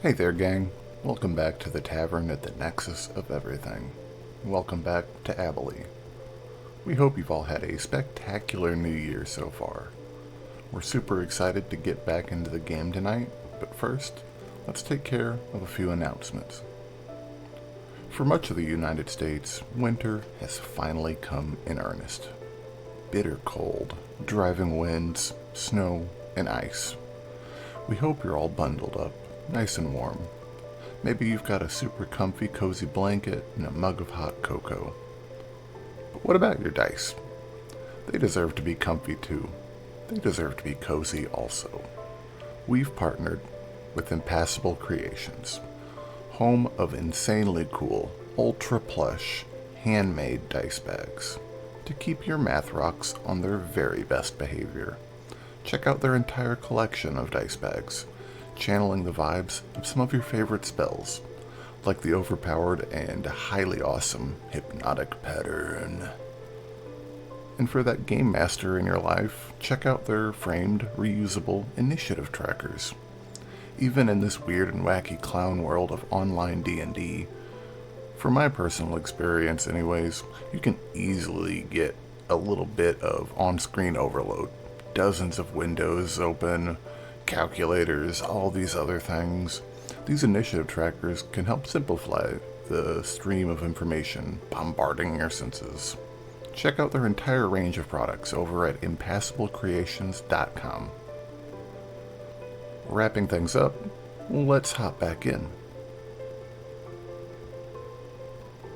Hey there, gang. Welcome back to the Tavern at the Nexus of Everything. Welcome back to Abhaile. We hope you've all had a spectacular new year so far. We're super excited to get back into the game tonight, but first, let's take care of a few announcements. For much of the United States, winter has finally come in earnest. Bitter cold, driving winds, snow, and ice. We hope you're all bundled up, nice and warm. Maybe you've got a super comfy, cozy blanket and a mug of hot cocoa. But what about your dice? They deserve to be comfy too. They deserve to be cozy also. We've partnered with Impassible Creations, home of insanely cool, ultra plush, handmade dice bags, to keep your math rocks on their very best behavior. Check out their entire collection of dice bags, channeling the vibes of some of your favorite spells, like the overpowered and highly awesome Hypnotic Pattern. And for that game master in your life, check out their framed, reusable initiative trackers. Even in this weird and wacky clown world of online D&D, from my personal experience anyways, you can easily get a little bit of on-screen overload. Dozens of windows open, calculators, all these other things. These initiative trackers can help simplify the stream of information bombarding your senses. Check out their entire range of products over at impassiblecreations.com. Wrapping things up, let's hop back in.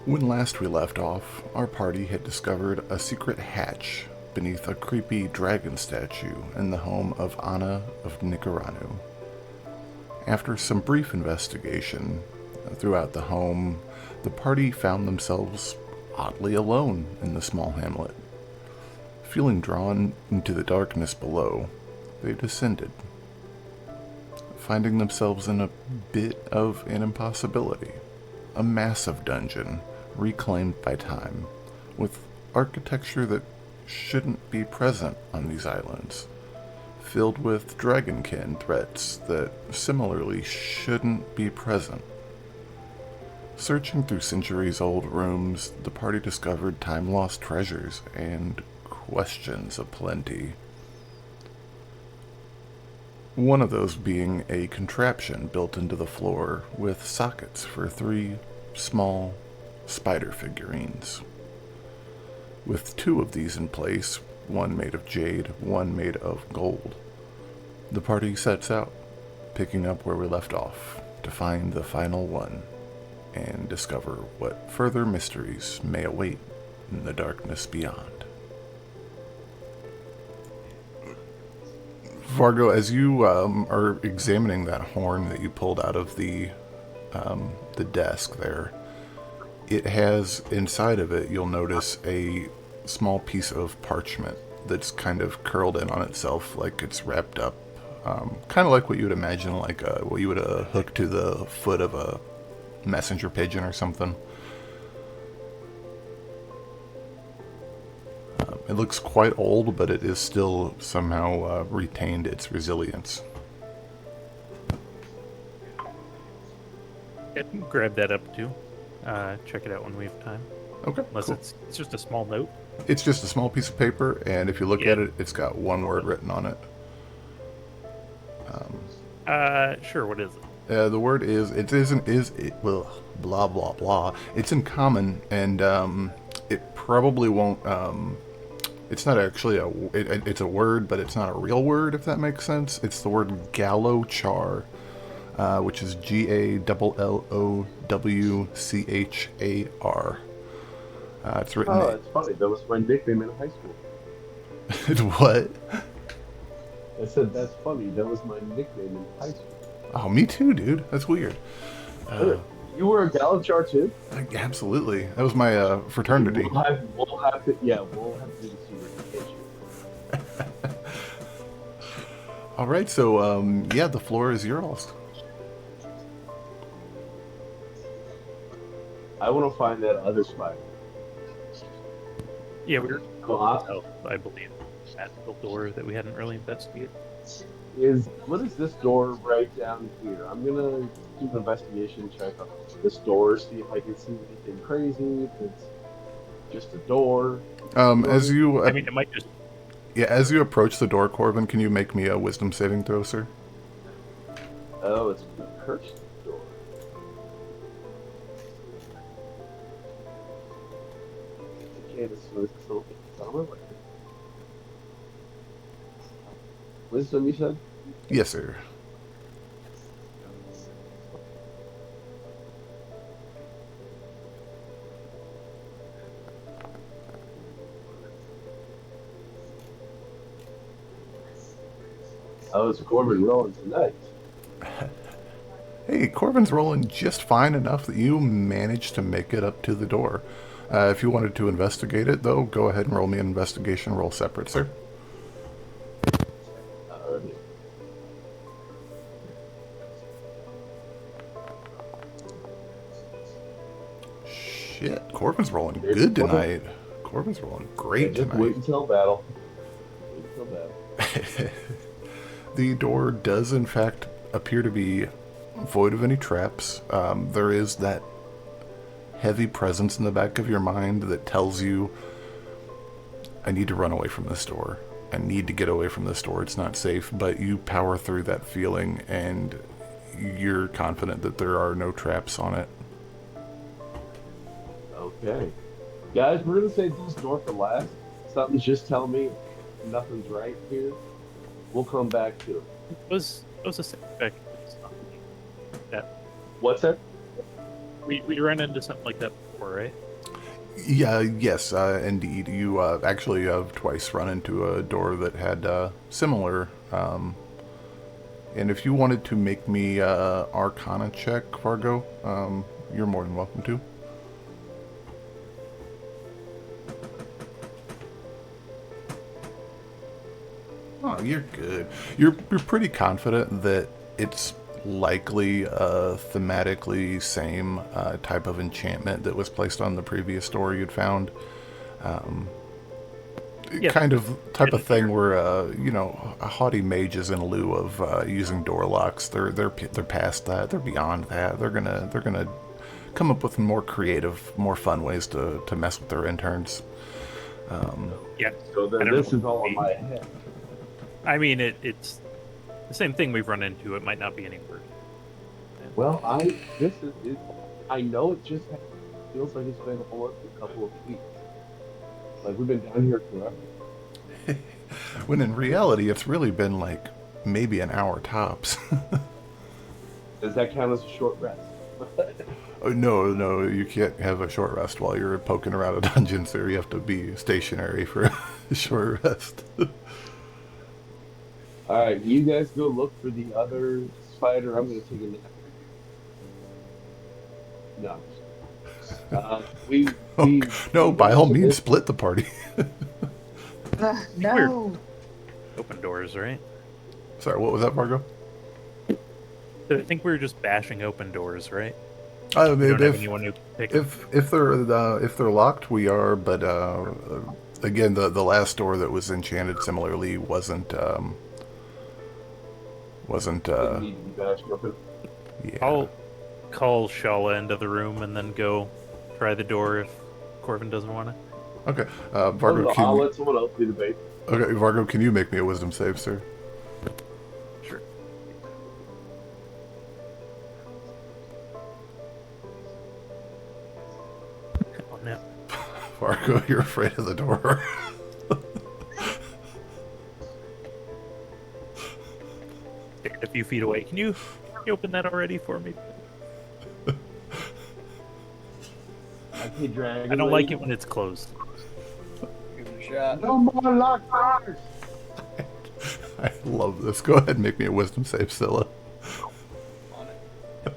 When last we left off, our party had discovered a secret hatch beneath a creepy dragon statue in the home of Anna of Nicaranu. After some brief investigation throughout the home, the party found themselves oddly alone in the small hamlet. Feeling drawn into the darkness below, they descended, finding themselves in a bit of an impossibility. A massive dungeon reclaimed by time, with architecture that shouldn't be present on these islands, filled with dragonkin threats that similarly shouldn't be present. Searching through centuries-old rooms, the party discovered time-lost treasures and questions aplenty. One of those being a contraption built into the floor with sockets for 3 small spider figurines. With 2 of these in place, one made of jade, one made of gold, the party sets out, picking up where we left off, to find the final one, and discover what further mysteries may await in the darkness beyond. Vargo, as you are examining that horn that you pulled out of the desk there, it has inside of it, you'll notice a small piece of parchment that's kind of curled in on itself, like it's wrapped up, kind of like what you would imagine, like what you would hook to the foot of a messenger pigeon or something. It looks quite old, but it is still somehow retained its resilience. Grab that up too. Check it out when we have time. Okay, Unless cool. it's just a small note. It's just a small piece of paper, and if you look at it, it's got one word written on it. Sure. What is it? The word is, well, blah, blah, blah. It's in common, and it probably won't, it's not actually it's a word, but it's not a real word, if that makes sense. It's the word Gallowchar, which is Gallowchar. It's written. Oh, that's funny. That was my nickname in high school. It's what? I said, that's funny. That was my nickname in high school. Oh, me too, dude. That's weird. You were a Galachar too? Absolutely. That was my fraternity. We'll have to do the secret to get you. All right, so yeah, the floor is yours. I want to find that other spider. Yeah, we were Well, I believe, at the door that we hadn't really investigated. What is this door right down here? I'm gonna do an investigation check on this door, see if I can see anything crazy. If it's just a door. As you I mean, it might just. yeah, as you approach the door, Corvin, can you make me a wisdom saving throw, sir? Oh, it's a cursed door. Okay, this is a little bit summer. Wisdom, you said? Yes, sir. Oh, it's Corvin rolling tonight. Hey, Corvin's rolling just fine enough that you managed to make it up to the door. If you wanted to investigate it, though, go ahead and roll me an investigation roll separate, sir. Alrighty. Shit, Corvin's rolling good tonight. Corvin's rolling great Just tonight. wait until battle. Wait until battle. The door does, in fact, appear to be void of any traps. There is that heavy presence in the back of your mind that tells you, I need to run away from this door. I need to get away from this door. It's not safe. But you power through that feeling, and you're confident that there are no traps on it. Okay. Guys, we're gonna save this door for last. Something's just telling me nothing's right here. We'll come back to it. It was a setback. That What's that? we ran into something like that before, right? Yeah, yes, indeed. You actually have twice run into a door that had similar. And if you wanted to make me Arcana check, Fargo, you're more than welcome to. Oh, you're good. You're pretty confident that it's likely a thematically same type of enchantment that was placed on the previous door you'd found. Yeah. Kind of type of thing where a haughty mage is in lieu of using door locks. They're past that. They're beyond that. They're gonna come up with more creative, more fun ways to mess with their interns. Yeah. So then this is all in my head. I mean, it's the same thing we've run into. It might not be any worse. Well, I know it just feels like it's been almost a couple of weeks. Like we've been down here forever. When in reality, it's really been like maybe an hour tops. Does that count as a short rest? Oh, no, you can't have a short rest while you're poking around a dungeon, sir. You have to be stationary for a short rest. Alright, you guys go look for the other spider. I'm gonna take a nap. No. No, by all means, split the party. No. Open doors, right? Sorry, what was that, Margo? I think we were just bashing open doors, right? Maybe We don't have anyone who pick them. if they're locked, we are. But again, the last door that was enchanted similarly wasn't. Need to be bashed open. Yeah. I'll call Shalla into the room and then go try the door if Corvin doesn't want to. Okay, Vargo, I'll let someone else be the bait. okay, Vargo, can you make me a wisdom save, sir? Sure. Oh no. Vargo, you're afraid of the door. Stick it a few feet away. Can you open that already for me? Okay, dragon. I don't like it when it's closed. Give it a shot. No more locked doors. I love this. Go ahead and make me a wisdom save, Scylla. On it.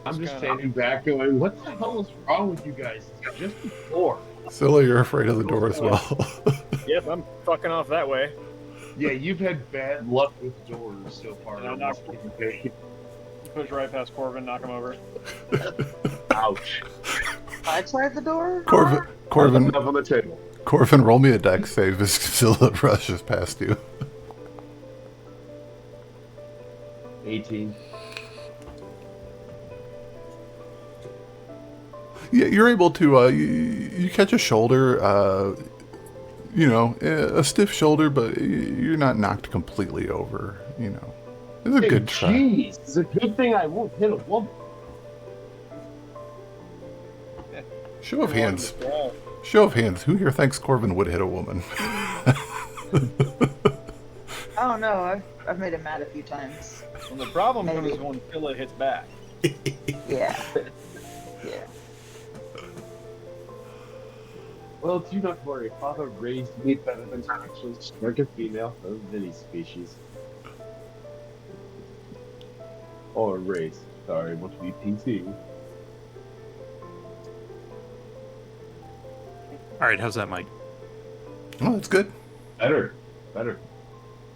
I'm just standing back going, what the hell is wrong with you guys? It's just a door. Scylla, you're afraid of the door as well. Yep, I'm fucking off that way. Yeah, you've had bad luck with doors so far. And I'm not push right past Corvin, knock him over. Ouch. I tried the door. Corvin, Up on the table. Corvin, roll me a dex save as Scylla rushes past you. 18. Yeah, you're able to, you catch a shoulder, you know, a stiff shoulder, but you're not knocked completely over, you know. It's a Hey, good try. jeez, it's a good thing I won't hit a woman. Show of hands. Wall. Show of hands. Who here thinks Corvin would hit a woman? I don't know. I've made him mad a few times. Well, the problem Maybe. comes when Scylla hits back. Yeah. Yeah. Well, do not worry. Father raised me better than to actually strike a female of any species. Or race. Sorry, want to be PC. All right, how's that, Mike? Oh, that's good. Better.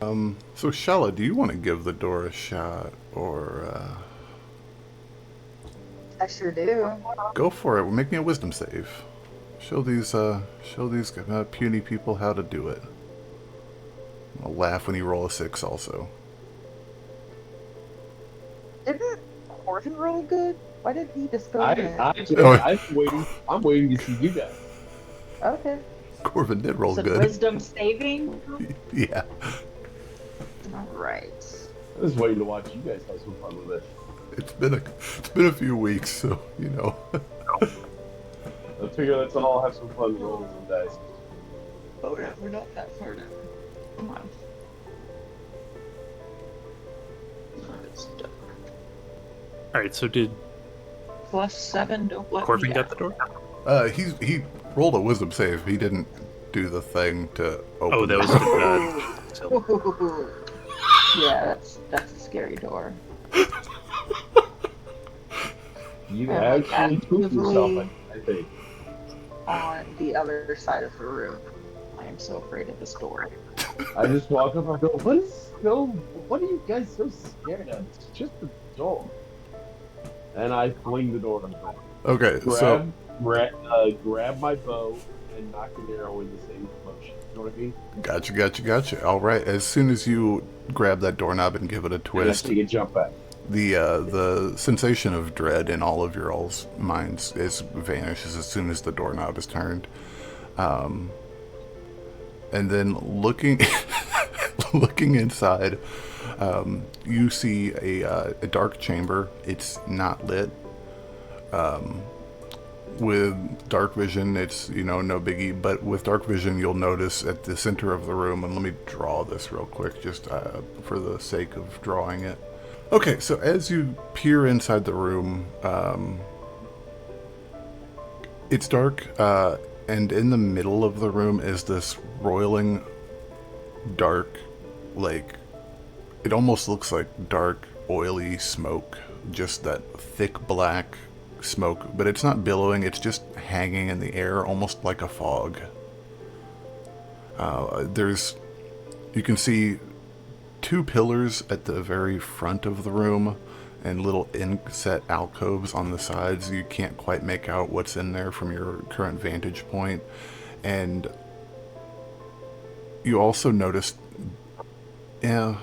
So Shalla, do you want to give the door a shot, or, I sure do. go for it? Make me a wisdom save. Show these puny people how to do it. I'll laugh when you roll a 6 also. Didn't Corvin roll good? Why did he just go I'm waiting to see you guys. Okay. Corvin did roll Is it good. wisdom saving? Yeah. All right. I was waiting to watch you guys have some fun with it. It's been a few weeks, so, you know. I figure let's all have some fun rolling some dice. Oh yeah, we're not that far down. Come on. All right, so did +7, don't let Corvin me get down. the door? He rolled a wisdom save. He didn't do the thing to open. Oh, that was the Ooh. Yeah, that's a scary door. You I'm actually pooped yourself, I think. On the other side of the room. I am so afraid of this door. I just walk up and go, what are you guys so scared of? It's just a door. And I fling the door open. Okay, so Grab my bow and knock an arrow in the same motion. You know what I mean? gotcha. All right, as soon as you grab that doorknob and give it a And I twist, take a jump back. the sensation of dread in all of your all's minds vanishes as soon as the doorknob is turned. And then looking inside, you see a dark chamber. It's not lit. With dark vision, it's, you know, no biggie, but with dark vision, you'll notice at the center of the room, and let me draw this real quick, just for the sake of drawing it. Okay, so as you peer inside the room, it's dark, and in the middle of the room is this roiling, dark, like, it almost looks like dark, oily smoke, just that thick black smoke, but it's not billowing, it's just hanging in the air, almost like a fog. You can see 2 pillars at the very front of the room and little inset alcoves on the sides. You can't quite make out what's in there from your current vantage point. And you also noticed, yeah,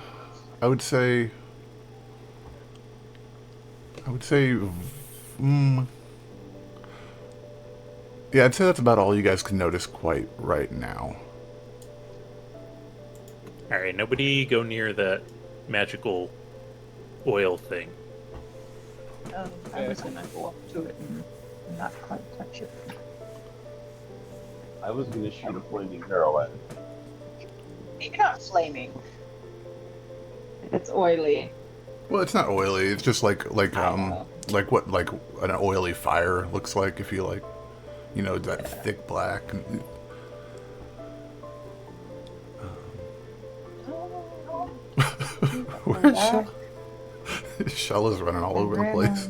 I would say, yeah, I'd say that's about all you guys can notice quite right now. All right, nobody go near that magical oil thing. I was gonna go up to it and not quite touch it. I was gonna shoot a flaming arrow at it. Maybe not flaming. It's oily. Well, it's not oily. It's just like what an oily fire looks like, if you like, you know, that thick black. Where's Shalla? Shalla's running all over the place.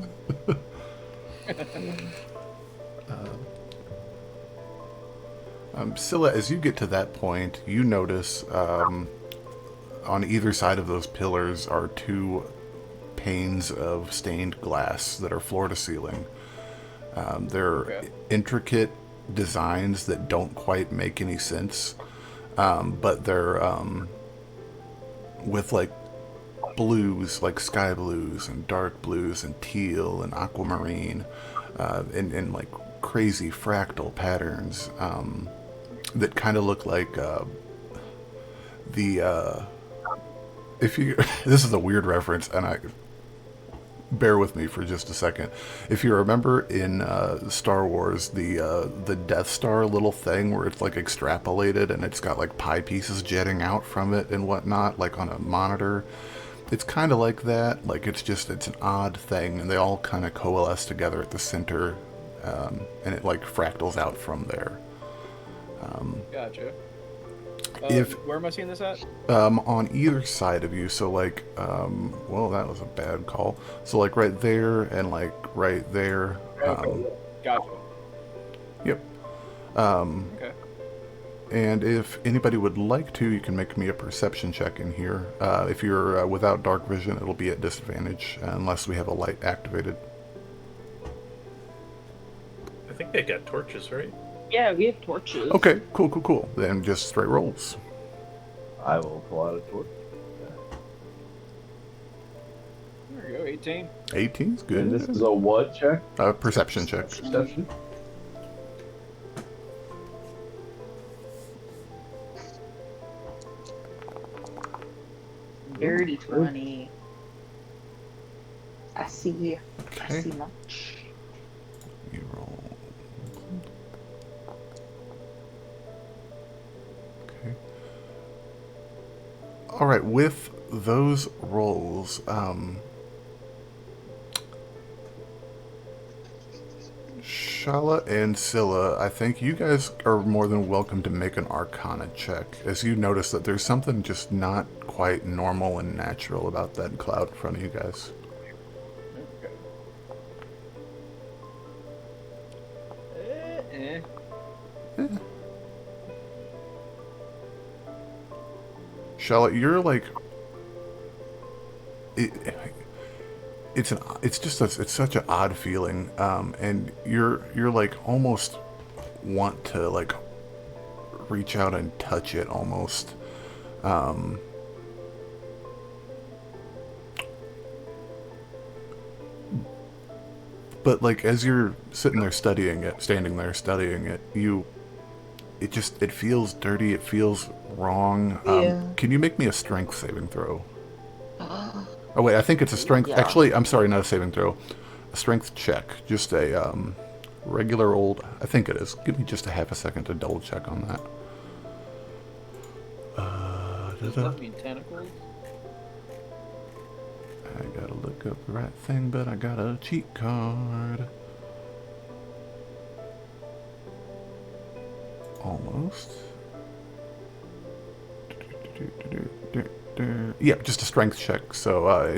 Scylla, as you get to that point, you notice on either side of those pillars are 2 panes of stained glass that are floor to ceiling. They're intricate designs that don't quite make any sense, but they're with like blues, like sky blues and dark blues and teal and aquamarine, and like crazy fractal patterns that kind of look like the if you this is a weird reference, and I bear with me for just a second. If you remember in Star Wars, the Death Star little thing where it's like extrapolated and it's got like pie pieces jetting out from it and whatnot, like on a monitor, it's kind of like that. Like it's an odd thing, and they all kind of coalesce together at the center, and it like fractals out from there. Gotcha. Where am I seeing this at? On either side of you, so like, well, that was a bad call. So like right there and like right there. Gotcha. Yep. Okay. And if anybody would like to, you can make me a perception check in here. If you're without dark vision, it'll be at disadvantage unless we have a light activated. I think they got torches, right? Yeah, we have torches. Okay, cool. Then just straight rolls. I will pull out a torch. There we go, 18. 18's good. And this is a what check? Perception check. Perception. Dirty 20. I see Okay. much. You roll. Okay. All right. With those rolls, Shalla and Scylla, I think you guys are more than welcome to make an Arcana check, as you notice that there's something just not quite normal and natural about that cloud in front of you guys. Okay. Shalla, you're like, it's such an odd feeling, and you're like almost want to like reach out and touch it almost, but like as you're standing there studying it, it feels dirty, it feels wrong. Yeah. Can you make me a strength saving throw? Oh wait, I think it's a strength. Yeah. Actually, I'm sorry, not a saving throw. A strength check. Just a regular old. I think it is. Give me just a half a second to double check on that. Does that mean tentacles? I gotta look up the right thing, but I got a cheat card. Almost. Yeah, just a strength check. So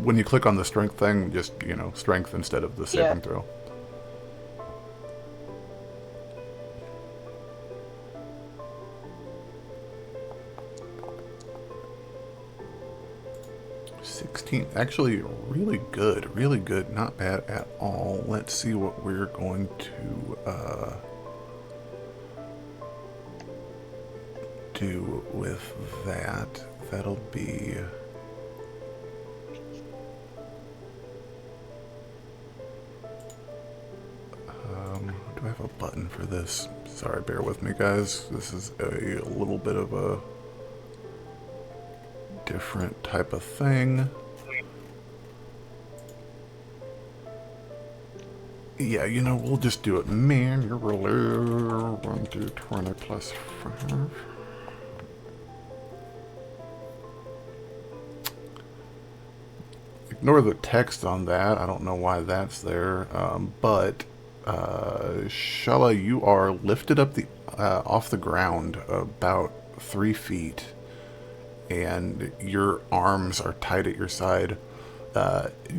when you click on the strength thing, just, strength instead of the saving throw. Actually, really good, not bad at all. Let's see what we're going to do with that. That'll be do I have a button for this? Sorry, bear with me, guys. This is a little bit of a different type of thing. Yeah, we'll just do it manually. 1 through 20 plus 5. Ignore the text on that. I don't know why that's there. But Shalla, you are lifted up off the ground about 3 feet, and your arms are tied at your side,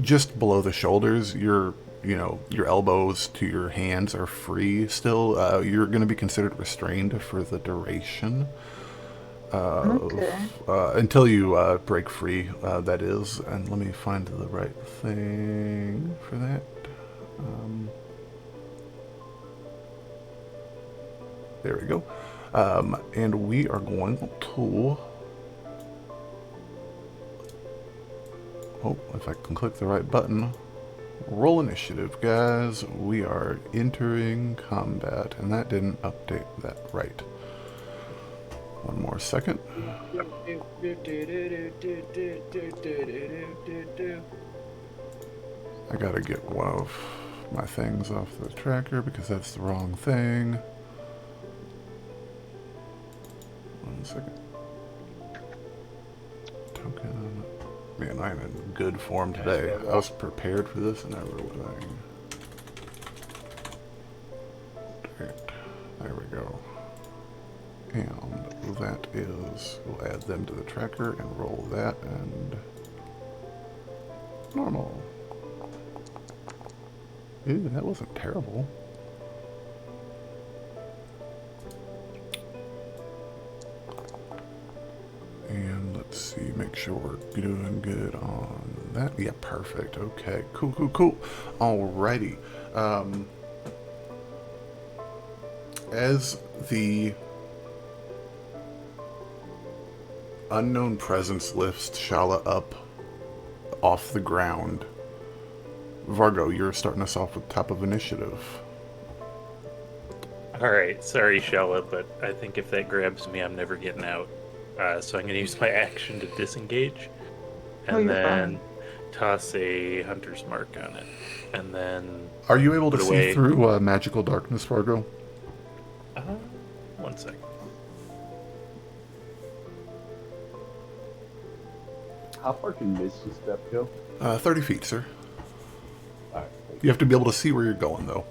just below the shoulders. Your elbows to your hands are free still. You're going to be considered restrained for the duration. Until you break free, that is. And let me find the right thing for that. There we go. And we are going to Oh, if I can click the right button. Roll initiative, guys. We are entering combat, and that didn't update that right. One more second. I gotta get one of my things off the tracker because that's the wrong thing. 1 second. Token. Man, I'm in good form today. I was prepared for this and everything. Right. There we go. And that is, we'll add them to the tracker and roll that and normal. Ooh, that wasn't terrible. And let's see, make sure we're doing good on that. Yeah, perfect. Okay, cool, cool, cool. Alrighty. As the unknown presence lifts Shalla up off the ground, Vargo, you're starting us off with top of initiative. Alright, sorry, Shalla, but I think if that grabs me, I'm never getting out. So I'm going to use my action to disengage. And then toss a hunter's mark on it. And then... Are you able to see through magical darkness, Vargo? 1 second. How far can Misty Step go? 30 feet, sir. Alright. You have to be able to see where you're going, though.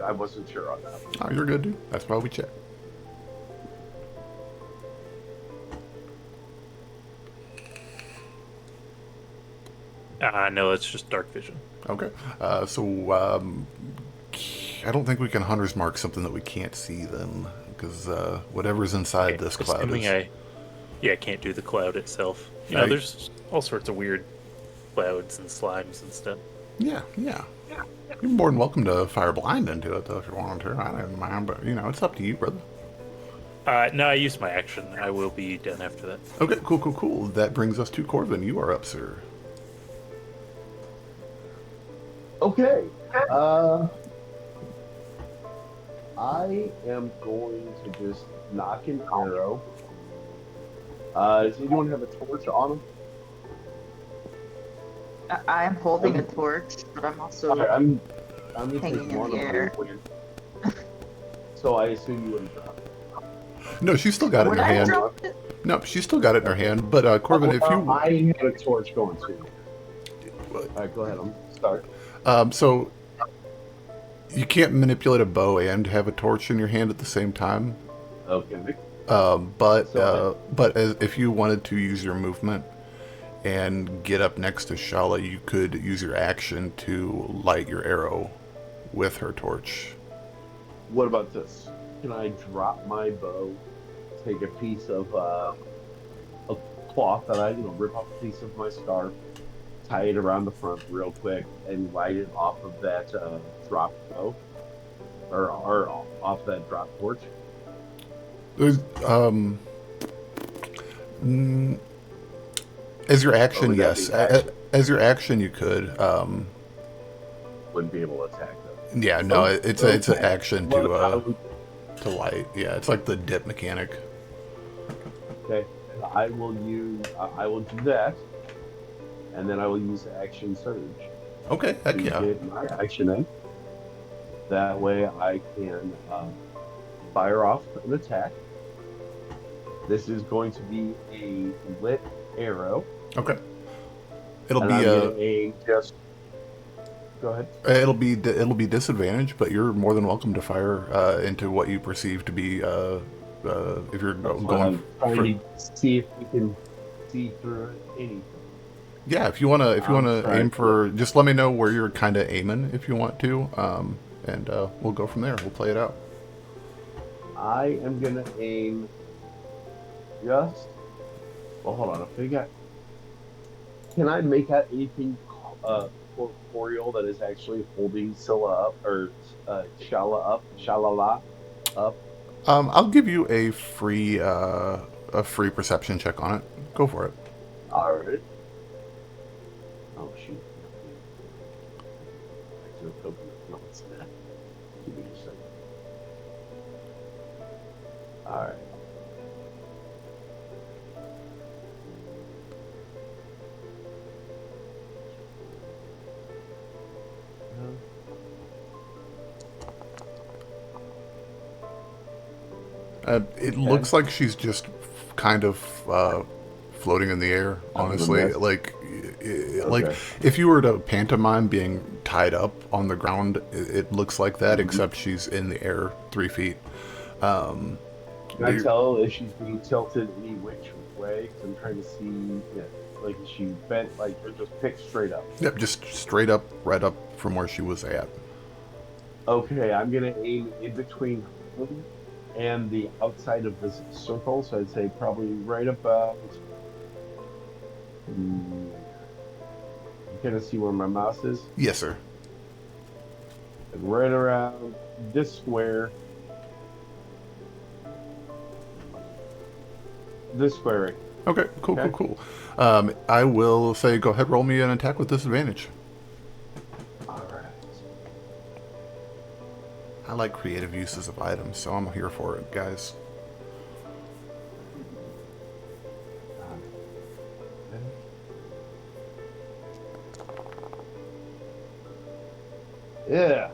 I wasn't sure on that. Oh, you're good, dude. That's why we check. No, it's just dark vision. Okay. I don't think we can hunter's mark something that we can't see then, because whatever's inside this cloud is... I can't do the cloud itself. You know, there's all sorts of weird clouds and slimes and stuff. Yeah. You're more than welcome to fire blind into it, though, if you want to. I don't mind, but, it's up to you, brother. No, I used my action. I will be done after that. Okay, cool. That brings us to Corvin. You are up, sir. Okay. I am going to just knock an arrow. Does anyone have a torch on them? I'm holding a torch, but I'm also I'm gonna hanging take one in the air. So I assume you wouldn't drop it. No, she's still got it in her hand. No, she's still got it in her hand. But Corvin, if you... I had a torch going too. Alright, go ahead. I'm start. So you can't manipulate a bow and have a torch in your hand at the same time. Okay. If you wanted to use your movement and get up next to Shalla, you could use your action to light your arrow with her torch. What about this? Can I drop my bow, take a piece of cloth that I rip off a piece of my scarf, tie it around the front real quick, and light it off of that drop bow, or off that drop torch? As your action, yes. As your action, you could. Wouldn't be able to attack them. Yeah, no, it's an action to light. Yeah, it's like the dip mechanic. Okay, I will do that, and then I will use action surge. Okay, heck yeah. Get my action in. That way I can fire off an attack. This is going to be a lit arrow. Okay. It'll be just. Go ahead. It'll be disadvantage, but you're more than welcome to fire into what you perceive to be if you're going. Trying to see if we can see through anything. Yeah, if you wanna aim for, just let me know where you're kind of aiming if you want to, and we'll go from there. We'll play it out. I am gonna aim. Well, hold on. I forgot. Can I make out anything corporeal that is actually holding Scylla up, or Shalla up? I'll give you a free a free perception check on it. Go for it. Alright. Oh, shoot. No, it's not. Give me a second. Alright. It looks like she's just kind of floating in the air, honestly. mist. Like if you were to pantomime being tied up on the ground, it looks like that, except she's in the air 3 feet. Can I tell if she's being tilted any which way? 'Cause I'm trying to see, like, is she bent, like, or just picked straight up? Yep, just straight up, right up from where she was at. Okay, I'm gonna aim in between her and the outside of this circle, so I'd say probably right about. You kind of see where my mouse is? Yes, sir. And right around this square. This square right here. Okay, cool, Okay. cool. I will say, go ahead, roll me an attack with disadvantage. Alright. I like creative uses of items, so I'm here for it, guys. Yeah.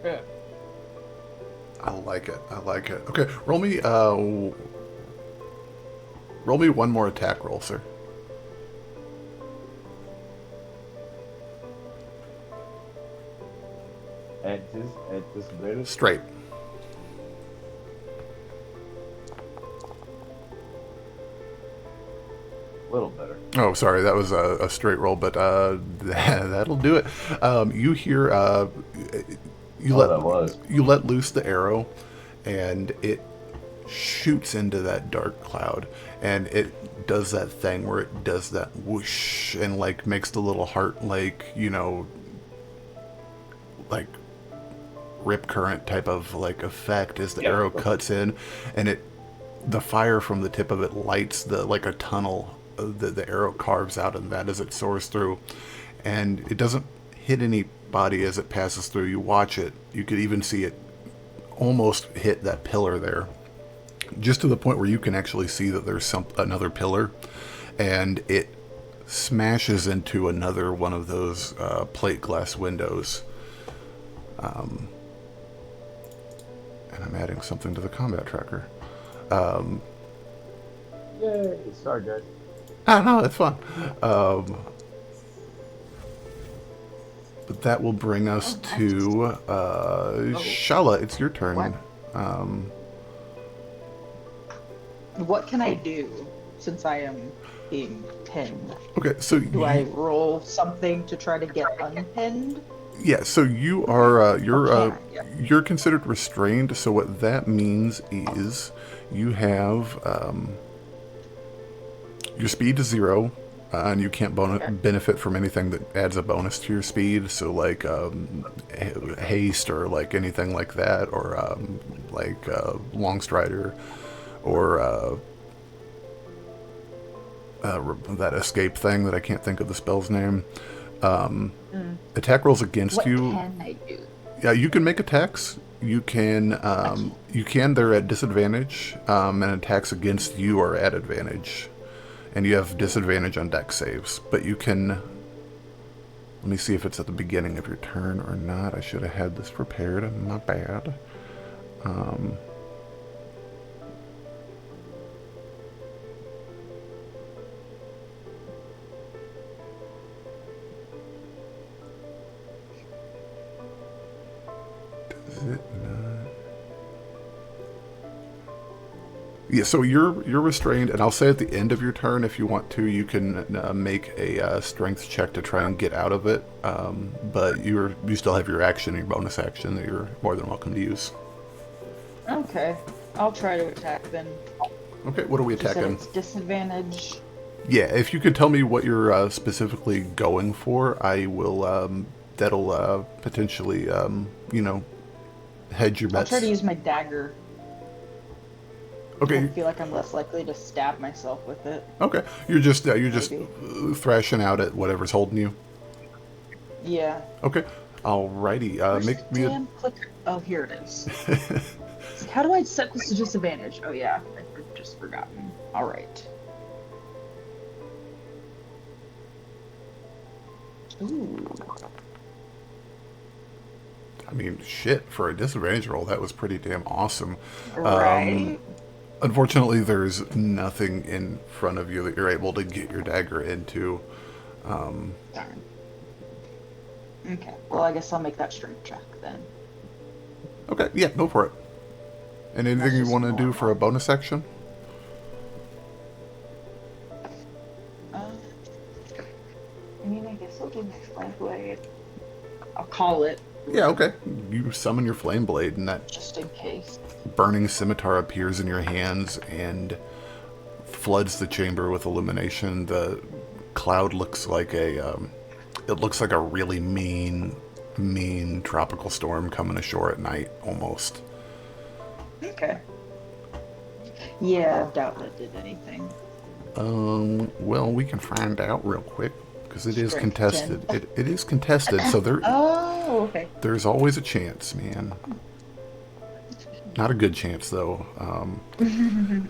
Yeah. I like it. I like it. Okay, roll me one more attack roll, sir. At disadvantage. Straight. A little better. Oh, sorry, that was a straight roll, but that'll do it. You hear you let loose the arrow, and it shoots into that dark cloud, and it does that thing where it does that whoosh and like makes the little heart, like, you know, like rip current type of like effect as the arrow cuts in, and the fire from the tip of it lights the like a tunnel that the arrow carves out in that as it soars through, and it doesn't hit any body as it passes through. You watch it, you could even see it almost hit that pillar there, just to the point where you can actually see that there's another pillar, and it smashes into another one of those plate glass windows. And I'm adding something to the combat tracker. Yay! Sorry, guys. I don't know, that's fun. But that will bring us to Shalla. It's your turn. What? What can I do since I am being pinned? Okay, so Do I roll something to try to get unpinned? yeah, so you are Yeah. you're considered restrained. So what that means is you have your speed is 0, and you can't benefit from anything that adds a bonus to your speed. So like haste or like anything like that, or like long strider, or that escape thing that I can't think of the spell's name. Attack rolls against What you. can I do? Yeah, you can make attacks. You can they're at disadvantage, and attacks against you are at advantage. And you have disadvantage on dex saves. But you can... Let me see if it's at the beginning of your turn or not. I should have had this prepared. My bad. Does it not? Yeah, so you're restrained, and I'll say at the end of your turn, if you want to, you can make a strength check to try and get out of it. But you still have your action, your bonus action that you're more than welcome to use. Okay, I'll try to attack then. Okay, what are we You said attacking? it's disadvantage. Yeah, if you could tell me what you're specifically going for, I will. That'll potentially, hedge your I'll bets. try to use my dagger. Okay. I feel like I'm less likely to stab myself with it. Okay. You're just Maybe. thrashing out at whatever's holding you. Yeah. Okay. Alrighty. Where's Make the me damn clicker? Oh, here it is. How do I set this to disadvantage? Oh yeah, I've just forgotten. All right. Ooh. I mean, shit, for a disadvantage roll, that was pretty damn awesome. Right. Unfortunately, there's nothing in front of you that you're able to get your dagger into. Darn. Okay. Well, I guess I'll make that strength check then. Okay, yeah, go for it. And anything That's you just want to do for a bonus action? I mean, I guess I'll do my flame blade. I'll call it. Yeah, okay. You summon your flame blade, and that Just in case. burning scimitar appears in your hands and floods the chamber with illumination. The cloud looks like it looks like a really mean tropical storm coming ashore at night, almost. Okay. Yeah, I doubt that did anything. Well, we can find out real quick, because it is Strength contested. 10. It is contested, so Oh, okay. there's always a chance, man. Not a good chance, though. Okie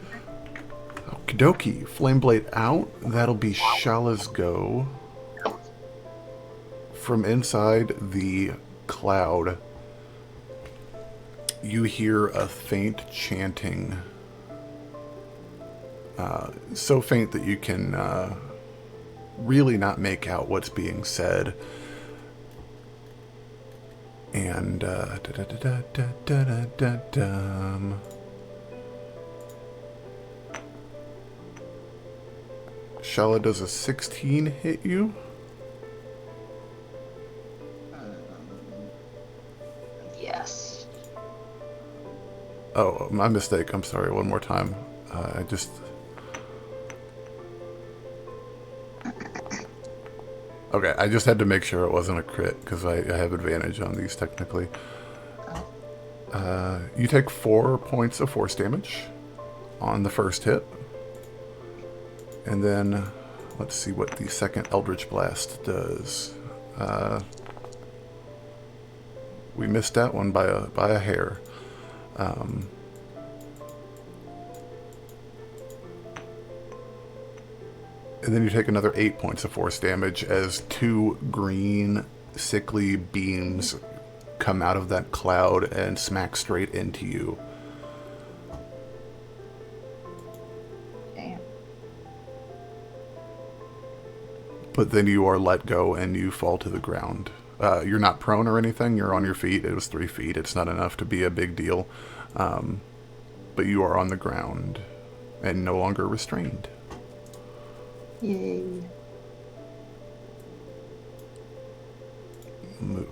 dokie. Flame blade out. That'll be Shalla's go. From inside the cloud, you hear a faint chanting. So faint that you can really not make out what's being said. And Shalla, does a 16 hit you? Yes. Oh, my mistake. I'm sorry. One more time. I just... Okay, I just had to make sure it wasn't a crit, because I have advantage on these, technically. You take 4 points of force damage on the first hit. And then, let's see what the second Eldritch Blast does. We missed that one by a hair. And then you take another 8 points of force damage as 2 green, sickly beams come out of that cloud and smack straight into you. Damn. But then you are let go and you fall to the ground. You're not prone or anything. You're on your feet. It was 3 feet. It's not enough to be a big deal. But you are on the ground and no longer restrained. Yay.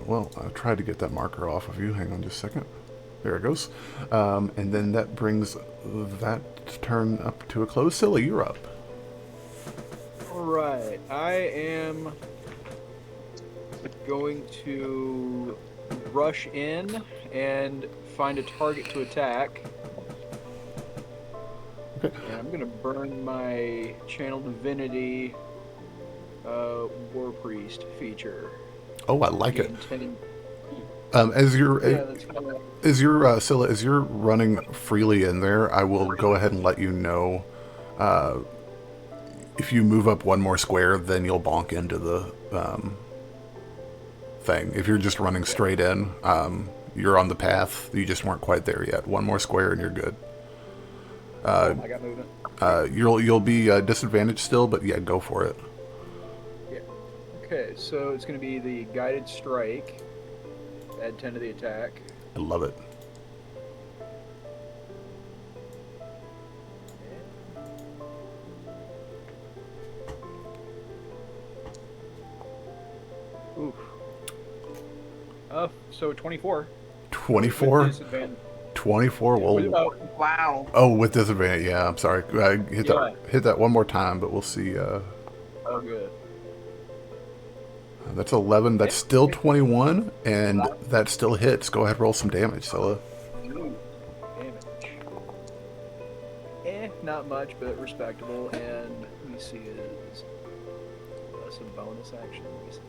Well, I tried to get that marker off of you. Hang on just a second. There it goes. And then that brings that turn up to a close. Scylla, you're up. Alright, I am going to rush in and find a target to attack. Okay. And I'm going to burn my Channel Divinity War Priest feature. Oh, I like it. Intending... As you're that's kind of... Scylla, as you're running freely in there, I will go ahead and let you know. If you move up one more square, then you'll bonk into the thing. If you're just running straight in, you're on the path. You just weren't quite there yet. One more square and you're good. I got movement. You'll be disadvantaged still, but yeah, go for it. Yeah. Okay, so it's going to be the Guided Strike. Add 10 to the attack. I love it. Oof. So 24. 24? With disadvantage. 24? Well, Wow. oh, with disadvantage. Yeah, I'm sorry. Hit that one more time, but we'll see. Oh, good. That's 11. That's still 21, and that still hits. Go ahead, roll some damage, Scylla. Ooh, damage. not much, but respectable. And let me see, is some bonus action. Let me see.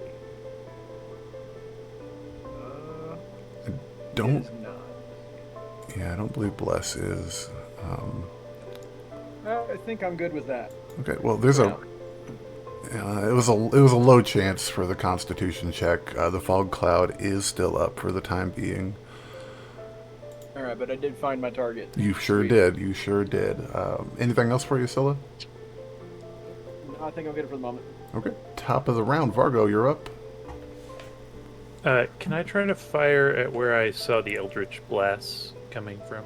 Don't. It is not. Yeah, I don't believe bless is. I think I'm good with that. Okay, well, there's a. It was a low chance for the Constitution check. The fog cloud is still up for the time being. All right, but I did find my target. You sure Sweet. did. You sure did. Anything else for you, Scylla? No, I think I'm good for the moment. Okay. Top of the round, Vargo, you're up. Can I try to fire at where I saw the Eldritch blasts coming from?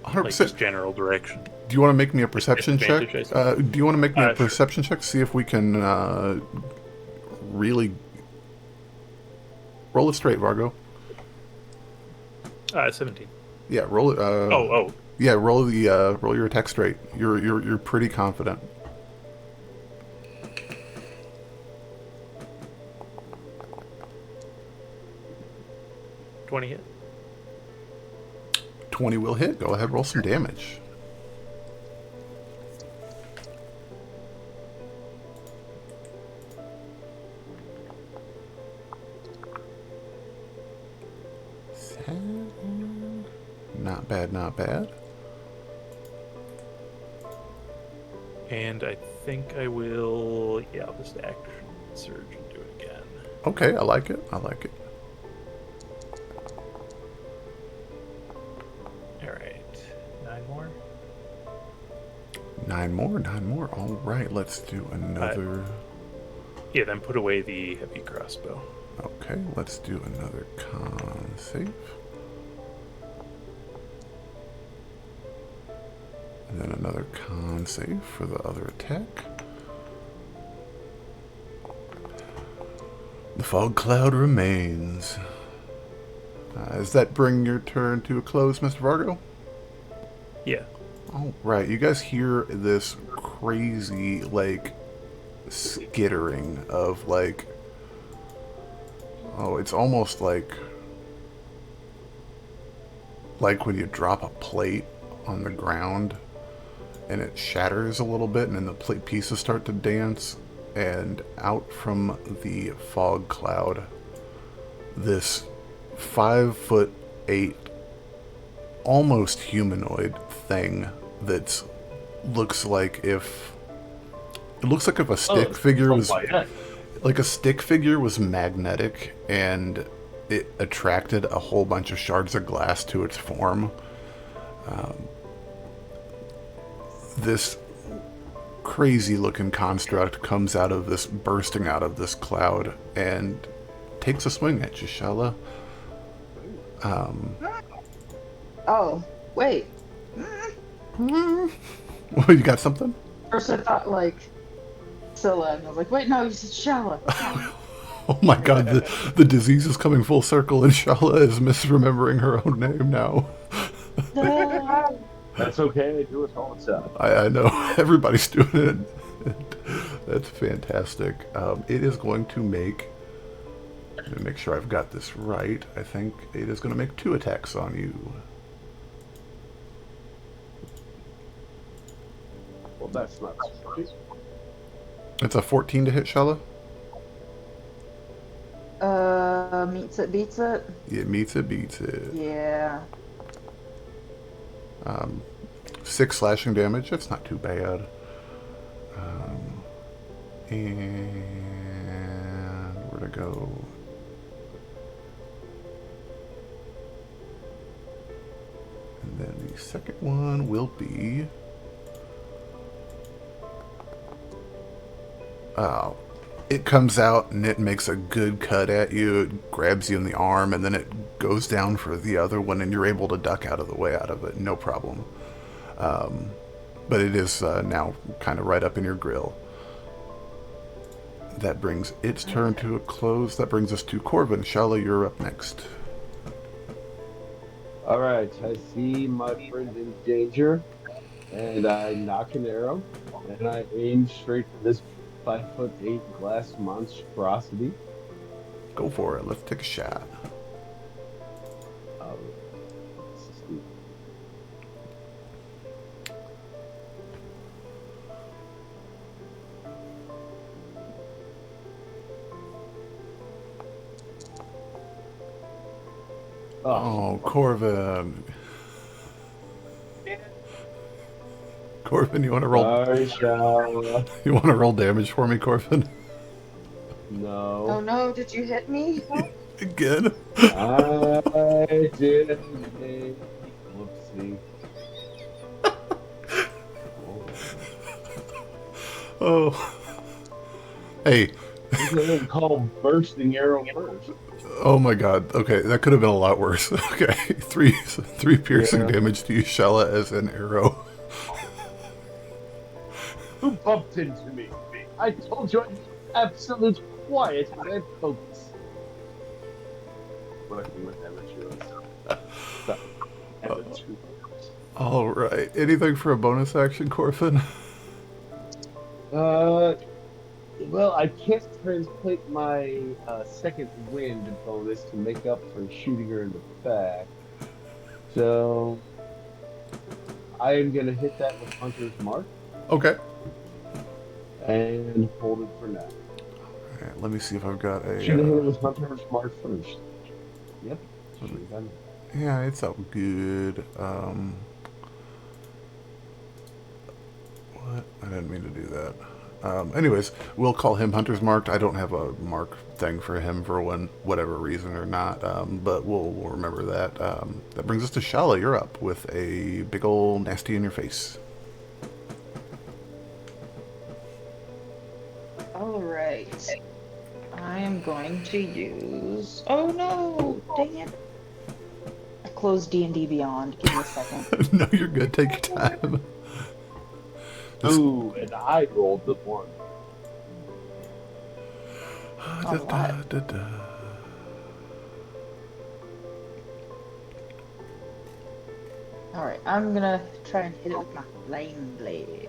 100%. Like just general direction. Do you want to make me a perception check? Advantage, I Do you want to make me a Sure. perception check? See if we can really roll it straight, Vargo. 17. Yeah, roll it. Oh. Yeah, roll your attack straight. You're pretty confident. $20 hit. 20 will hit. Go ahead, roll some damage. Not bad, not bad. And I think I will, I'll just action surge and do it again. Okay, I like it. I like it. Alright, 9 more. 9 more, 9 more. All right, let's do another. Yeah, then put away the heavy crossbow. Okay, let's do another con save. And then another con save for the other attack. The fog cloud remains. Does that bring your turn to a close, Mr. Vargo? Yeah. All right, you guys hear this crazy, like, skittering of, like, oh, it's almost like when you drop a plate on the ground and it shatters a little bit and then the plate pieces start to dance, and out from the fog cloud, this 5'8", almost humanoid thing that looks like if a stick figure was like a stick figure was magnetic and it attracted a whole bunch of shards of glass to its form. This crazy looking construct comes bursting out of this cloud and takes a swing at you, Shalla. Oh, wait. Well, you got something? First I thought like Scylla, and I was like, wait, no, you said Shalla. Oh my god, the disease is coming full circle and Shalla is misremembering her own name now. No. That's okay. I do it all the time. I know. Everybody's doing it. That's fantastic. It is going to make... Let me make sure I've got this right. I think it is going to make 2 attacks on you. Well, that's not right. It's a 14 to hit, Shalla? Meets it, beats it. It meets it, beats it. Yeah. 6 slashing damage. That's not too bad. And where to go? And then the second one will be... it comes out and it makes a good cut at you. It grabs you in the arm and then it goes down for the other one and you're able to duck out of the way out of it. No problem. But it is now kind of right up in your grill. That brings its turn to a close. That brings us to Corvin. Shalla, you're up next. Alright, I see my friend in danger, and I knock an arrow, and I aim straight for this 5'8" glass monstrosity. Go for it. Let's take a shot. Oh, Corvin. Corvin, you want to roll? Sorry, Shalla. You want to roll damage for me, Corvin? No. Oh no, did you hit me? Again? I did a whoopsie. Oh. Hey. This is called bursting arrow burst. Oh my god. Okay, that could have been a lot worse. Okay, three piercing damage to you, Shalla, as an arrow. Who bumped into me? I told you I'd be absolute quiet and focus. Working with amateurs. All right. Anything for a bonus action, Corvin? Well, I can't translate my second wind bonus to make up for shooting her in the back. So I am gonna hit that with Hunter's Mark Okay. and hold it for now. All right, let me see if I've got a. Should have hit it with Hunter's Mark first. Yep. Yeah, it's all good. What? I didn't mean to do that. Anyways, we'll call him Hunter's Marked. I don't have a mark thing for him for whatever reason or not, but we'll remember that. That brings us to Shalla. You're up with a big ol' nasty in your face. Alright. I am going to use... Oh no! Dang it. I closed D&D Beyond. Give me a second. No, you're good. Take your time. Ooh, and I rolled the one. Alright, I'm gonna try and hit it with my flame blade.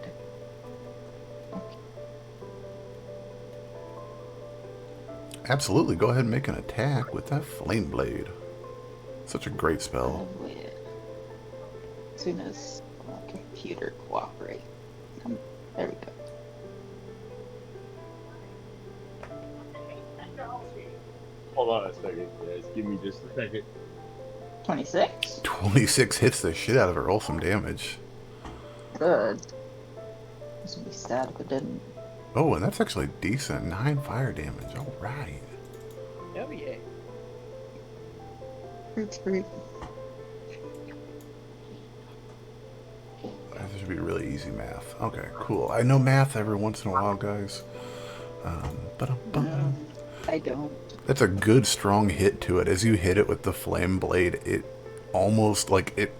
Absolutely. Go ahead and make an attack with that flame blade. Such a great spell. As soon as my computer cooperates. There we go. Hold on a second, guys. Give me just a second. 26? 26 hits the shit out of her. Roll some damage. Good. This would be sad if it didn't. Oh, and that's actually decent. 9 fire damage. All right. Oh yeah. Fruit, fruit. That should be really easy math. Okay, cool. I know math every once in a while, guys. No, I don't. That's a good, strong hit to it. As you hit it with the flame blade, it almost like it...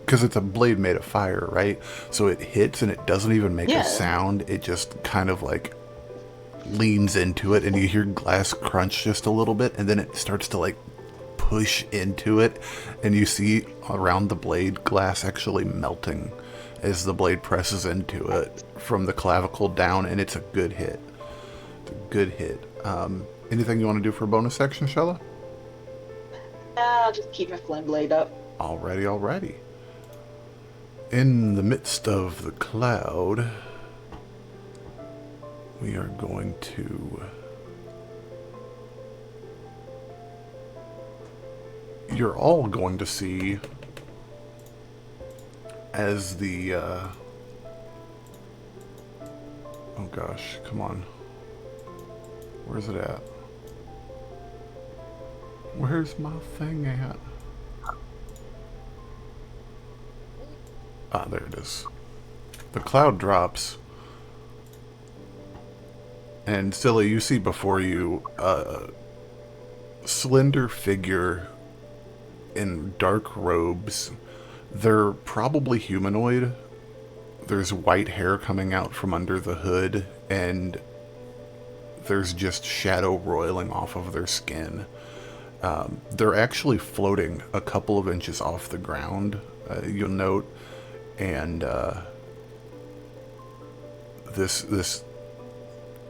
Because it's a blade made of fire, right? So it hits and it doesn't even make a sound. It just kind of like leans into it and you hear glass crunch just a little bit and then it starts to like push into it and you see around the blade glass actually melting as the blade presses into it from the clavicle down, and it's a good hit. It's a good hit. Anything you want to do for a bonus action, Shalla? I'll just keep my flame blade up. Alrighty. In the midst of the cloud, we are going to... You're all going to see as the... Oh gosh, come on. Where's it at? Where's my thing at? Ah, there it is. The cloud drops. And Scylla, you see before you a slender figure in dark robes. They're probably humanoid. There's white hair coming out from under the hood, and there's just shadow roiling off of their skin. They're actually floating a couple of inches off the ground, you'll note, and this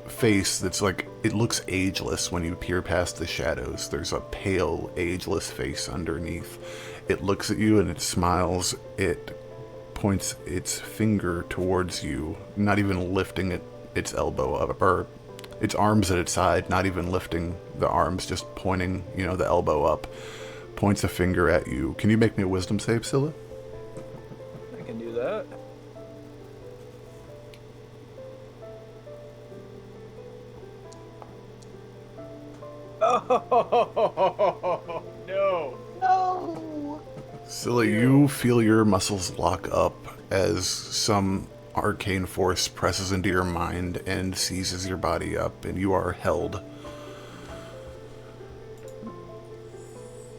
face that's like, it looks ageless when you peer past the shadows. There's a pale, ageless face underneath. It looks at you and it smiles. It points its finger towards you, not even lifting its elbow up, or its arms at its side, not even lifting the arms, just pointing, the elbow up. points a finger at you. Can you make me a wisdom save, Scylla? I can do that. Oh no! No. Scylla, you feel your muscles lock up as some arcane force presses into your mind and seizes your body up, and you are held.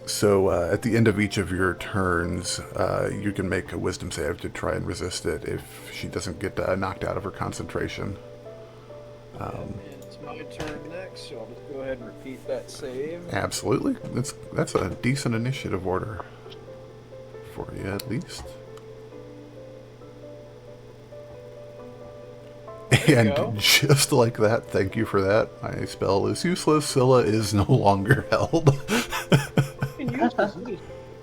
So at the end of each of your turns, you can make a wisdom save to try and resist it if she doesn't get knocked out of her concentration. And it's my turn next, so I'll just go ahead and repeat that save. Absolutely. That's a decent initiative order for you, at least. And go. just like that, thank you for that. My spell is useless. Scylla is no longer held. And you just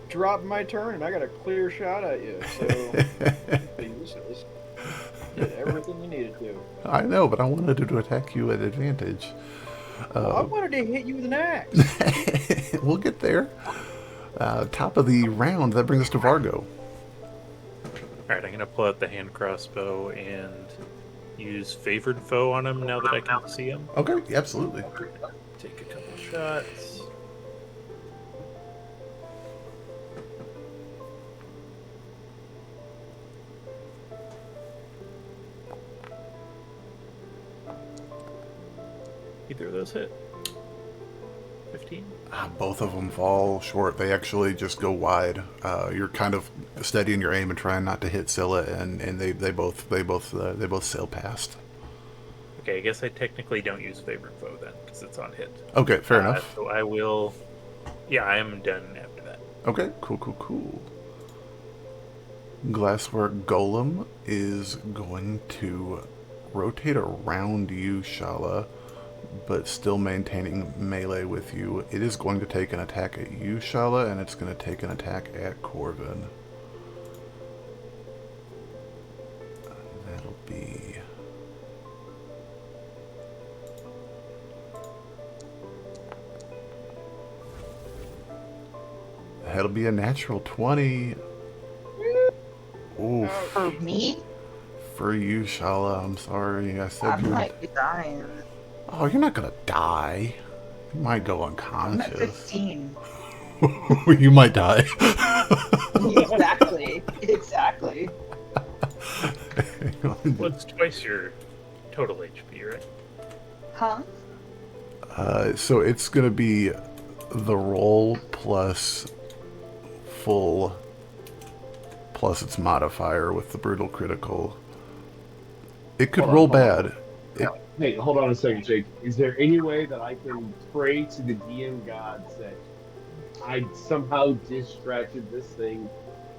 dropped my turn, and I got a clear shot at you. So you just did everything you needed to. I know, but I wanted to attack you at advantage. Well, I wanted to hit you with an axe. We'll get there. Top of the round, that brings us to Vargo. Alright, I'm going to pull out the hand crossbow and use favored foe on him now that I can see him. Okay, absolutely. Take a couple shots. Either of those hit. 15. Both of them fall short. They actually just go wide. You're kind of steadying your aim and trying not to hit Scylla, and they both sail past. Okay, I guess I technically don't use favored foe then, because it's on hit. Okay, fair enough. So I will... Yeah, I am done after that. Okay, cool. Glassware Golem is going to rotate around you, Shalla, but still maintaining melee with you. It is going to take an attack at you, Shalla, and it's going to take an attack at Corvin. That'll be... That'll be a natural 20. Ooh, For me? for you, Shalla. I'm sorry. I I said you. might be dying. Oh, you're not gonna die. You might go I'm at unconscious. 15. You might die. Exactly. Well, it's twice your total HP, right? Huh? So it's gonna be the roll plus full plus its modifier with the brutal critical. It could roll bad. Hey, hold on a second, Jake. Is there any way that I can pray to the DM gods that I somehow distracted this thing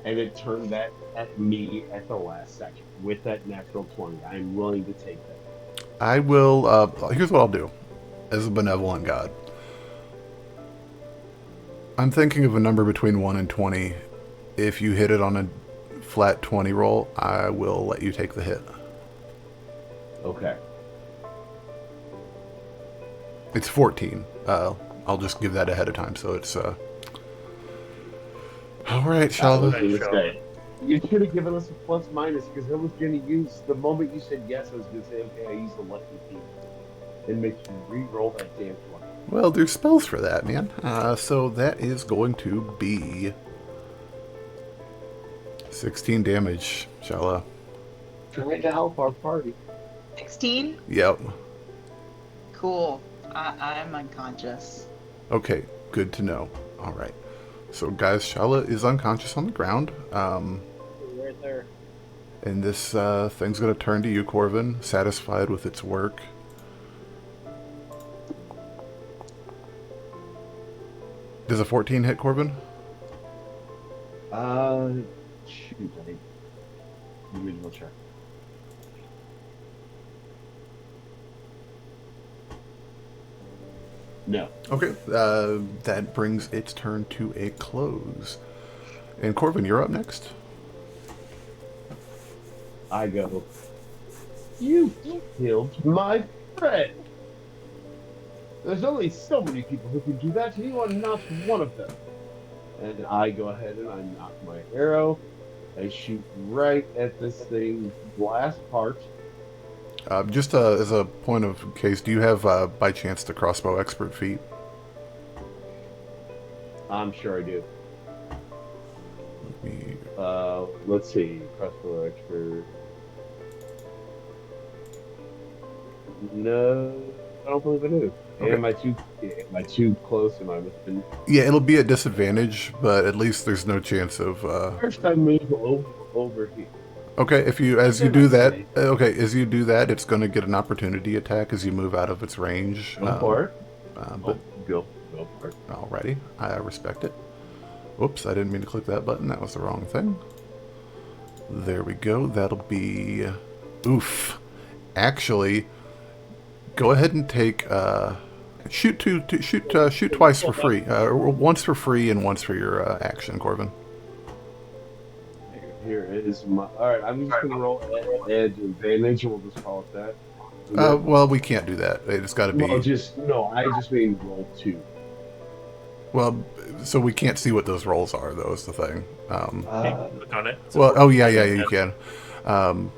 and it turned that at me at the last second with that natural 20? I'm willing to take that. I will. Here's what I'll do, as a benevolent god. I'm thinking of a number between 1 and 20. If you hit it on a flat 20 roll, I will let you take the hit. Okay. It's 14. I'll just give that ahead of time, so it's... All right, Shalla. Shalla. You should have given us a plus minus because I was going to use, the moment you said yes, I was going to say, okay, I used a lucky piece and make you re-roll that damn 20. Well, there's spells for that, man. So that is going to be 16 damage, Shalla. Trying to help our party. 16? Yep. Cool. I'm unconscious. Okay, good to know. All right. So, guys, Shalla is unconscious on the ground. Right there. And this thing's going to turn to you, Corvin, satisfied with its work. Does a 14 hit, Corvin? Shoot, I think. Individual check. No. Okay. That brings its turn to a close. And Corvin, you're up next. I go. You killed my friend. There's only so many people who can do that, and you are not one of them. And I go ahead and I knock my arrow. I shoot right at this thing's last part. Just as a point of case, do you have, by chance, the crossbow expert feat? I'm sure I do. We- Let's see. Crossbow expert. No, I don't believe I do. Okay. Am I too close? Am I within? Yeah, it'll be at disadvantage, but at least there's no chance of. First I move over here. Okay, as you Okay, do that, nice. as you do that, it's going to get an opportunity attack as you move out of its range. Go for it. But Go for it. alrighty, I respect it. Whoops, I didn't mean to click that button. That was the wrong thing. There we go. That'll be, oof. Actually, go ahead and take shoot twice for free. Once for free and once for your action, Corvin. Here is my. All right, I'm just gonna roll at advantage, and we'll just call it that. Well, we can't do that. It's got to be. I just mean roll 2. Well, so we can't see what those rolls are, though, is the thing. Click on it. Well, oh, yeah, you can. Boop,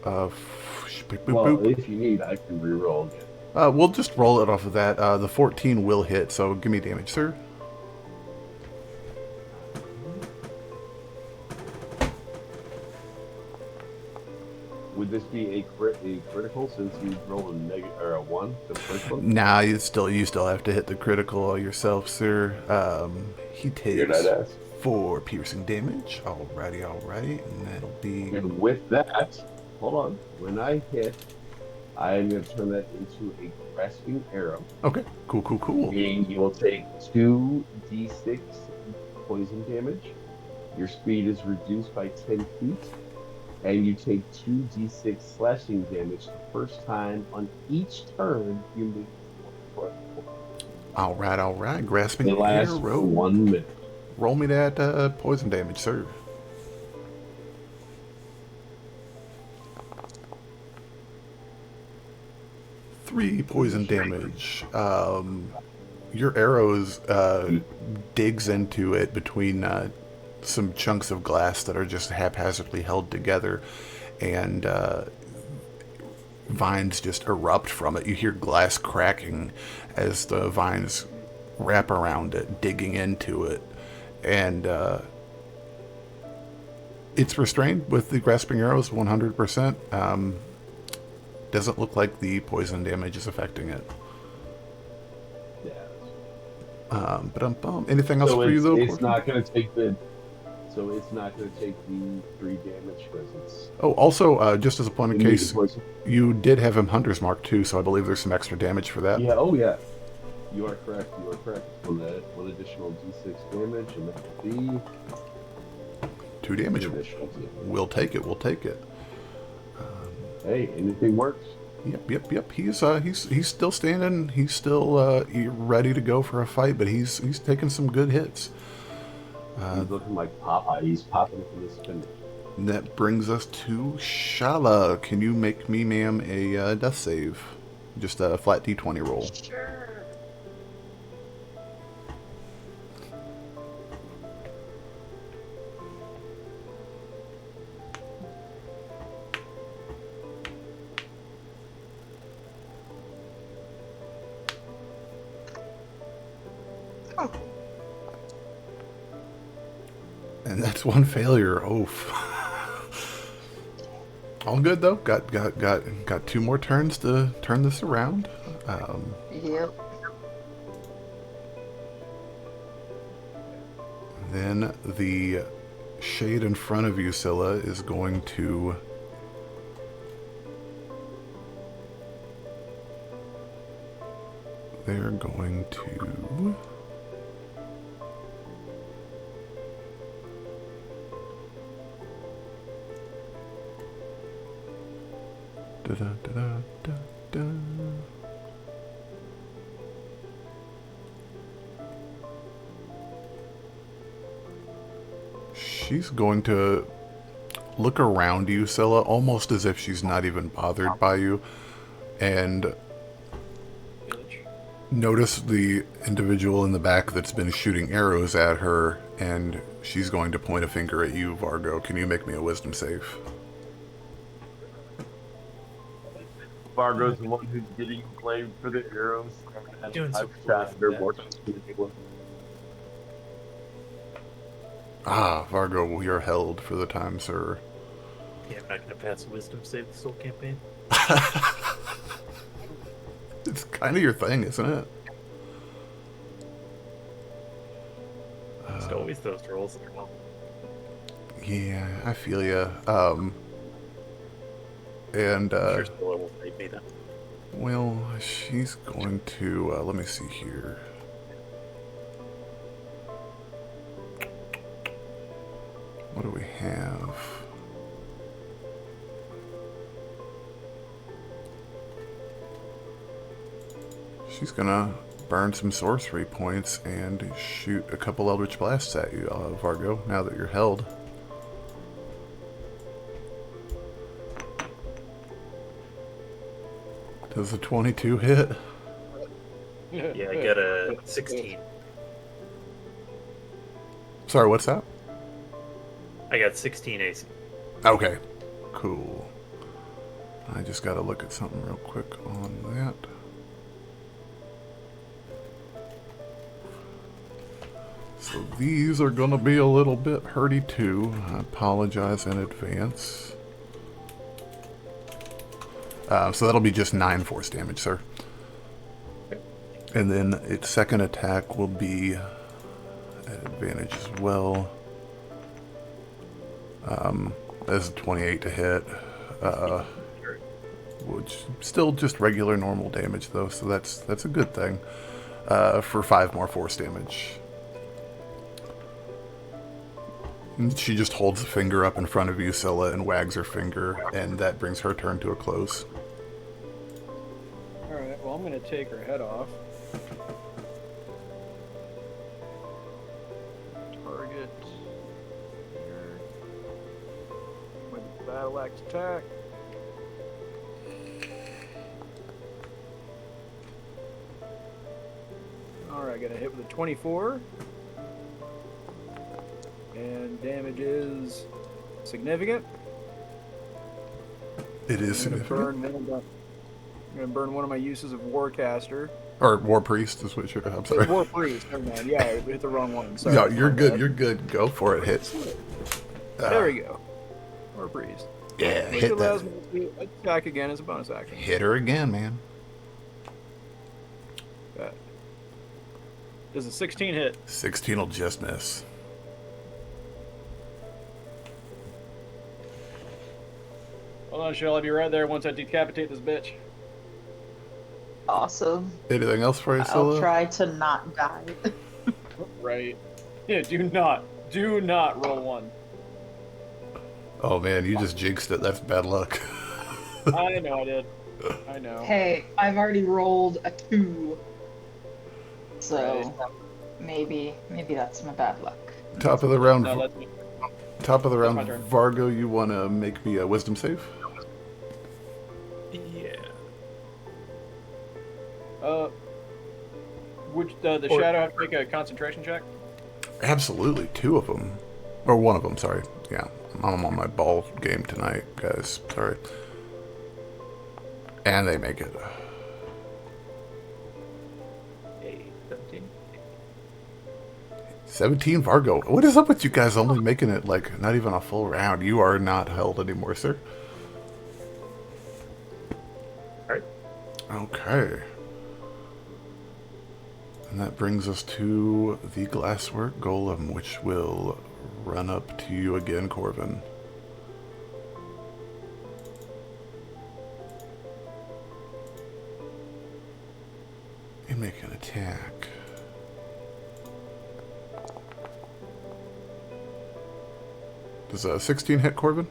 boop, Well, boop. if you need, I can re-roll again. We'll just roll it off of that. The 14 will hit, so give me damage, sir. Would this be a critical since you rolled a negative or a 1 the first one? Nah, you still have to hit the critical yourself, sir. He You're takes not ass. 4 piercing damage. Alrighty, and that'll be. And with that, hold on. When I hit, I am going to turn that into a grasping arrow. Okay, cool. Meaning you will take 2d6 poison damage. Your speed is reduced by 10 feet. And you take 2d6 slashing damage the first time on each turn you move forward. Alright. Grasping It lasts for arrow. 1 minute. Roll me that poison damage, sir. Three poison damage. Your arrows digs into it between some chunks of glass that are just haphazardly held together, and vines just erupt from it. You hear glass cracking as the vines wrap around it, digging into it, and it's restrained with the grasping arrows 100%. Doesn't look like the poison damage is affecting it. Yeah. But anything else for you though? It's Corvin? not going to take the. So it's not going to take the 3 damage because it's. Oh, also, just as a point of immune case, poison. you did have him Hunter's Mark too, so I believe there's some extra damage for that. Yeah. Oh yeah. You are correct. One additional d6 damage, and that will be 2 damage. additional damage. We'll take it. Hey, anything works. Yep. He's still standing. He's still ready to go for a fight, but he's taking some good hits. He's looking like Popeye. He's popping up in his spinach. And that brings us to Shalla. Can you make me, ma'am, a death save? Just a flat d20 roll. Sure. Oh, And that's 1 failure. Oof. All good though. Got 2 more turns to turn this around. Yep. Then the shade in front of you, Scylla, is going to they're going to da. She's going to look around you, Scylla, almost as if she's not even bothered by you. And Village. notice the individual in the back that's been shooting arrows at her, and she's going to point a finger at you, Vargo. Can you make me a wisdom save? Fargo's the one who's getting blamed for the arrows. Doing some I've shot her more. Ah, Vargo, you're held for the time, sir. Yeah, I'm not going to pass a wisdom save this whole campaign. It's kind of your thing, isn't it? It's always those rolls. Yeah, I feel ya. And, Sure, Scylla will save me then. well, she's going to, let me see here. What do we have? She's gonna burn some sorcery points and shoot a couple Eldritch Blasts at you, Vargo, now that you're held. Does a 22 hit? Yeah, I got a 16. Sorry, what's that? I got 16 AC. Okay, cool. I just gotta look at something real quick on that. So these are gonna be a little bit hurty too. I apologize in advance. So that'll be just 9 force damage, sir. And then its second attack will be at advantage as well. That's a 28 to hit. Which still just regular normal damage though, so that's a good thing. For 5 more force damage. And she just holds a finger up in front of you, Scylla, and wags her finger, and that brings her turn to a close. Alright, well, I'm going to take her head off. Target. Here. With the Aylex attack. Alright, got a hit with a 24. And damage is significant. It is significant. I'm going to burn one of my uses of Warcaster. Or War Priest is what you're... I'm sorry. War Priest, never mind. Yeah, I hit the wrong one. Sorry. No, you're good. You're good. Go for it. Hit. There we go. War Priest. Yeah, Which hit allows that. me to attack again as a bonus action. Hit her again, man. Does a 16 hit? 16 will just miss. Hold on, Shell. I'll be right there once I decapitate this bitch. Awesome. Anything else for you, Scylla? I'll try to not die. Right. Yeah, do not roll one. Oh man, you just jinxed it. That's bad luck. I know I did. I know. Hey, I've already rolled a 2. So maybe that's my bad luck. Top of the round. No, that's me. Top of the round, my turn. Vargo. You want to make me a wisdom save? Yeah. Would the shadow have to make a concentration check? Absolutely, 2 of them, or 1 of them. Sorry. Yeah, I'm on my ball game tonight, guys. Sorry. And they make it. 17. 17, Vargo. What is up with you guys only making it, like, not even a full round? You are not held anymore, sir. Alright. Okay. And that brings us to the Glasswork Golem, which will run up to you again, Corvin. And make an attack. Does a 16 hit, Corvin?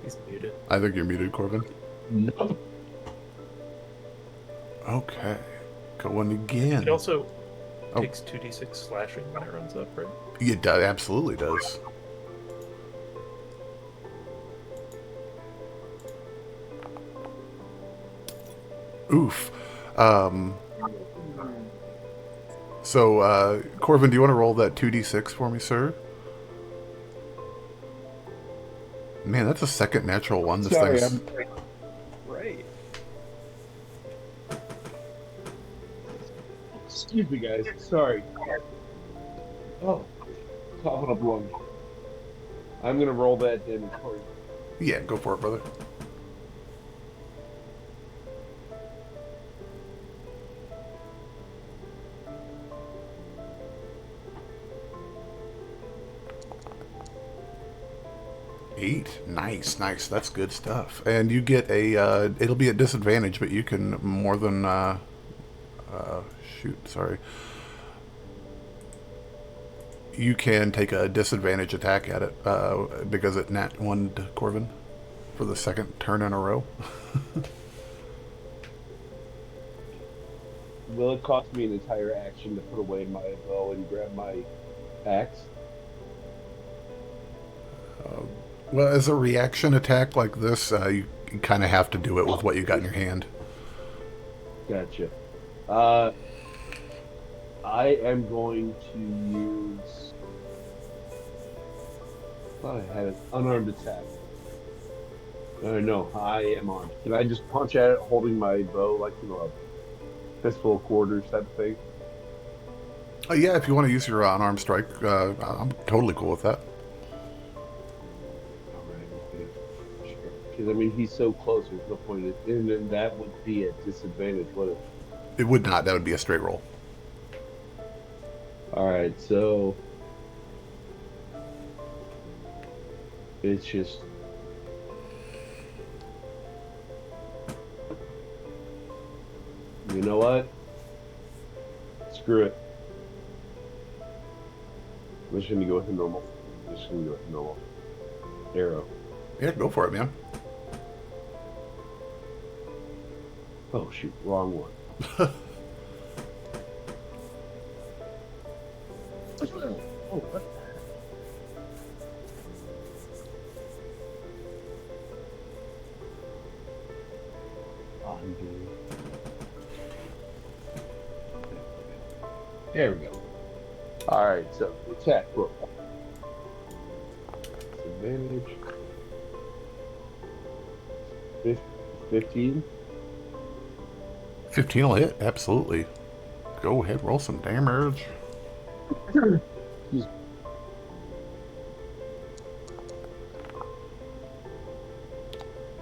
He's muted. I think you're muted, Corvin. No. Okay. Going again. It also Oh. takes 2d6 slashing when it runs up, right? It absolutely does. Oof. So, Corvin, do you want to roll that 2d6 for me, sir? Man, that's a second natural one. This Sorry, thing's... Right. Excuse me, guys. Sorry. Oh, coughing up lung. I'm gonna roll that damage for you. Yeah, go for it, brother. Eight. Nice, nice. That's good stuff. And you get a, it'll be at disadvantage, but you can more than, shoot, sorry. You can take a disadvantage attack at it, because it nat 1'd Corvin for the second turn in a row. Will it cost me an entire action to put away my bow and grab my axe? Well, as a reaction attack like this, you kind of have to do it with what you got in your hand. Gotcha. I am going to use... I thought I had an unarmed attack. No, I am armed. Can I just punch at it holding my bow like, a fistful of quarters type of thing? Yeah, if you want to use your unarmed strike, I'm totally cool with that. Because, I mean, he's so close, there's no point in... And then that would be at disadvantage, would it? It would not. That would be a straight roll. Alright, so... It's just... You know what? Screw it. I'm just gonna go with the normal. I'm just gonna go with the normal arrow. Yeah, go for it, man. Oh shoot, wrong one. Oh, what the heck? Undo. There we go. Alright, so attack roll. Advantage. 15. 15 will hit, absolutely. Go ahead, roll some damage.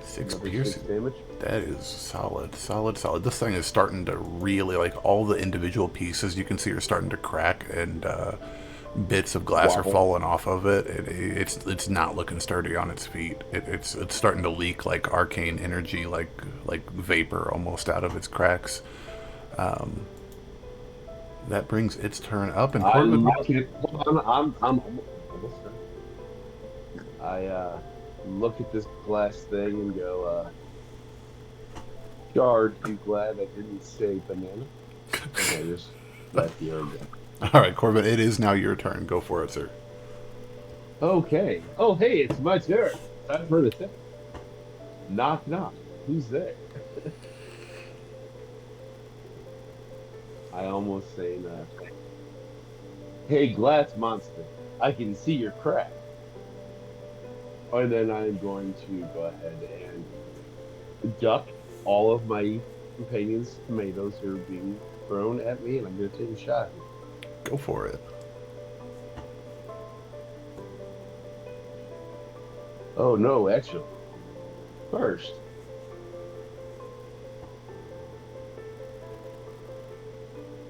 Six Another piercing. 6 damage. That is solid, solid, solid. This thing is starting to really, like, all the individual pieces you can see are starting to crack, and bits of glass are falling off of it. It's not looking sturdy on its feet. It's starting to leak like arcane energy, like vapor almost out of its cracks. That brings its turn up, and Corvin... I'm almost done. I look at this glass thing and go, "Guard, you glad I didn't say banana?" And I just let the arrow go. All right, Corvin, it is now your turn. Go for it, sir. Okay. Oh, hey, it's my turn. Time for the thing. Knock, knock. Who's there? I almost say, "Hey, glass monster, I can see your crack." And then I'm going to go ahead and duck all of my companions' tomatoes that are being thrown at me, and I'm going to take a shot. Go for it. Oh, no, actually. First,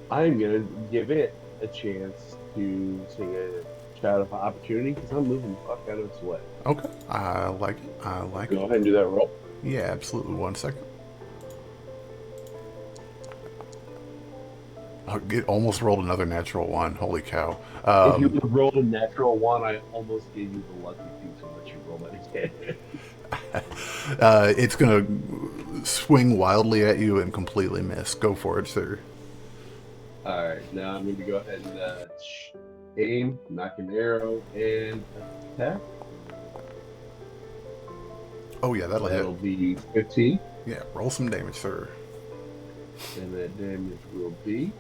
I'm going to give it a chance to take a shot of opportunity because I'm moving the fuck out of its way. Okay, I like it. I like Go it. ahead and do that roll. Yeah, absolutely. 1 second. It almost rolled another natural one. Holy cow. If you would have rolled a natural one, I almost gave you the lucky piece to let you roll that again. It's going to swing wildly at you and completely miss. Go for it, sir. Alright, now I'm going to go ahead and aim, knock an arrow, and attack. Oh, yeah, that'll That'll hit. be 15. Yeah, roll some damage, sir. And that damage will be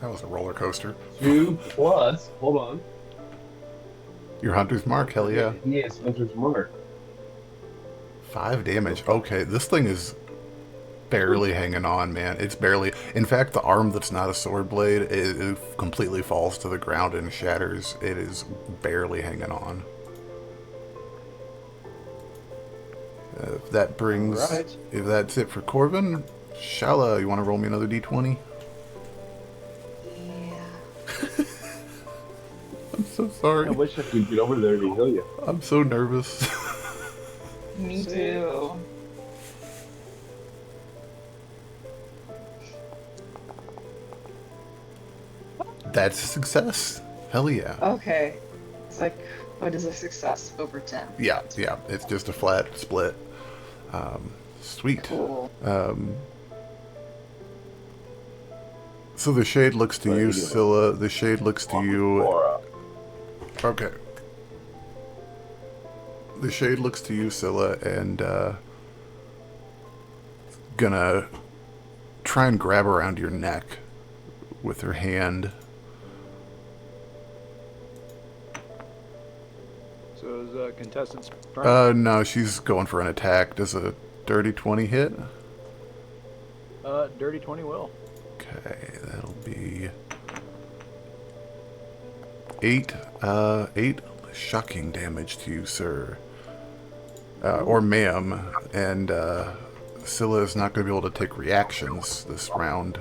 That was a roller coaster. 2 plus. Hold on. Your Hunter's Mark, hell yeah. Yes, Hunter's Mark. 5 damage. Okay, this thing is barely hanging on, man. It's barely. In fact, the arm that's not a sword blade, it completely falls to the ground and shatters. It is barely hanging on. If that brings. Alright. If that's it for Corvin, Shalla, you want to roll me another d20? Yeah. I'm so sorry. I wish I could get over there to heal you. I'm so nervous. Me See? too. That's a success. Hell yeah. Okay. It's like, what is a success over 10? Yeah, yeah. It's just a flat split. Sweet. Cool. So the shade looks to you, Scylla. The shade looks to you. Okay. The shade looks to you, Scylla, and gonna try and grab around your neck with her hand. So is contestant's turn? No, she's going for an attack. Does a dirty 20 hit? Dirty 20 will. Okay, that'll be 8 shocking damage to you, sir. Or ma'am. And Scylla is not going to be able to take reactions this round.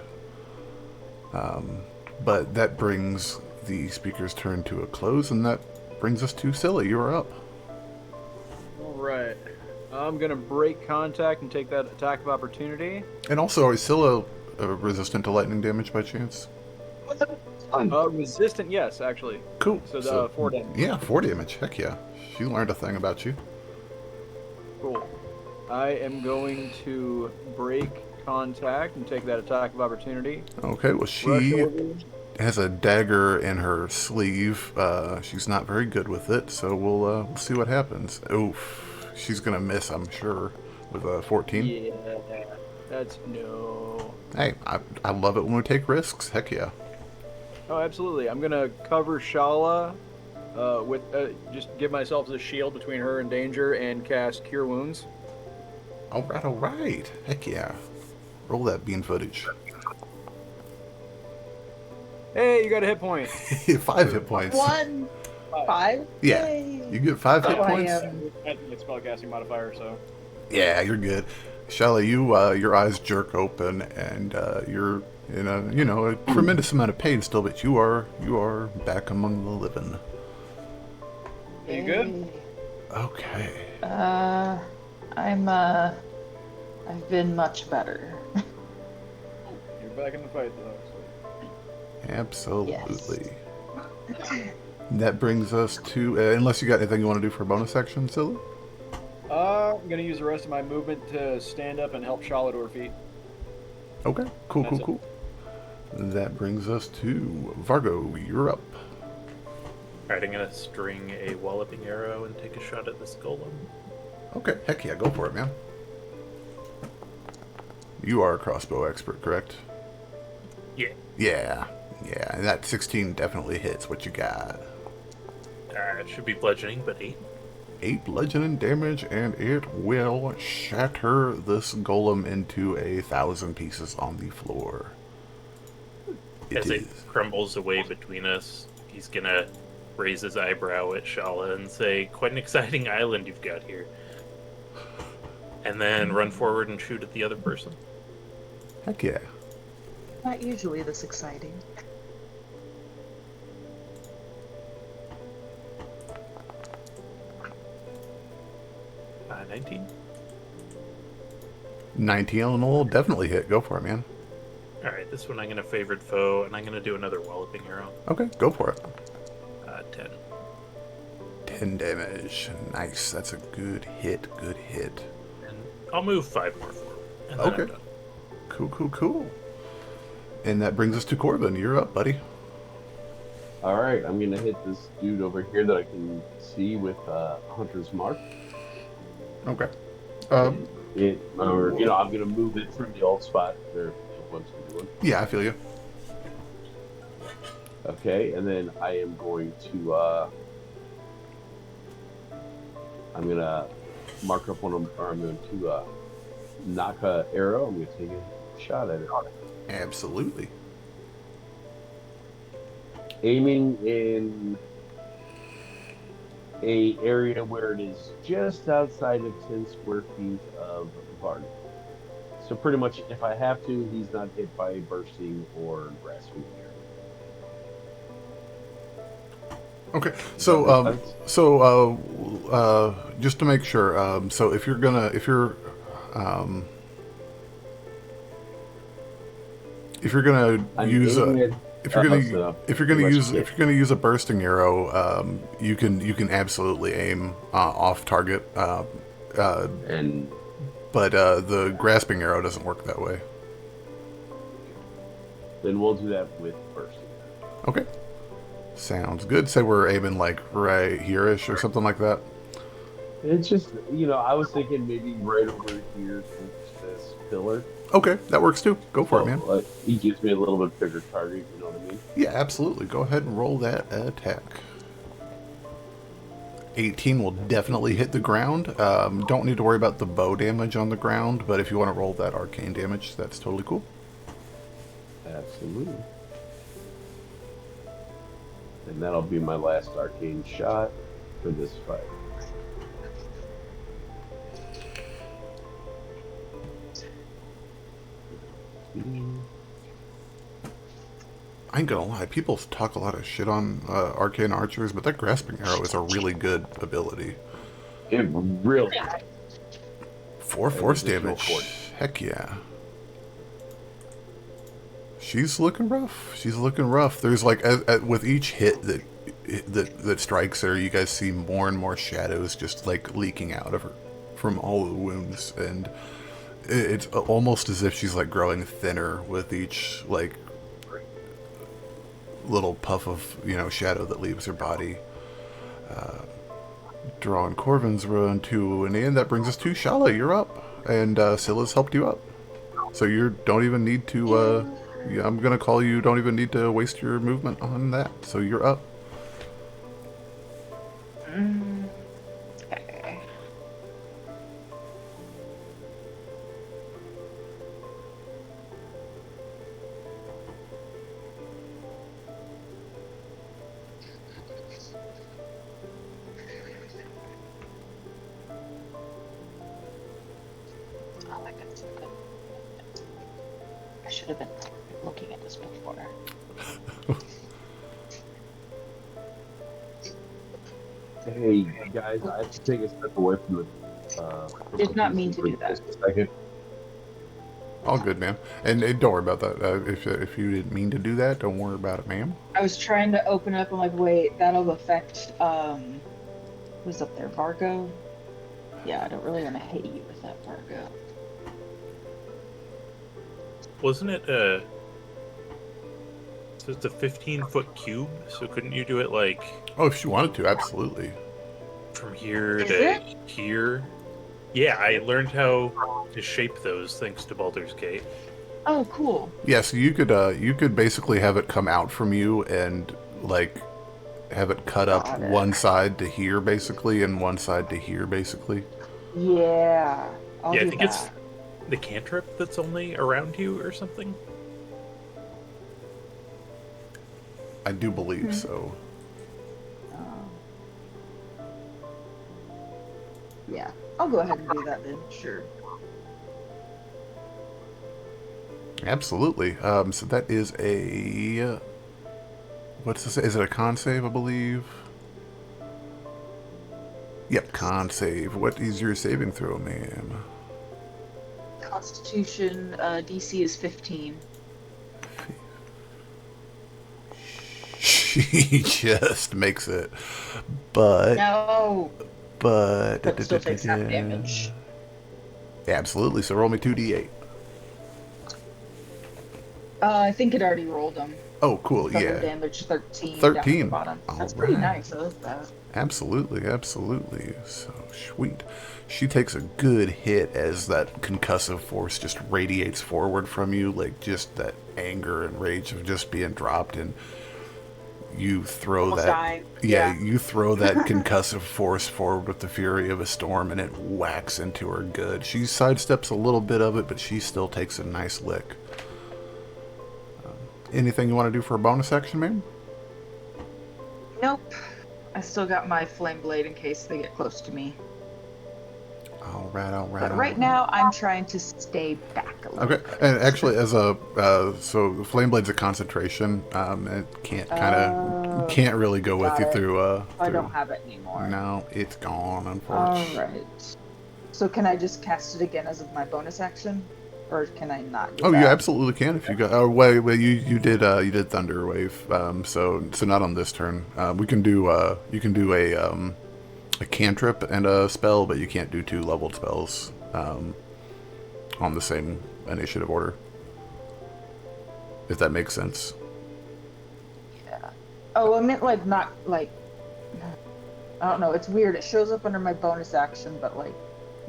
But that brings the speaker's turn to a close, and that brings us to Scylla. You're up. Alright. I'm gonna break contact and take that attack of opportunity. And also, is Scylla resistant to lightning damage by chance? Resistant, yes, actually. Cool. So the 4 damage. Yeah, 4 damage. Heck yeah. She learned a thing about you. Cool. I am going to break contact and take that attack of opportunity. Okay, well, Rush she over. has a dagger in her sleeve. She's not very good with it, so we'll see what happens. Oof. She's going to miss, I'm sure, with a 14. Yeah, that's no. Hey, I love it when we take risks. Heck yeah. Oh, absolutely. I'm gonna cover Shalla with just give myself the shield between her and danger and cast Cure Wounds. All right. Heck yeah. Roll that bean footage. Hey, you got a hit point. 5 hit points. 1, 5? Yeah. Yay. You get 5 hit Oh, I points? am. I think it's spellcasting modifier, so. Yeah, you're good. Shalla, you your eyes jerk open, and you're in a tremendous amount of pain still, but you are back among the living. Are you good? Okay. I've been much better. You're back in the fight, though. Absolutely. That brings us to unless you got anything you want to do for a bonus action, Scylla? I'm gonna use the rest of my movement to stand up and help Shalla to her feet. Okay. Cool. That's Cool. That brings us to Vargo. You're up. Alright, I'm gonna string a walloping arrow and take a shot at this golem. Okay. Heck yeah, go for it, man. You are a crossbow expert, correct? Yeah. Yeah. And that 16 definitely hits. What you got? It should be bludgeoning, but 8. 8 bludgeoning damage, and it will shatter this golem into 1,000 pieces on the floor. As it crumbles away between us, he's gonna raise his eyebrow at Shalla and say, "Quite an exciting island you've got here." And then run forward and shoot at the other person. Heck yeah. Not usually this exciting. Uh, 19. 19 will definitely hit. Go for it, man. Alright, this one I'm gonna favored foe, and I'm gonna do another walloping arrow. Okay, go for it. 10. 10 damage. Nice. That's a good hit. And I'll move 5 more forward. And then Okay. I'm done. Cool. And that brings us to Corvin. You're up, buddy. Alright, I'm gonna hit this dude over here that I can see with Hunter's Mark. Okay. I'm gonna move it from the old spot there. Once we're doing. Yeah, I feel you. Okay, and then I am going to I'm gonna mark up one of them, or I'm going to knock a arrow. I'm gonna take a shot at it. Absolutely. Aiming in a area where it is just outside of 10 square feet of Varn. So pretty much, if I have to, he's not hit by bursting or grasping air. Okay, Does that make sense? just to make sure, so if you're gonna I'm use aiming a at if you're so pretty much if hit. you're gonna use a bursting arrow, you can absolutely aim off target, And but the grasping arrow doesn't work that way. then we'll do that with bursting. Okay, sounds good. Say we're aiming like right here-ish or something like that. It's just, I was thinking maybe right over here towards this pillar. Okay, that works too. Go for it, man. Like, he gives me a little bit bigger target, you know what I mean? Yeah, absolutely. Go ahead and roll that attack. 18 will definitely hit the ground. Don't need to worry about the bow damage on the ground, but if you want to roll that arcane damage, that's totally cool. Absolutely. And that'll be my last arcane shot for this fight. I ain't gonna lie, people talk a lot of shit on arcane archers, but that grasping arrow is a really good ability. It really 4 force additional damage. force. Heck yeah. She's looking rough. She's looking rough. There's like, with each hit that strikes her, you guys see more and more shadows just like leaking out of her from all the wounds, and it's almost as if she's like growing thinner with each like little puff of shadow that leaves her body. Drawing Corvin's run to an end. That brings us to Shalla. You're up, and Scylla's helped you up, so you don't even need to. I'm gonna call you. Don't even need to waste your movement on that. So you're up. Okay. Oh my goodness. I should have been looking at this before. Hey guys, I have to take a step away from the. Did not mean to do that. Just a second. All good, man. And don't worry about that. If you didn't mean to do that, don't worry about it, ma'am. I was trying to open up. I'm like, wait, that'll affect. Who's up there? Vargo? Yeah, I don't really want to hit you with that, Vargo. Wasn't it so it's a 15-foot cube, so couldn't you do it like Oh, if you wanted to, absolutely. from here Is to it? here? Yeah, I learned how to shape those thanks to Baldur's Gate. Oh, cool. Yeah, so you could basically have it come out from you and like have it cut up Got it. one side to here basically and one side to here basically. Yeah. I'll Yeah, I do think that. it's the cantrip that's only around you or something. I do believe so. Yeah. I'll go ahead and do that then. Sure. Absolutely. So that is a what's this? Is it a con save, I believe? Yep, con save. What is your saving throw, ma'am? Constitution DC is 15. She just makes it, but No. but But still takes half damage. Absolutely. So roll me 2d8. I think it already rolled them. Oh, cool. Thunder Yeah. damage 13 down at the 13. bottom. All That's pretty right. nice. I like that. Absolutely, absolutely. So sweet. She takes a good hit as that concussive force just radiates forward from you, like just that anger and rage of just being dropped, and you throw Almost that. dying. Yeah, Yeah. you throw that concussive force forward with the fury of a storm, and it whacks into her good. She sidesteps a little bit of it, but she still takes a nice lick. Anything you want to do for a bonus action, ma'am? Nope. I still got my flame blade in case they get close to me. All right, all right. But all right right. now, I'm trying to stay back a little Okay, bit. and actually, as a so flame blade's a concentration. It can't really go with got you it. through. I don't have it anymore. No, it's gone, All unfortunately. right. So can I just cast it again as of my bonus action, or can I not do Oh, that? you absolutely can if you got. Oh, wait, you did Thunder Wave. So not on this turn. We can do you can do a cantrip and a spell, but you can't do 2 leveled spells on the same initiative order. If that makes sense. Yeah. Oh, I meant like not like. I don't know. It's weird. It shows up under my bonus action, but like.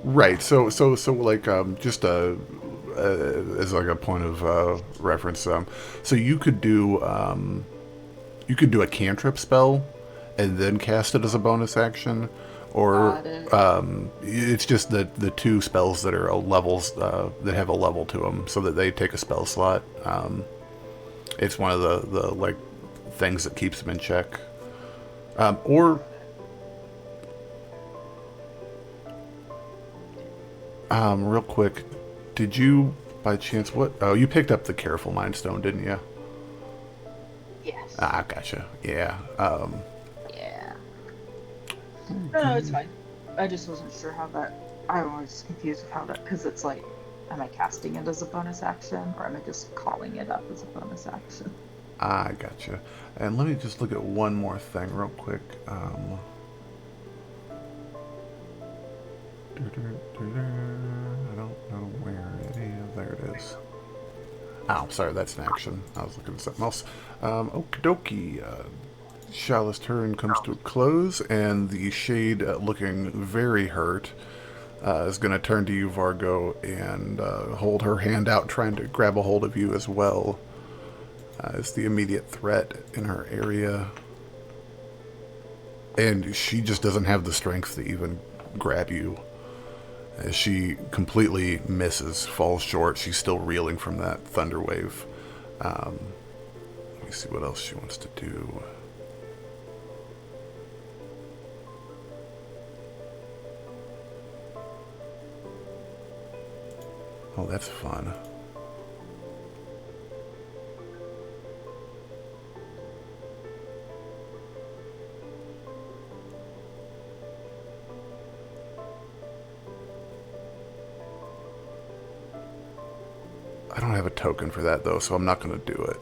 Right. So like just as like a point of reference. So you could do a cantrip spell and then cast it as a bonus action, or Got it. it's just the 2 spells that are levels that have a level to them, so that they take a spell slot. It's one of the like things that keeps them in check. Or real quick, did you by chance what? Oh, you picked up the Careful Mind Stone, didn't you? Yes. Ah, gotcha. Yeah. Yeah. No, it's fine. I just wasn't sure how that. I was confused with how that, because it's like, am I casting it as a bonus action, or am I just calling it up as a bonus action? I gotcha. And let me just look at one more thing real quick. I don't know where it is. There it is. Oh, sorry, that's an action. I was looking at something else. Okie dokie. Shalla's turn comes to a close, and the Shade, looking very hurt, is going to turn to you, Vargo, and hold her hand out, trying to grab a hold of you as well. It's the immediate threat in her area. And she just doesn't have the strength to even grab you. As she completely misses, falls short. She's still reeling from that thunder wave. Let me see what else she wants to do. Oh, that's fun. I don't have a token for that, though, so I'm not going to do it.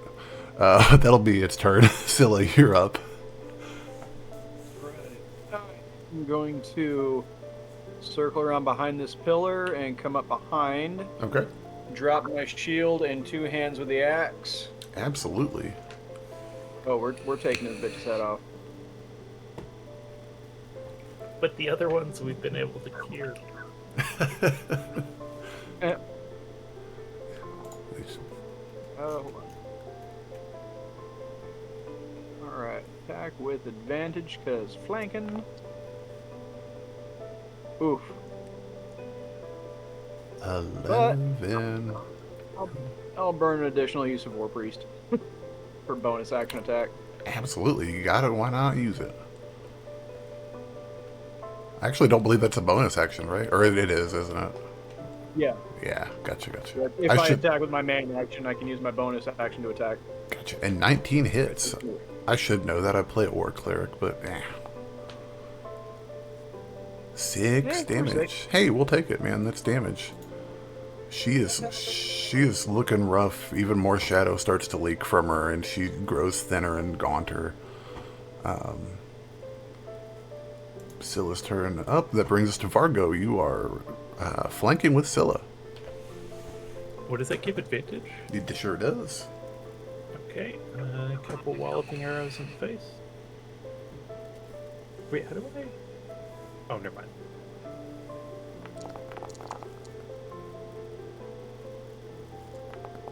That'll be its turn. Scylla, you're up. Right. I'm going to circle around behind this pillar and come up behind. Okay. Drop my shield in 2 hands with the axe. Absolutely. Oh, we're taking his bitch's head off. But the other ones we've been able to cure. Hold on. Alright, attack with advantage, because flanking. Oof. 11. I'll burn an additional use of War Priest for bonus action attack. Absolutely. You got it. Why not use it? I actually don't believe that's a bonus action, right? Or it is, isn't it? Yeah. Yeah. Gotcha. If I attack with my main action, I can use my bonus action to attack. Gotcha. And 19 hits. I should know that. I play a War Cleric, but 6 damage. 6. Hey, we'll take it, man. That's damage. She is looking rough. Even more shadow starts to leak from her, and she grows thinner and gaunter. Scylla's turn up. That brings us to Vargo. You are flanking with Scylla. What does that give advantage? It sure does. Okay. Okay, a couple walloping arrows in the face. Wait, how do I? Oh, never mind.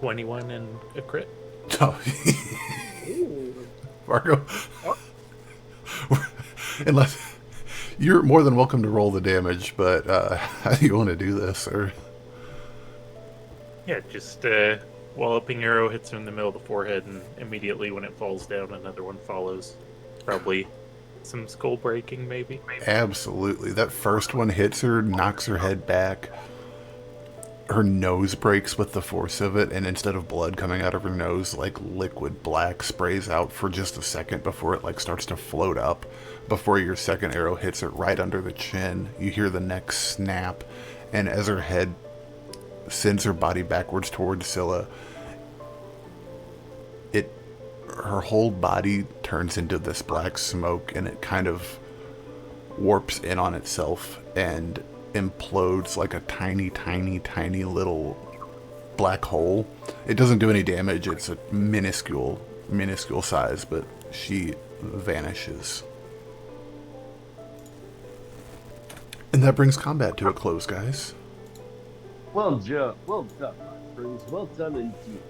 $21 and a crit. Oh. Marco. Oh. Unless you're more than welcome to roll the damage, but how do you want to do this, or? Yeah, just walloping arrow hits him in the middle of the forehead, and immediately when it falls down, another one follows. Probably some skull breaking, maybe. Absolutely. That first one hits her, knocks her head back. Her nose breaks with the force of it, and instead of blood coming out of her nose, like liquid black sprays out for just a second before it like starts to float up. Before your second arrow hits it right under the chin, you hear the neck snap, and as her head sends her body backwards towards Scylla, her whole body turns into this black smoke, and it kind of warps in on itself and implodes like a tiny, tiny, tiny little black hole. It doesn't do any damage. It's a minuscule size, but she vanishes. And that brings combat to a close, guys. Well done, my friends. Well done indeed.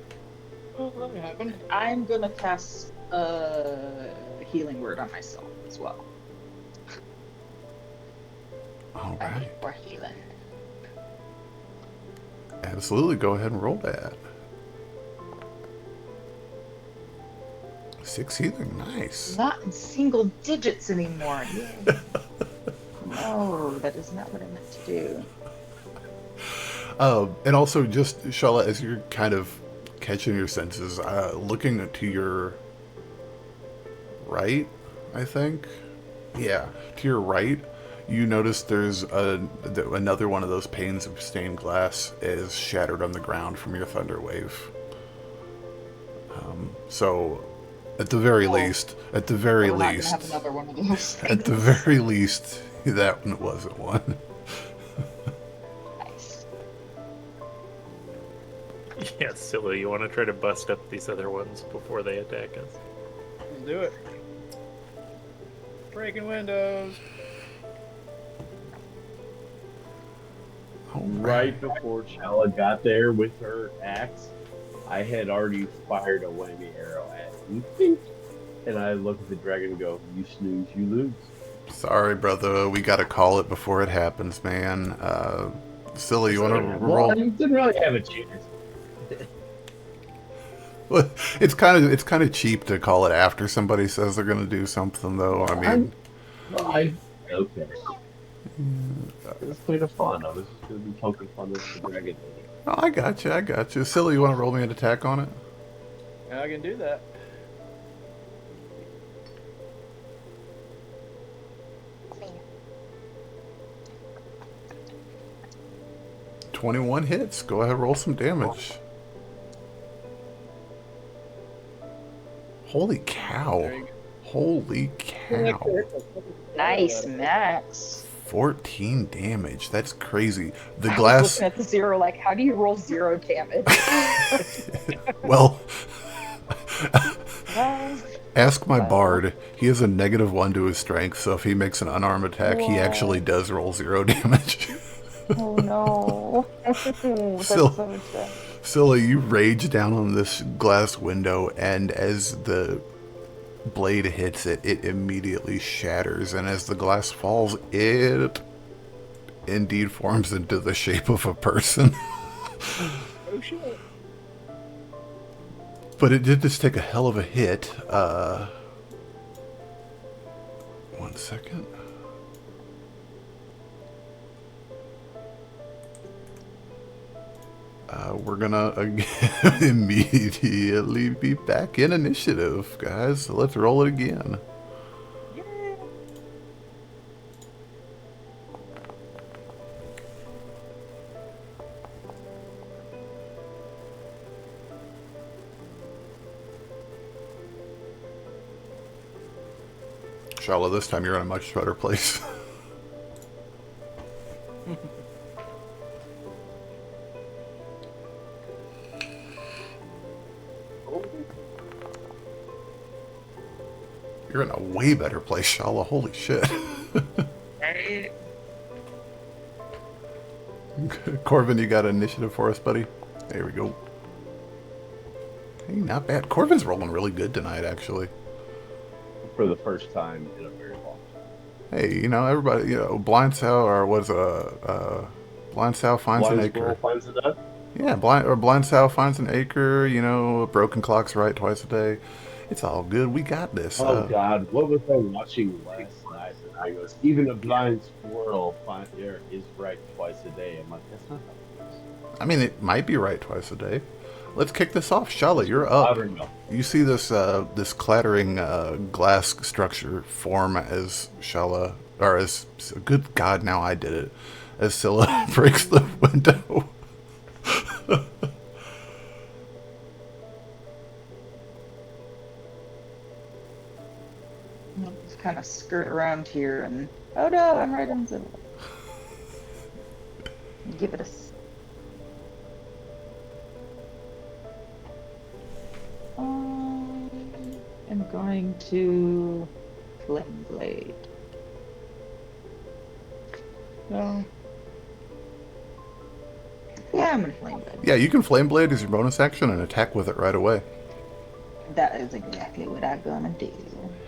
Oh, that happened. I'm gonna cast a healing word on myself as well. All I need right. more healing. Absolutely. Go ahead and roll that. 6 healing. Nice. Not in single digits anymore. Yay. No, that is not what I meant to do. And also, just, Shalla, as you're kind of catching your senses, looking to your right, I think? Yeah, to your right, you notice there's another one of those panes of stained glass is shattered on the ground from your thunder wave. So, at the very least, We're not gonna have another one of those things. at the very least, that one wasn't one. Nice. Yeah, Scylla, you want to try to bust up these other ones before they attack us? Let's do it. Breaking windows. Right before Shalla got there with her axe, I had already fired a whammy arrow at him. And I look at the dragon and go, "You snooze, you lose." Sorry, brother. We gotta call it before it happens, man. Scylla, you wanna Well, roll? I didn't really have a chance. Well, it's kind of cheap to call it after somebody says they're gonna do something, though. I mean, Okay. It's kind of fun. I was just going to be poking fun at the dragon. oh, I got you. Scylla, you want to roll me an attack on it? I can do that. Me. 21 hits. Go ahead, roll some damage. Holy cow! There you go. Holy cow! Nice, Max. 14 damage. That's crazy. The I was glass. looking at the 0 like, how do you roll 0 damage? Well, Well, ask my bard. He has a -1 to his strength, so if he makes an unarmed attack, he Whoa. actually does roll 0 damage. oh no. That's Still- so sad. Scylla, you rage down on this glass window, and as the blade hits it, it immediately shatters, and as the glass falls, it indeed forms into the shape of a person. Oh shit. But it did just take a hell of a hit. 1 second. We're gonna immediately be back in initiative, guys. So let's roll it again. Shalla, this time you're in a much better place. You're in a way better place, Shalla. Holy shit. Right. Corvin, you got an initiative for us, buddy? There we go. Hey, not bad. Corvin's rolling really good tonight, actually. For the first time in a very long time. Hey, you know, everybody, you know, blind sow, or what's blind sow finds an Blind acre. squirrel finds a nut? Yeah, blind sow finds an acre, you know, a broken clock's right twice a day. It's all good. We got this. Oh God, what was I watching last night? I goes, even a blind squirrel is right twice a day. I'm like, that's not how it works. I mean, it might be right twice a day. Let's kick this off. Shalla, you're up. You see this this clattering glass structure form as Shalla, or as, good God, now I did it, as Scylla breaks the window. I'll just kind of skirt around here and, oh no, I'm right on Scylla. Give it a I'm going to Flame Blade. No. Yeah, I'm gonna Flame Blade. Yeah, you can Flame Blade as your bonus action and attack with it right away. That is exactly what I'm gonna do.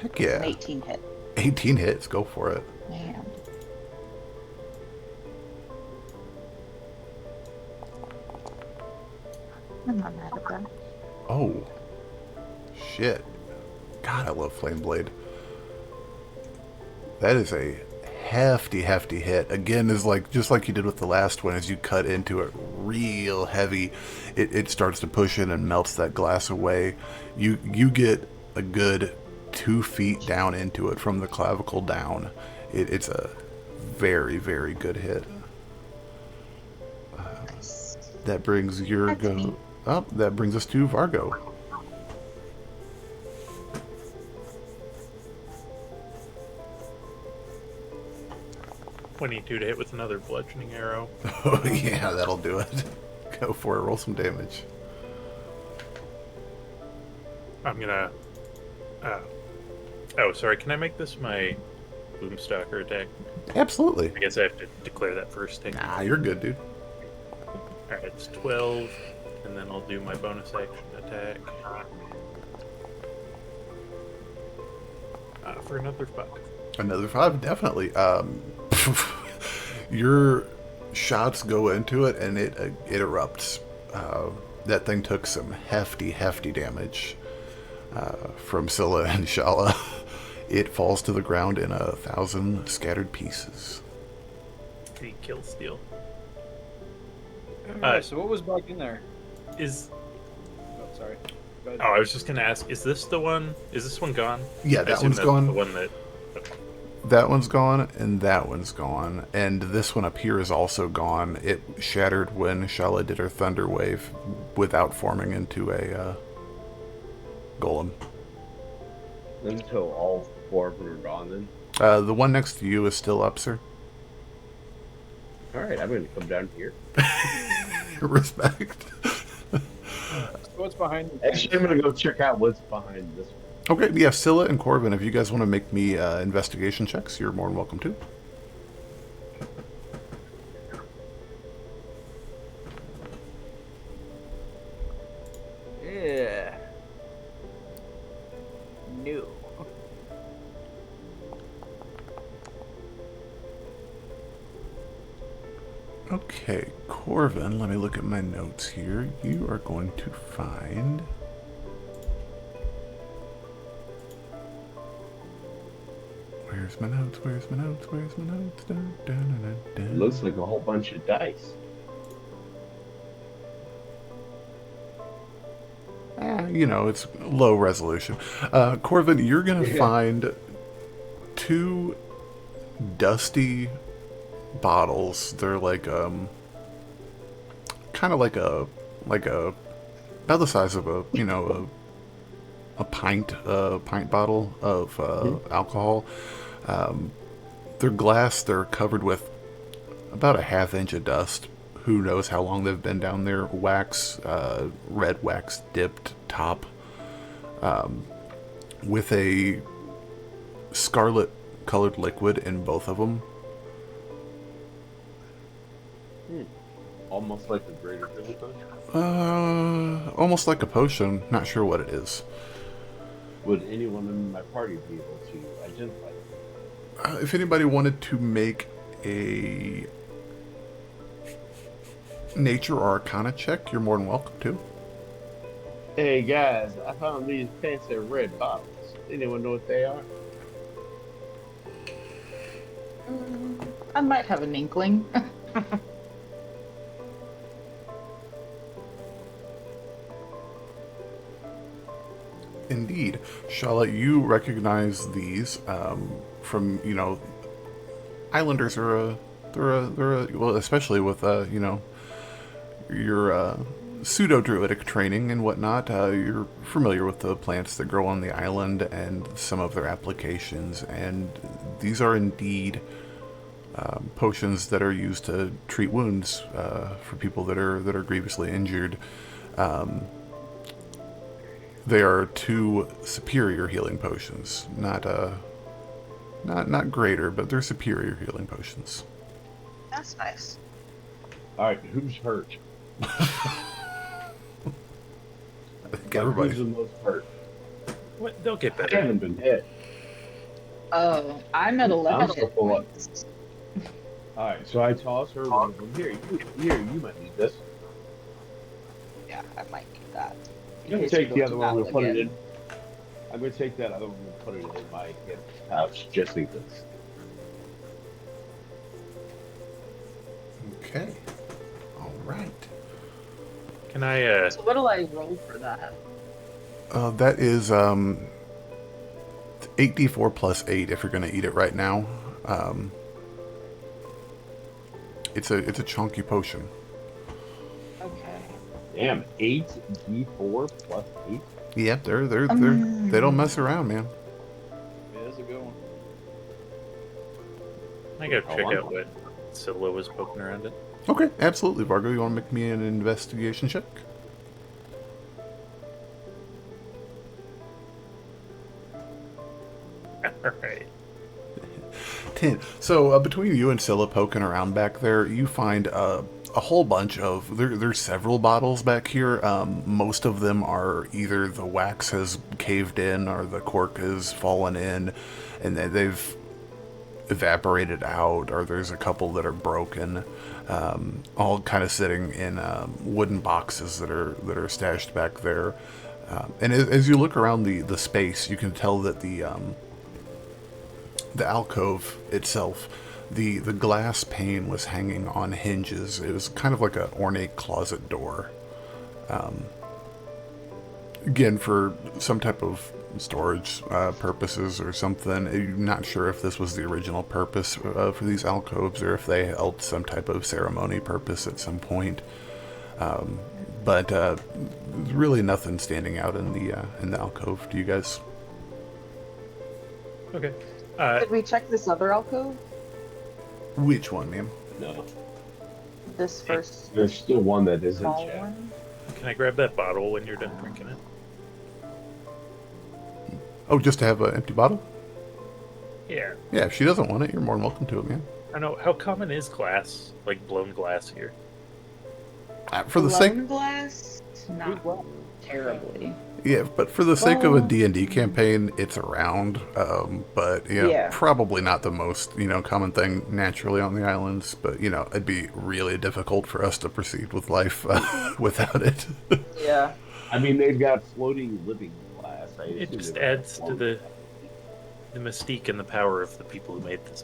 Heck yeah. An 18 hit. 18 hits, go for it. Man. I'm not mad at that. Oh. Shit. God, I love Flame Blade. That is a hefty hit. Again, is like just like you did with the last one, as you cut into it real heavy, it starts to push in and melts that glass away. You get a good 2 feet down into it from the clavicle down. It's a very good hit. That brings your go up. That brings us to Vargo. 22 to hit with another bludgeoning arrow. Oh yeah, that'll do it. Go for it. Roll some damage. I'm gonna... oh, sorry. Can I make this my Boomstalker attack? Absolutely. I guess I have to declare that first thing. Nah, you're good, dude. Alright, it's 12. And then I'll do my bonus action attack. For another 5. Another 5, definitely. Your shots go into it and it erupts. That thing took some hefty damage from Scylla and Shalla. It falls to the ground in 1,000 scattered pieces. The kill steal. Alright, so what was back in there? Is... Oh, sorry. Go ahead. Oh, I was just gonna ask, is this the one? Is this one gone? Yeah, I that assume one's that's gone. The one that... That one's gone, and that one's gone. And this one up here is also gone. It shattered when Shalla did her Thunder Wave without forming into a golem. Until all 4 of them are gone then? The one next to you is still up, sir. Alright, I'm going to come down here. Respect. What's behind the Actually, I'm going to go check out what's behind this one. Okay, yeah, Scylla and Corvin, if you guys want to make me investigation checks, you're more than welcome to. Yeah. No. Okay, Corvin, let me look at my notes here. You are going to find... Where's my notes? Where's my notes? Where's my notes? Dun, dun, dun, dun. Looks like a whole bunch of dice. You know, it's low resolution. Corvin, you're going to find 2 dusty bottles. They're like, kind of like a, about the size of a, you know, a pint bottle of alcohol. They're glass. They're covered with about a ½ inch of dust. Who knows how long they've been down there. Wax, red wax dipped top, with a scarlet colored liquid in both of them. Almost like a greater healing potion. Almost like a potion. Not sure what it is. Would anyone in my party be able to identify it? If anybody wanted to make a nature or arcana check, you're more than welcome to. Hey guys, I found these fancy red bottles. Anyone know what they are? I might have an inkling. Indeed. Shalla, you recognize these from, Islanders are well, especially with, your pseudo-druidic training and whatnot, you're familiar with the plants that grow on the island and some of their applications, and these are indeed potions that are used to treat wounds for people that are grievously injured. They are 2 superior healing potions, not greater, but they're superior healing potions. That's nice. All right, who's hurt? I think everybody's Who's the most hurt? What? They'll get I better. haven't been hit. Oh, I'm at 11 I'm still hit full up. points. All right, so I toss her one of them. Here, you might need this. Yeah, I might need that. I'm gonna take the other one. We'll put it in. I'm gonna take that other one and put it in my hip pouch just in case. okay. All right. Can I? So what do I roll for that? That is 8d4 plus 8 if you're going to eat it right now. It's a chunky potion. Okay. Damn, 8d4 plus 8. Yep, they don't mess around, man. Yeah, that's a good one. I gotta Oh, check I'm- out what Scylla was poking around it. Okay, absolutely, Vargo. You want to make me an investigation check? All right. 10. So between you and Scylla poking around back there, you find a whole bunch of there's several bottles back here. Most of them are either the wax has caved in or the cork has fallen in, and they've evaporated out, or there's a couple that are broken. All kind of sitting in wooden boxes that are stashed back there. And as you look around the space, you can tell that the alcove itself, the glass pane was hanging on hinges. It was kind of like an ornate closet door. Again, for some type of storage purposes or something. I'm not sure if this was the original purpose for these alcoves or if they held some type of ceremony purpose at some point. But really nothing standing out in the alcove. Do you guys? Okay. Did we check this other alcove? Which one, ma'am? No, This first there's still one that isn't small checked. one? Can I grab that bottle when you're done drinking it? Oh, just to have an empty bottle? Yeah. Yeah, if she doesn't want it, you're more than welcome to it, man. I know. How common is glass, like blown glass here? For the sake, Blown glass? Not terribly. yeah, but for the sake of a Well- D&D campaign, it's around. But Yeah. probably not the most common thing naturally on the islands. But it'd be really difficult for us to proceed with life without it. Yeah. I mean, they've got floating living glass. It just adds to the mystique and the power of the people who made this.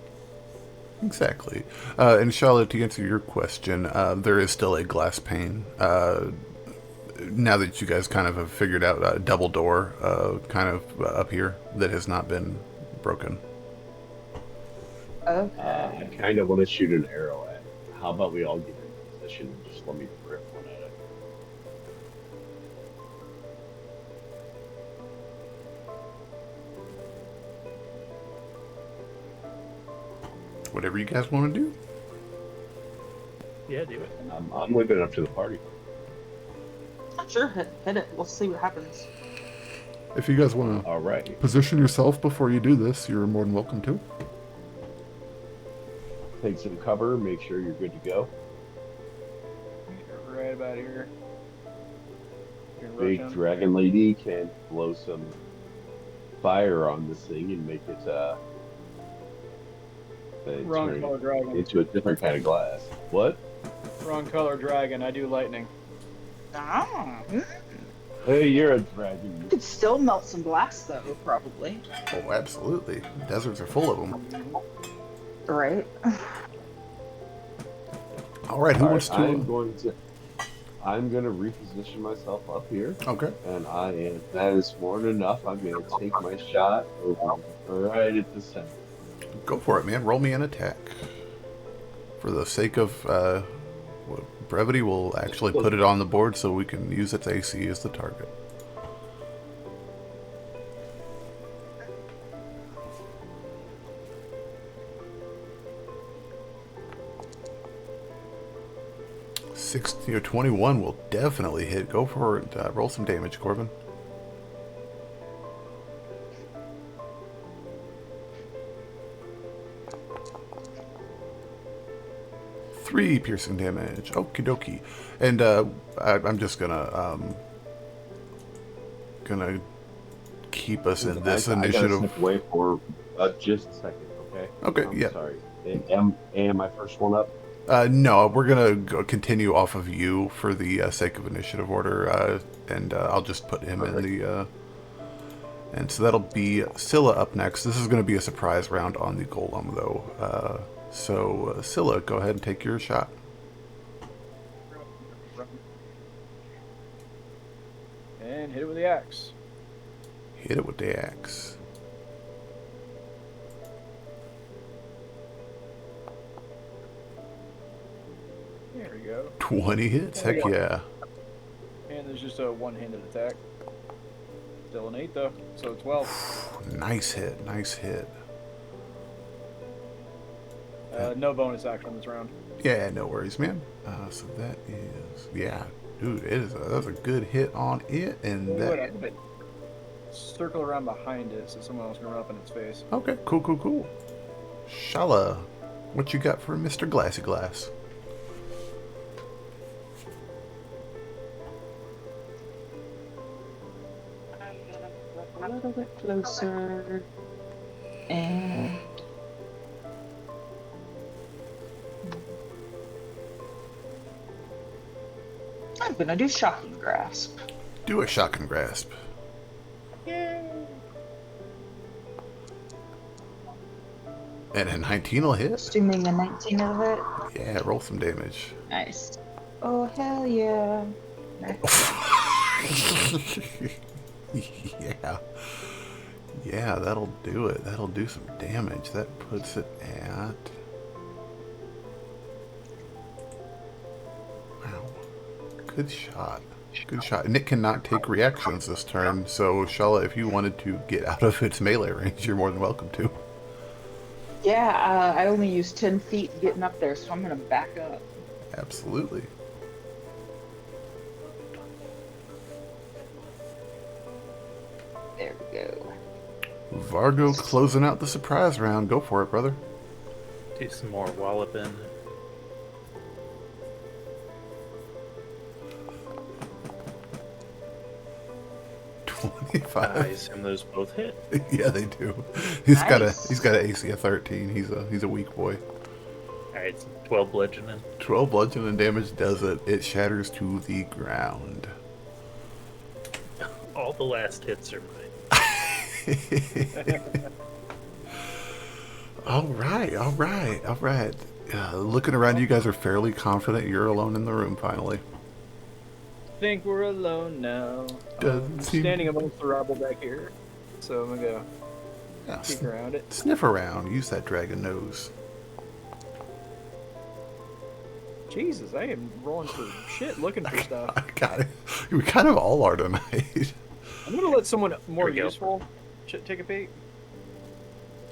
Exactly. And Shalla, to answer your question, there is still a glass pane. Now that you guys kind of have figured out a double door kind of up here that has not been broken. Okay. I kind of want to shoot an arrow at it. How about we all get in position and just let me rip one at it? Whatever you guys want to do. Yeah, do it. I'm leaving it up to the party. Sure, hit it. We'll see what happens. If you guys want to All right. position yourself before you do this, you're more than welcome to. Take some cover. Make sure you're good to go. You're right about here. You can rush Big him. dragon lady can blow some fire on this thing and make it Wrong turn color dragon. into a different kind of glass. What? Wrong color dragon. I do lightning. Ah. Hey, you're a dragon. You could still melt some glass, though, probably. Oh, absolutely. Deserts are full of them. Right? All right, who All wants right, to... I'm gonna reposition myself up here, Okay. and that is more than enough. I'm gonna take my shot over right at the center. Go for it, man. Roll me an attack. For the sake of brevity, we'll actually put it on the board so we can use its AC as the target. Or 21 will definitely hit. Go for it. Roll some damage, Corvin. Three piercing damage. Okie dokie. And I'm just gonna keep us in this I gotta initiative. step away for just a second, okay? Okay, I'm yeah. sorry. Am I first one up? No, we're gonna continue off of you for the sake of initiative order, and I'll just put him in the. And so that'll be Scylla up next. This is going to be a surprise round on the golem, though. So Scylla, go ahead and take your shot. And hit it with the axe. Hit it with the axe. There we go. 20 hits. There Heck we go. yeah. And there's just a one-handed attack. Still an 8 though, so 12. Nice hit. Nice hit. No bonus action this round. Yeah, no worries, man. So that is, yeah, dude, that's a good hit on it, and What, that. I'm gonna circle around behind it so someone else can run up in its face. Okay, cool. Shalla, what you got for Mr. Glassy Glass? A little bit closer. And I'm gonna do shocking grasp. Do a shocking grasp. And a 19 will hit. Assuming a 19 will hit. Yeah, roll some damage. Nice. Oh hell yeah. Yeah, that'll do it. That'll do some damage. That puts it at... Wow. Good shot. Good shot. And it cannot take reactions this turn, so Shalla, if you wanted to get out of its melee range, you're more than welcome to. Yeah, I only used 10 feet getting up there, so I'm gonna back up. Absolutely. There we go. Vargo closing out the surprise round. Go for it, brother. Do some more walloping. I 25. assume those both hit. Yeah, they do. He's got Nice. an AC of 13. He's a weak boy. Alright, 12 bludgeoning. 12 bludgeoning damage does it. It shatters to the ground. All the last hits are mine. All right. Looking around, you guys are fairly confident you're alone in the room finally. Think we're alone now. Doesn't I'm seem- standing amongst the rubble back here, so I'm gonna go Yeah, peek around it. sniff around. Use that dragon nose. Jesus, I am rolling for shit looking for stuff. I got it. We kind of all are tonight. I'm gonna let someone more Here we go. useful take a peek.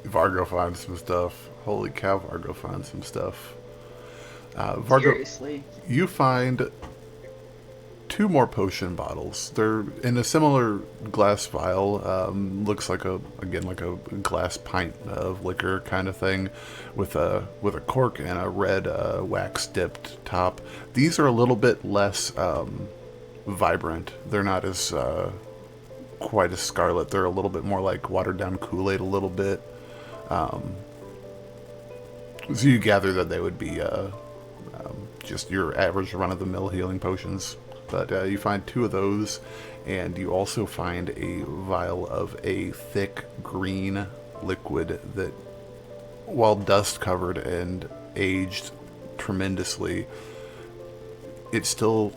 Vargo finds some stuff. Holy cow, Vargo finds some stuff. Vargo, Seriously. you find 2 more potion bottles. They're in a similar glass vial. Looks like a glass pint of liquor kind of thing, with a cork and a red wax dipped top. These are a little bit less vibrant. They're not as quite as scarlet. They're a little bit more like watered down Kool-Aid a little bit. So you gather that they would be just your average run-of-the-mill healing potions. But you find 2 of those, and you also find a vial of a thick green liquid that, while dust-covered and aged tremendously, it still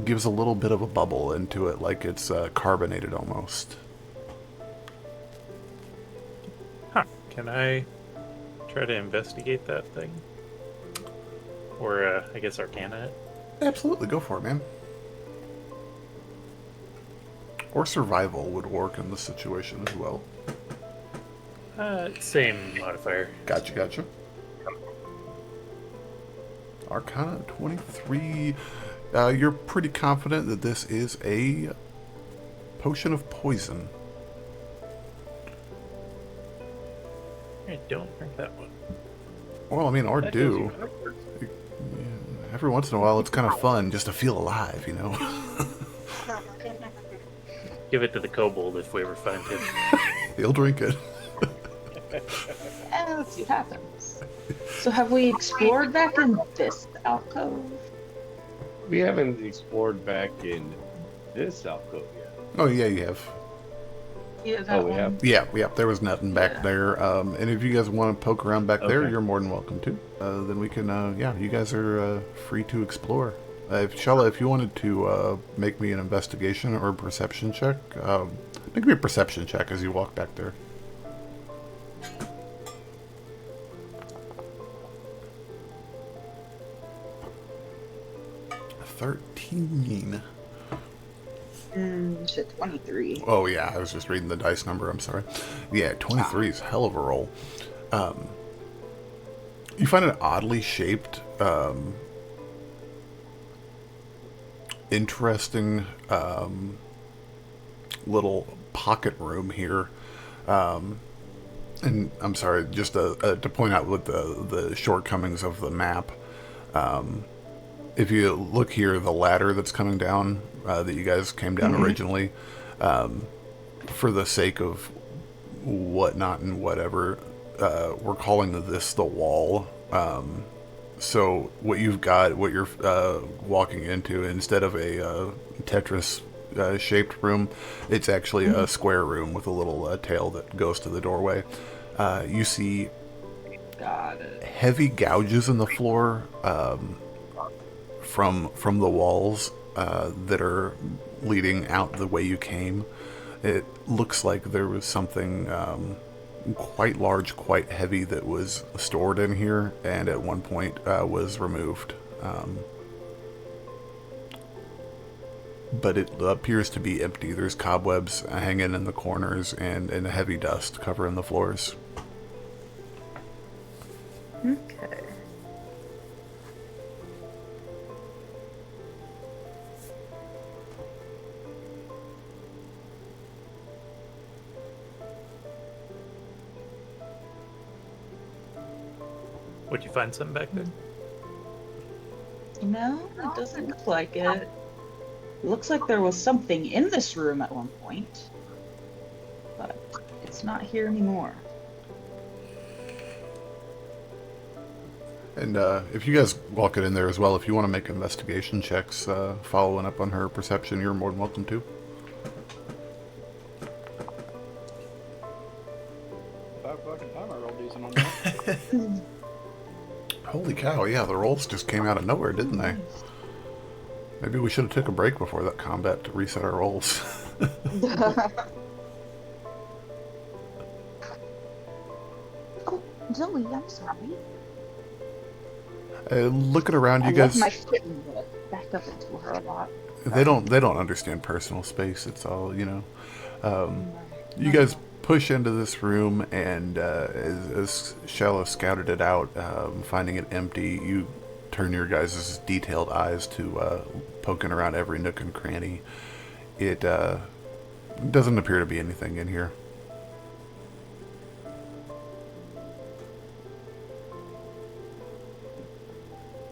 gives a little bit of a bubble into it, like it's carbonated almost. Huh. Can I try to investigate that thing? Or, I guess Arcana it? Absolutely, go for it, man. Or survival would work in this situation as well. Same modifier. Gotcha. Arcana 23. You're pretty confident that this is a potion of poison. I don't drink that one. Well, I mean, or That do. goes backwards. Every once in a while, it's kind of fun just to feel alive, you know? Give it to the kobold if we ever find him. He'll drink it. And let's see what happens. So have we explored back in this alcove? We haven't explored back in this alcove yet. Oh, yeah, you have. Yeah, that Oh, we one. have. Yeah, there was nothing back Yeah. there. And if you guys want to poke around back there, Okay. you're more than welcome to. Then we can, you guys are free to explore. Shalla, if you wanted to make me an investigation or a perception check, make me a perception check as you walk back there. 13. Shit, 23. Oh, yeah, I was just reading the dice number, I'm sorry. Yeah, 23 is a hell of a roll. You find an oddly shaped, interesting little pocket room here. And I'm sorry, just to point out with the shortcomings of the map. If you look here, the ladder that's coming down, that you guys came down originally, for the sake of whatnot and whatever, we're calling this the wall. So what you've got, what you're walking into, instead of a Tetris shaped room, it's actually a square room with a little tail that goes to the doorway. You see Got it. heavy gouges in the floor, from the walls that are leading out the way you came. It looks like there was something quite large, quite heavy that was stored in here, and at one point was removed. But it appears to be empty. There's cobwebs hanging in the corners and a heavy dust covering the floors. Okay. Would you find something back there? No, it doesn't look like it. It looks like there was something in this room at one point, but it's not here anymore. And if you guys walk it in there as well, if you want to make investigation checks following up on her perception, you're more than welcome to. About fucking time I rolled decent on that. Holy cow, yeah, the rolls just came out of nowhere, didn't they? Maybe we should have took a break before that combat to reset our rolls. Oh, Zoe, I'm sorry. Looking around, I you left guys, my kitten back up into her a lot. they don't understand personal space. It's all, you know. You guys push into this room, and as Shalla scouted it out, finding it empty, you turn your guys' detailed eyes to poking around every nook and cranny. It doesn't appear to be anything in here.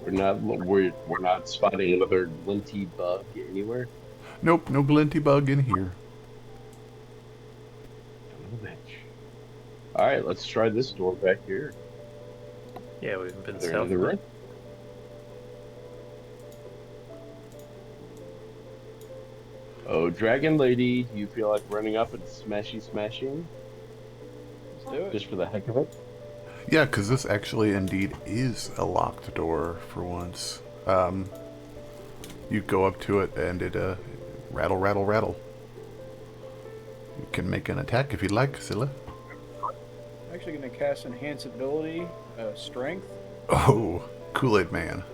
We're not spotting another glinty bug anywhere. Nope, no glinty bug in here. All right, let's try this door back here. Yeah, we've been There south. another room? Oh, Dragon Lady, do you feel like running up and smashing? Let's do it. Just for the heck of it? Yeah, because this actually indeed is a locked door for once. You go up to it and it rattle, rattle, rattle. You can make an attack if you'd like, Scylla. I'm actually going to cast Enhance Ability, Strength. Oh, Kool-Aid Man.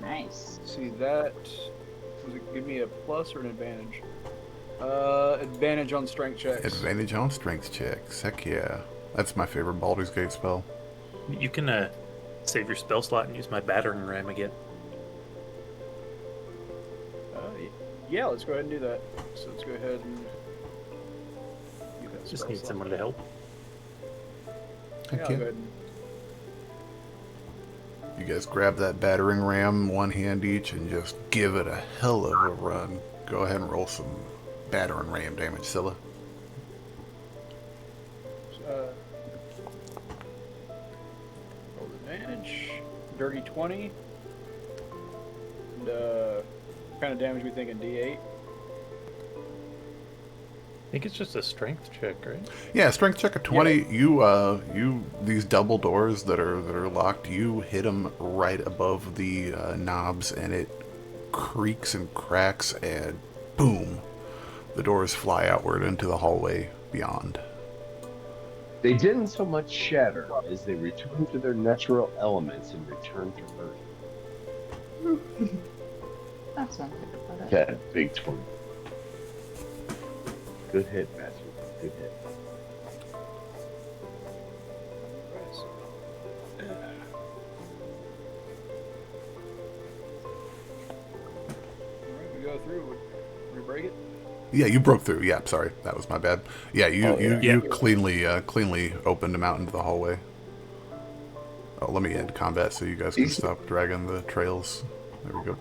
Nice. See that. Does it give me a plus or an advantage? Advantage on strength checks. Advantage on strength checks. Heck yeah. That's my favorite Baldur's Gate spell. You can save your spell slot and use my battering ram again. Yeah, let's go ahead and do that. So let's go ahead and use that Just spell need slot. someone to help. Yeah, Heck I'll yeah. go ahead and You guys grab that battering ram, one hand each, and just give it a hell of a run. Go ahead and roll some battering ram damage, Scylla. roll advantage. Dirty 20. And what kind of damage we thinking? D8? I think it's just a strength check, right? Yeah, strength check of 20. You these double doors that are locked. You hit them right above the knobs, and it creaks and cracks, and boom, the doors fly outward into the hallway beyond. They didn't so much shatter as they returned to their natural elements and returned to Earth. That's one way to put it. That big 20. Good hit, Matthew. Good hit. Alright, we go through. We break it? Yeah, you broke through. Yeah, sorry, that was my bad. Yeah, you Oh, yeah. you cleanly opened them out into the hallway. Oh, let me end combat so you guys can stop dragging the trails. There we go.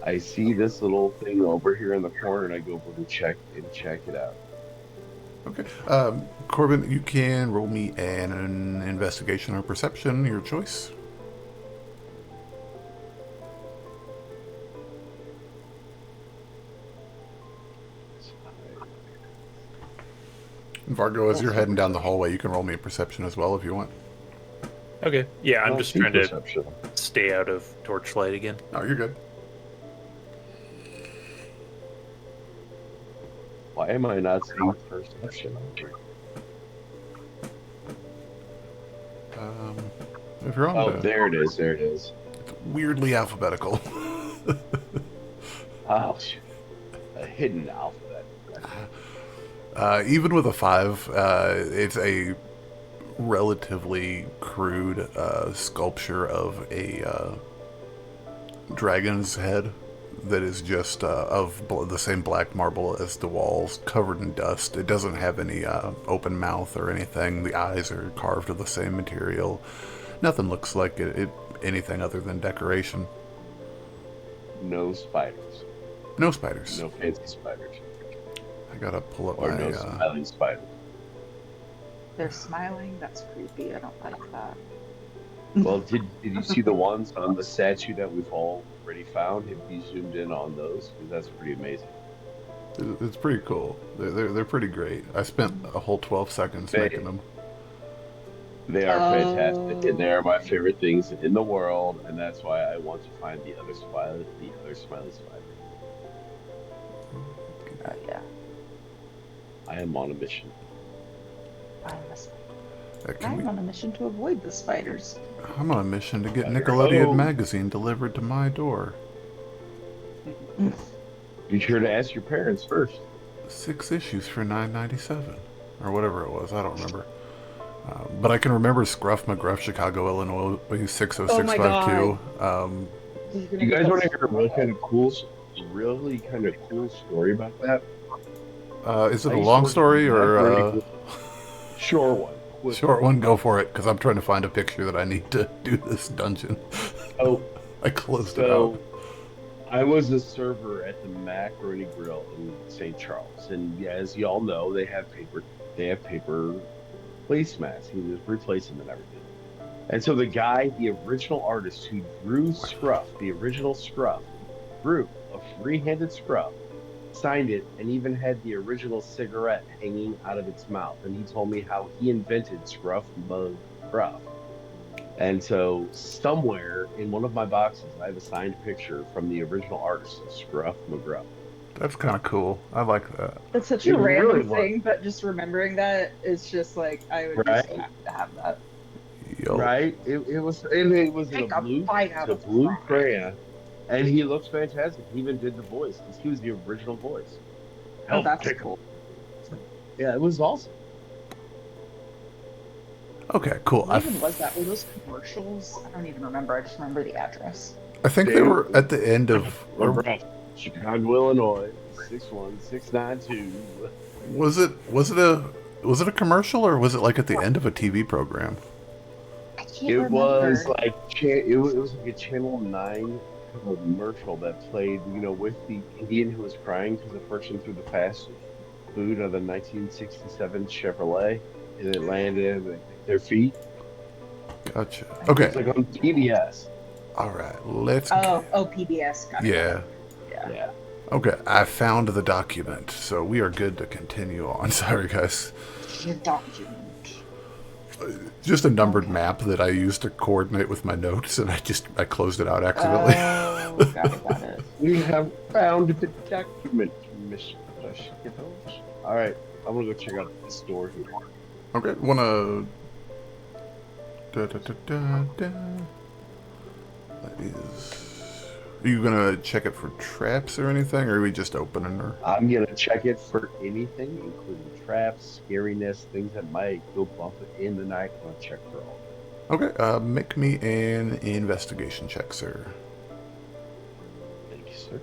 I see this little thing over here in the corner, and I go over to check it out. Okay, Corvin, you can roll me an investigation or perception, your choice. Vargo, as you're heading down the hallway, you can roll me a perception as well if you want. Okay. Yeah, I'm just trying to Perception. stay out of torchlight again. Oh, you're good. Why am I not seeing perception? If you're on Oh, the there it is. There it is. weirdly alphabetical. Oh, shit. A hidden alphabet. Even with a 5, it's a relatively crude sculpture of a dragon's head that is just of the same black marble as the walls, covered in dust. It doesn't have any open mouth or anything. The eyes are carved of the same material. Nothing looks like it anything other than decoration. No spiders. No spiders. No fancy spiders. I gotta pull up Or my... no smiling spiders. They're smiling. That's creepy. I don't like that. Well, did you see the ones on the statue that we've already found? Have you zoomed in on those? Because that's pretty amazing. It's pretty cool. They're pretty great. I spent a whole 12 seconds making them. They are fantastic, and they are my favorite things in the world, and that's why I want to find the other smiley spider. Oh yeah. I am on a mission. I'm on a mission to avoid the spiders. I'm on a mission to get Gotta Nickelodeon go. magazine delivered to my door. Be sure to ask your parents first. 6 issues for $9.97, or whatever it was. I don't remember. But I can remember Scruff McGruff, Chicago, Illinois, 60652. You guys want to hear a really kind of cool story about that? Is it I a used to long work at story the or Macaroni short one? Quick short one. one? Go for it, because I'm trying to find a picture that I need to do this dungeon. Oh, I closed it out. I was a server at the Macaroni Grill in St. Charles, and as y'all know, they have paper placemats. You just replace them and everything. And so the guy, the original artist who drew Scruff, the original Scruff, drew a free-handed Scruff, signed it, and even had the original cigarette hanging out of its mouth. And he told me how he invented Scruff McGruff. And so somewhere in one of my boxes, I have a signed picture from the original artist of Scruff McGruff. That's kind of cool. I like that. That's such It a random really was. thing, but just remembering that is just like I would just Right? have to have that. Yo. Right? It was in Take a a bite out of blue the crayon, and he looks fantastic. He even did the voice because he was the original voice. Oh, that's pick 'em. cool. Yeah, it was awesome. Okay, cool. What even was that? Were those commercials? I don't even remember. I just remember the address. I think they were at the end of. Chicago, Illinois, 61692. Was it a commercial, or was it like at the end of a TV program? I can't It remember. was like it was like a Channel 9 commercial that played, with the Indian who was crying because the person threw the fast food of the 1967 Chevrolet and it landed at their feet. Gotcha. It's Okay. like on PBS. All right. Let's. PBS. Gotcha. Yeah. Yeah. Okay. I found the document, so we are good to continue on. Sorry, guys. Your document. Just a numbered map that I used to coordinate with my notes, and I closed it out accidentally. Oh, got it. We have found the document, Mr. Skittles. All right, I'm gonna go check out this door here. Okay. Wanna. Da, da, da, da, da. That is. Are you gonna check it for traps or anything, or are we just opening her? I'm gonna check it for anything, including traps, scariness, things that might go bump it in the night. I'm gonna check for all. Okay. Make me an investigation check, sir. Thank you, sir.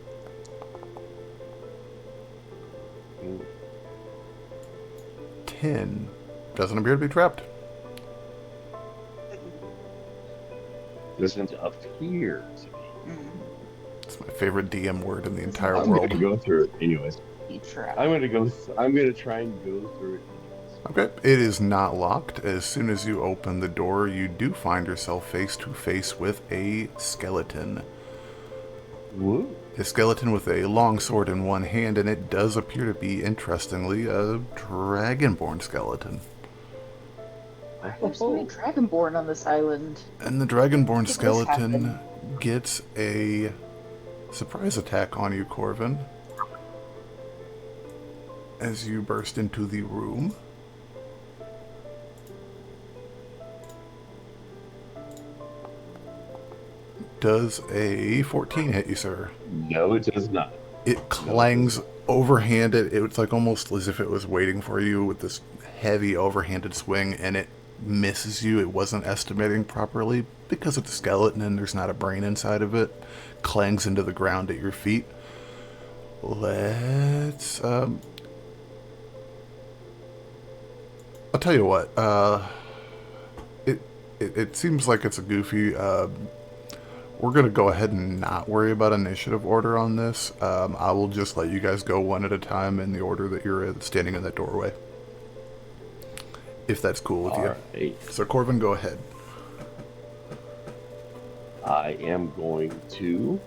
10. Doesn't appear to be trapped. Doesn't appear to be. It's my favorite DM word in the entire I'm world. gonna go through it anyways. I'm gonna try and go through it anyways. Okay, it is not locked. As soon as you open the door, you do find yourself face to face with a skeleton. Woo. A skeleton with a long sword in one hand, and it does appear to be, interestingly, a dragonborn skeleton. There's so many dragonborn on this island. And the dragonborn This skeleton gets a surprise attack on you, Corvin, as you burst into the room. Does a 14 hit you, sir? No, it does not. It clangs overhanded. It's like almost as if it was waiting for you with this heavy overhanded swing, and it misses you. It wasn't estimating properly because it's a skeleton and there's not a brain inside of it. Clangs into the ground at your feet. Let's I'll tell you what, it seems like it's a goofy, we're gonna go ahead and not worry about initiative order on this. I will just let you guys go one at a time in the order that you're standing in that doorway, if that's cool with you. Right. So Corvin, go ahead. I am going to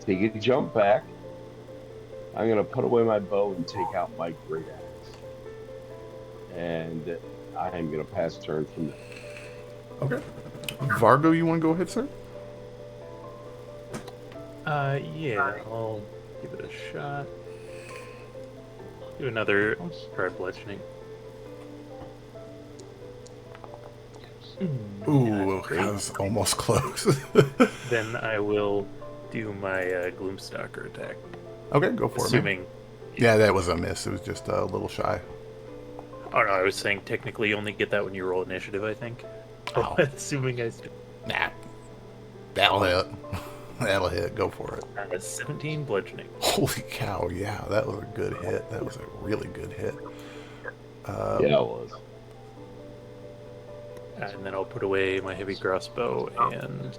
take a jump back. I'm going to put away my bow and take out my great axe. And I am going to pass turn from there. Okay. Vargo, you want to go ahead, sir? Yeah, I'll give it a shot. Do another. I'll just try bludgeoning. Ooh, that was almost close. Then I will do my Gloomstalker attack. Okay, go for it. Assuming. Yeah, that was a miss. It was just a little shy. Oh no, I was saying technically you only get that when you roll initiative, I think. Oh. Assuming I still... Nah. That'll hit. That'll hit. Go for it. 17 bludgeoning. Holy cow, yeah, that was a good hit. That was a really good hit. Yeah, it was. And then I'll put away my heavy crossbow and...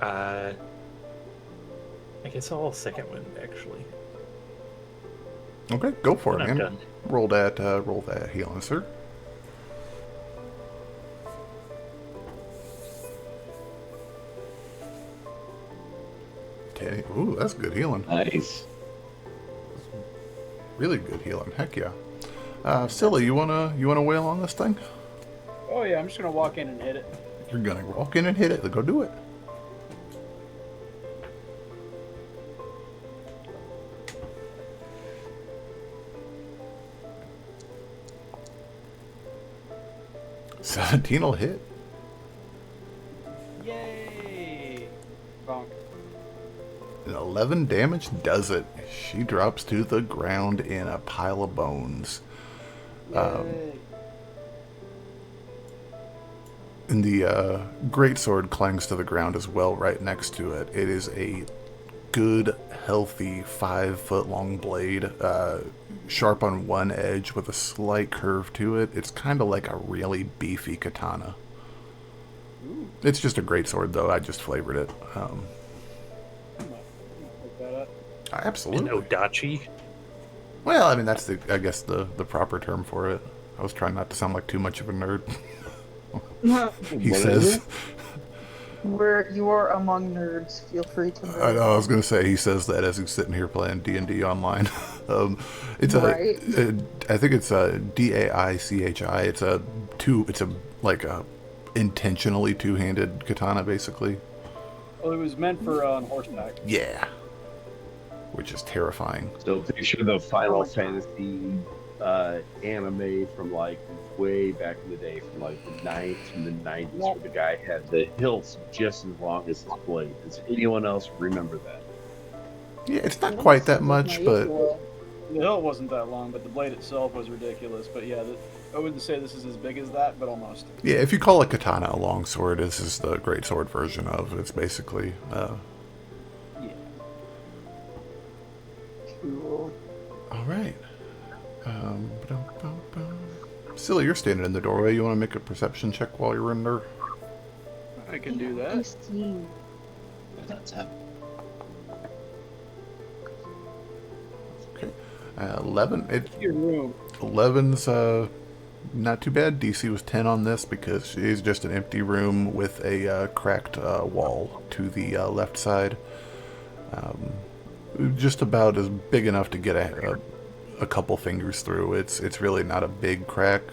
I guess I'll second wind, actually. Okay, go for it, Then I'm man. done. Roll that healing, sir. Okay. Ooh, that's good healing. Nice. Really good healing. Heck yeah. Scylla, you wanna wail on this thing? Oh yeah, I'm just gonna walk in and hit it. You're gonna walk in and hit it. Go do it. $17 will hit. Yay! Bonk. And 11 damage does it. She drops to the ground in a pile of bones. Yay. And the greatsword clangs to the ground as well right next to it. It is a good, healthy 5-foot-long blade, sharp on one edge with a slight curve to it. It's kind of like a really beefy katana. Ooh, It's just a greatsword, though. I just flavored it. I'm gonna pick that up. An Absolutely. Odachi. Well, I mean, that's I guess the proper term for it. I was trying not to sound like too much of a nerd. He What is says. it? Where you are among nerds, feel free to I know. I was gonna say he says that as he's sitting here playing D&D online. It's Right. I think it's a DAICHI. It's a like a intentionally two-handed katana, basically. Well, it was meant for on horseback. Yeah. Which is terrifying. So picture the Final Fantasy anime from like way back in the day, from like the 90s and the 90s, where the guy had the hilts just as long as his blade. Does anyone else remember that? Yeah, it's not quite that much, but The hilt wasn't that long, but the blade itself was ridiculous. But yeah, I wouldn't say this is as big as that, but almost. yeah, if you call a katana a longsword, this is the greatsword version of it. It's basically. Yeah. Cool. All right. Scylla, you're standing in the doorway. You want to make a perception check while you're in there? I can do that. 15. That's happening. Okay. 11. Your room. 11's not too bad. DC was 10 on this because it is just an empty room with a cracked wall to the left side. Just about as big enough to get a couple fingers through. It's really not a big crack.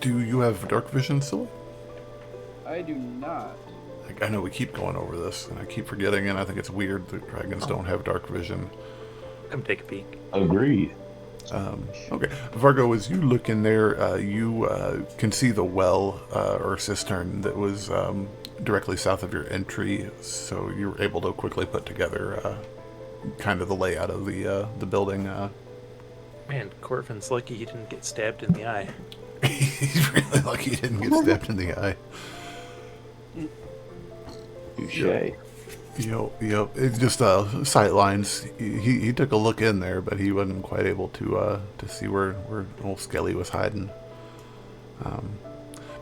Do you have dark vision, Scylla? I do not. I know we keep going over this, and I keep forgetting, and I think it's weird that dragons don't have dark vision. Come take a peek. Agreed. Okay, Vargo, as you look in there, you can see the well or cistern that was directly south of your entry, so you were able to quickly put together kind of the layout of the building. Man, Corvin's lucky he didn't get stabbed in the eye. He's really lucky he didn't get stabbed in the eye. Touche. Yep. It's just sight lines. He took a look in there, but he wasn't quite able to see where old Skelly was hiding.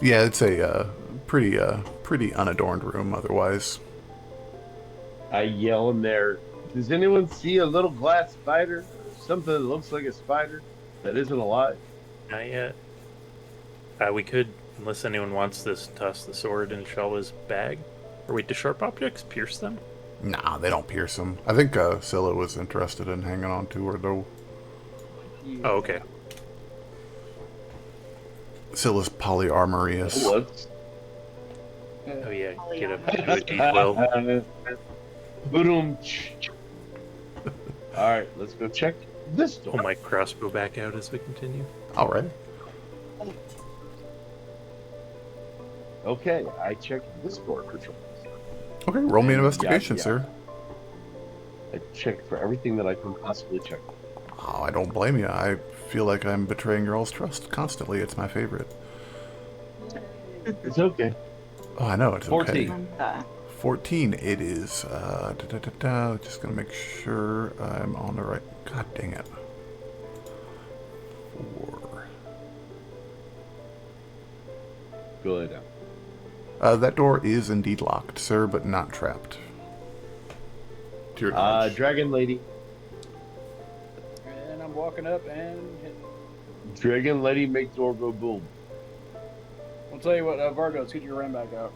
Yeah, it's a pretty unadorned room otherwise. I yell in there, does anyone see a little glass spider? Something that looks like a spider that isn't alive? Not yet. We could, unless anyone wants this, toss the sword in Shalla's bag. Or wait, do sharp objects pierce them? Nah, they don't pierce him. I think Scylla was interested in hanging on to her, though. Yeah. Oh, okay. Scylla's polyarmorious. What? Oh yeah, get up to a D12. Boom. All right, let's go check this door. Pull my crossbow back out as we continue. All right. Okay, I checked this door for trouble. Okay, roll me an investigation, Yeah. sir. I check for everything that I can possibly check. Oh, I don't blame you. I feel like I'm betraying your all's trust constantly. It's my favorite. It's okay. Oh, I know, it's 14. okay. Okay. 14 it is. Just gonna make sure I'm on the right. God dang it. 4. Go lay down. That door is indeed locked, sir, but not trapped. To your knowledge. Dragon Lady. And I'm walking up and hit. Dragon Lady, make door go boom. I'll tell you what, Vargo, let's get your ram back out.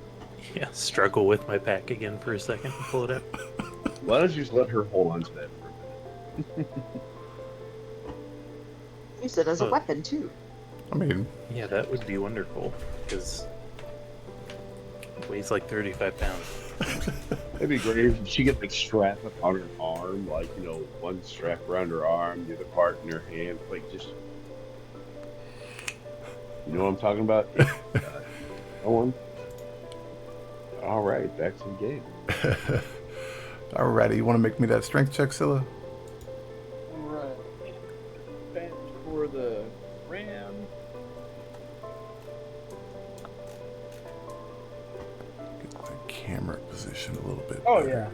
Yeah, struggle with my pack again for a second and pull it out. Why don't you just let her hold on to that for a minute? Use it as a weapon too. I mean, Yeah, that would be wonderful, because it weighs like 35 pounds. It'd be great if she could like strap it on her arm, like, you know, one strap around her arm, the other part in her hand, like just. You know what I'm talking about? No one. All right, back to the game. alrighty, you want to make me that strength check, Scylla? Alright. Advantage for the ram. Get my camera position a little bit. Oh, better.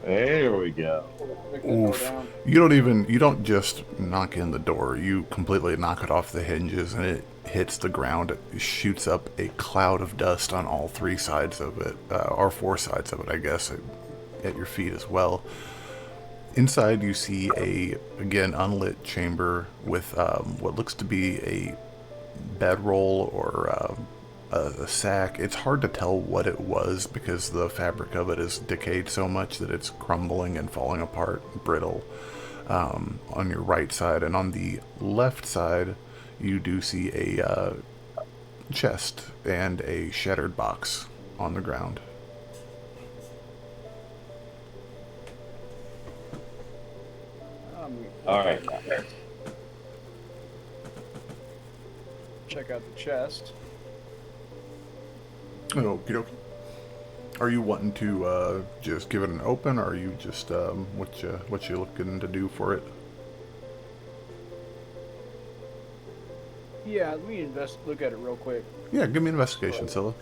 There we go. Break that door Oof. down. You don't just knock in the door, you completely knock it off the hinges and it hits the ground. It shoots up a cloud of dust on all 3 sides of it, or 4 sides of it, I guess, at your feet as well. Inside you see a, again, unlit chamber with what looks to be a bedroll or a sack. It's hard to tell what it was because the fabric of it is decayed so much that it's crumbling and falling apart, brittle, on your right side. And on the left side, you do see a chest and a shattered box on the ground. All right. Check out the chest. Oh, okey dokey. Are you wanting to just give it an open, or are you just what you looking to do for it? Yeah, let me look at it real quick. Yeah, give me an investigation, Scylla.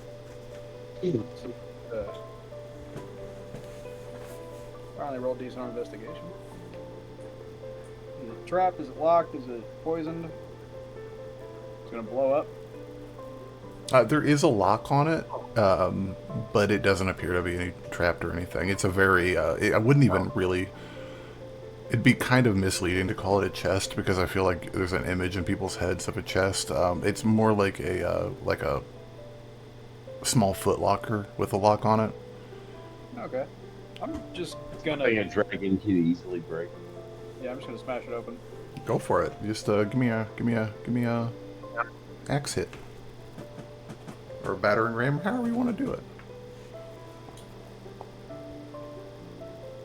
Finally rolled decent on investigation. Is it trapped? Is it locked? Is it poisoned? It's gonna blow up. There is a lock on it, but it doesn't appear to be any trapped or anything. It's a very, I wouldn't even really, it'd be kind of misleading to call it a chest because I feel like there's an image in people's heads of a chest. It's more like a small foot locker with a lock on it. Okay. I'm just gonna. A dragon can easily break. Yeah, I'm just gonna smash it open. Go for it. Just give me a axe hit. Or a battering ram, however you want to do it.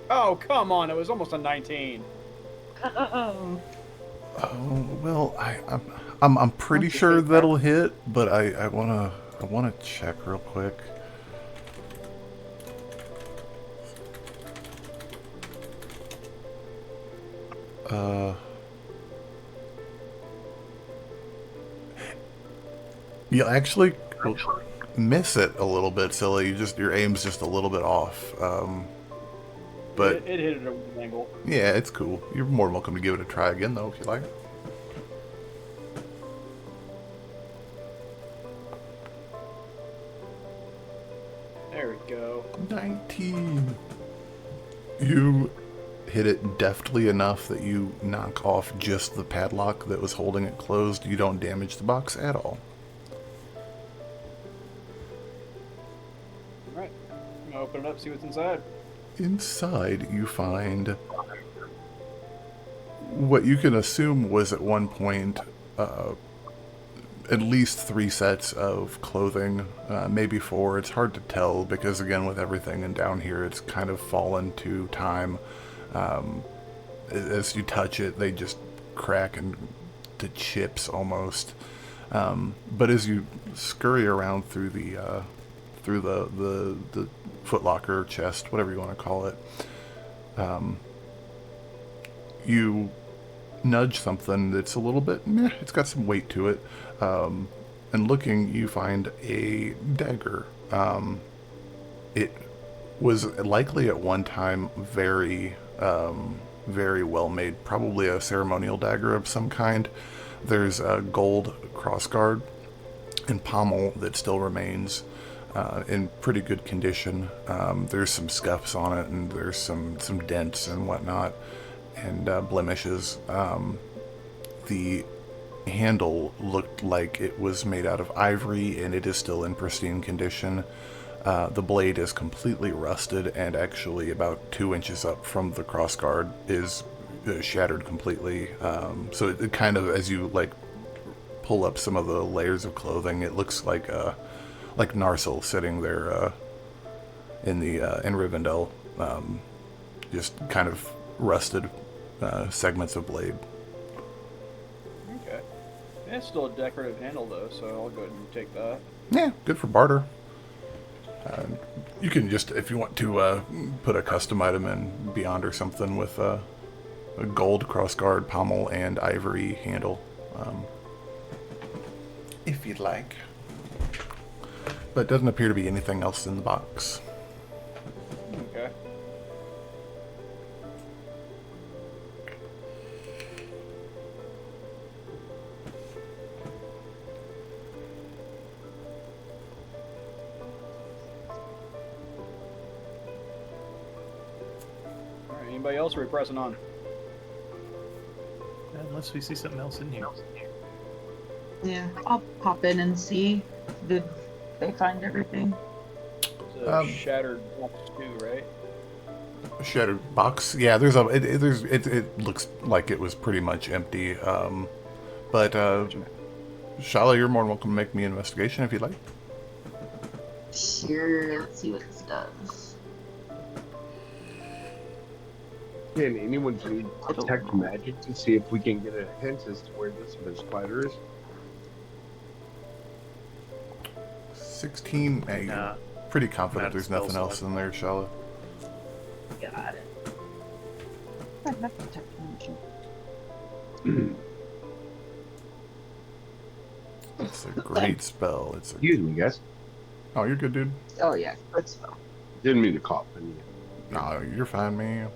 Oh, come on! It was almost a 19. Oh well, I'm pretty sure that'll hit, but I wanna check real quick. You actually miss it a little bit, silly. Your aim's just a little bit off. But it hit it at an angle. yeah, it's cool. You're more than welcome to give it a try again, though, if you like. There we go. 19. You hit it deftly enough that you knock off just the padlock that was holding it closed. You don't damage the box at all. Alright. I'm gonna open it up, see what's inside. Inside, you find what you can assume was at one point at least 3 sets of clothing, maybe 4. It's hard to tell because, again, with everything and down here, it's kind of fallen to time. As you touch it, they just crack into chips almost. But as you scurry around through the footlocker chest, whatever you want to call it, you nudge something that's a little bit meh, it's got some weight to it. And looking, you find a dagger. It was likely at one time very well made, probably a ceremonial dagger of some kind. There's a gold crossguard and pommel that still remains in pretty good condition. There's some scuffs on it, and there's some dents and whatnot, and blemishes. The handle looked like it was made out of ivory, and it is still in pristine condition. The blade is completely rusted, and actually about 2 inches up from the crossguard is shattered completely. So it kind of, as you like pull up some of the layers of clothing, it looks like Narsil sitting there in Rivendell, just kind of rusted segments of blade. Okay. Yeah, it's still a decorative handle though, so I'll go ahead and take that. Yeah, good for barter. You can just, if you want to, put a custom item in Beyond or something with a gold crossguard, pommel, and ivory handle, if you'd like. But it doesn't appear to be anything else in the box. Okay. Alright, anybody else, or are we pressing on? Unless we see something else in here. Yeah, I'll pop in and see. Did they find everything? It's a shattered box too, right? Shattered box. Yeah, it looks like it was pretty much empty. But Shalla, you're more than welcome to make me an investigation if you'd like. Sure, let's see what this does. Can anyone do detect magic to see if we can get a hint as to where this spider is? 16. Hey, Nah, pretty confident not there's nothing spell else slot. in there, Shalla. Got it. I have detect magic. It's a great spell. Excuse me, guys. Oh, you're good, dude. Oh yeah, good spell. Didn't mean to cough. No, you're fine, man.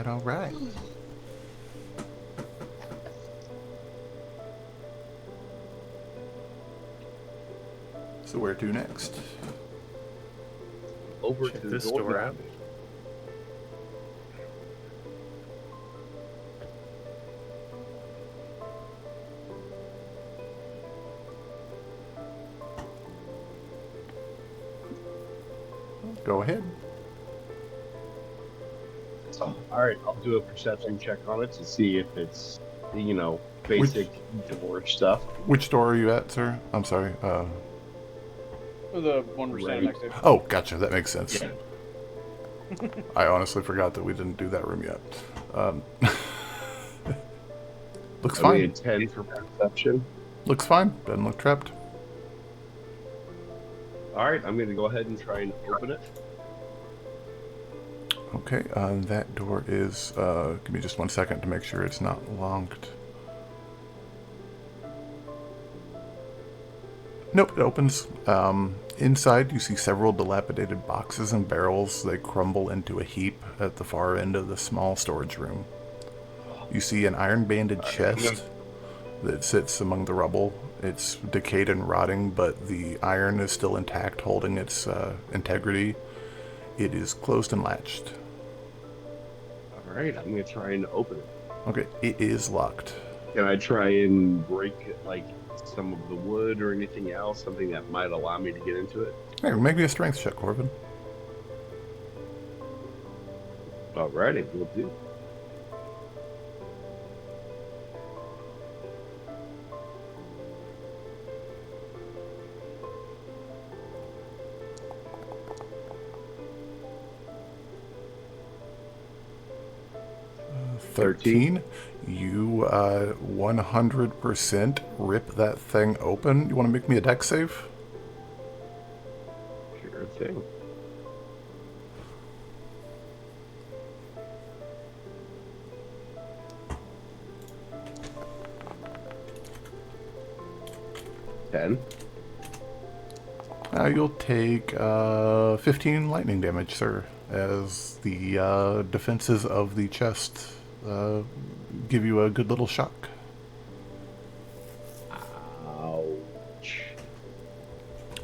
All right. So where to next? Over Check to this the door out. Go ahead. All right, I'll do a perception check on it to see if it's, basic door stuff. Which door are you at, sir? I'm sorry. The one we're standing Right. next to. Oh, gotcha. That makes sense. Yeah. I honestly forgot that we didn't do that room yet. Looks I fine. mean, 10 for perception. Looks fine. Doesn't look trapped. All right, I'm going to go ahead and try and open it. Okay, that door is, give me just 1 second to make sure it's not locked. Nope, it opens. Inside, you see several dilapidated boxes and barrels. They crumble into a heap at the far end of the small storage room. You see an iron-banded chest that sits among the rubble. It's decayed and rotting, but the iron is still intact, holding its integrity. It is closed and latched. All right, I'm going to try and open it. Okay, it is locked. Can I try and break, some of the wood or anything else, something that might allow me to get into it? Hey, make me a strength check, Corvin. Alrighty, we'll do. 13. You 100% rip that thing open. You want to make me a dex save? Sure thing. Ten. You'll take 15 lightning damage, sir, as the defenses of the chest give you a good little shock. Ouch.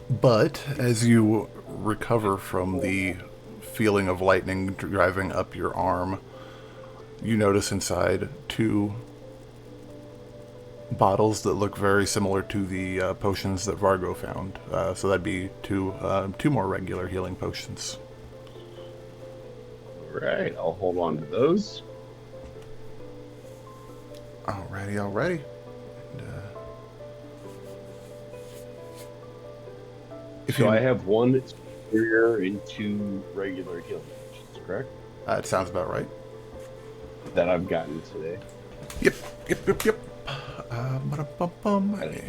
But as you recover from the feeling of lightning driving up your arm, you notice inside 2 bottles that look very similar to the potions that Vargo found. So that'd be two more regular healing potions. Alright, I'll hold on to those. Alrighty. And, so I have 1 superior and 2 regular healing potions, correct? It sounds about right. That I've gotten today. Yep. I just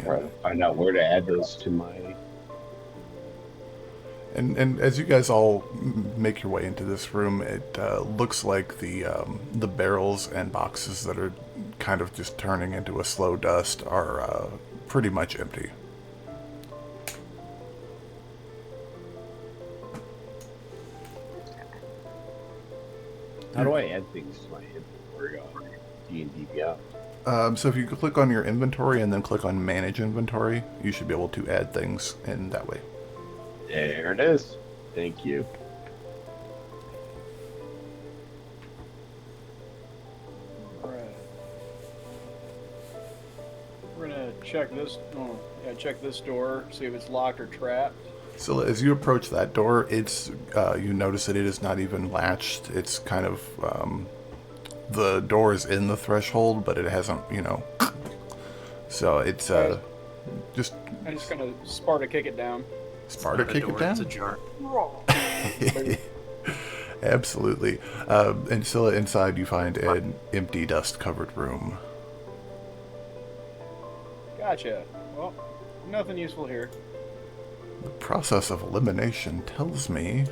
try to find out where to add those to my... And as you guys all make your way into this room, it looks like the barrels and boxes that are kind of just turning into a slow dust are pretty much empty. How do I add things to my inventory on D&D Beyond? So if you click on your inventory and then click on Manage Inventory, you should be able to add things in that way. There it is. Thank you. Alright. We're gonna check this. Check this door. See if it's locked or trapped. So as you approach that door, it's you notice that it is not even latched. It's kind of the door is in the threshold, but it hasn't, So it's just. I'm just gonna Sparta kick it down. Sparta kick it down? It's a jar. Absolutely. And Scylla, inside you find an empty, dust-covered room. Gotcha. Well, nothing useful here. The process of elimination tells me...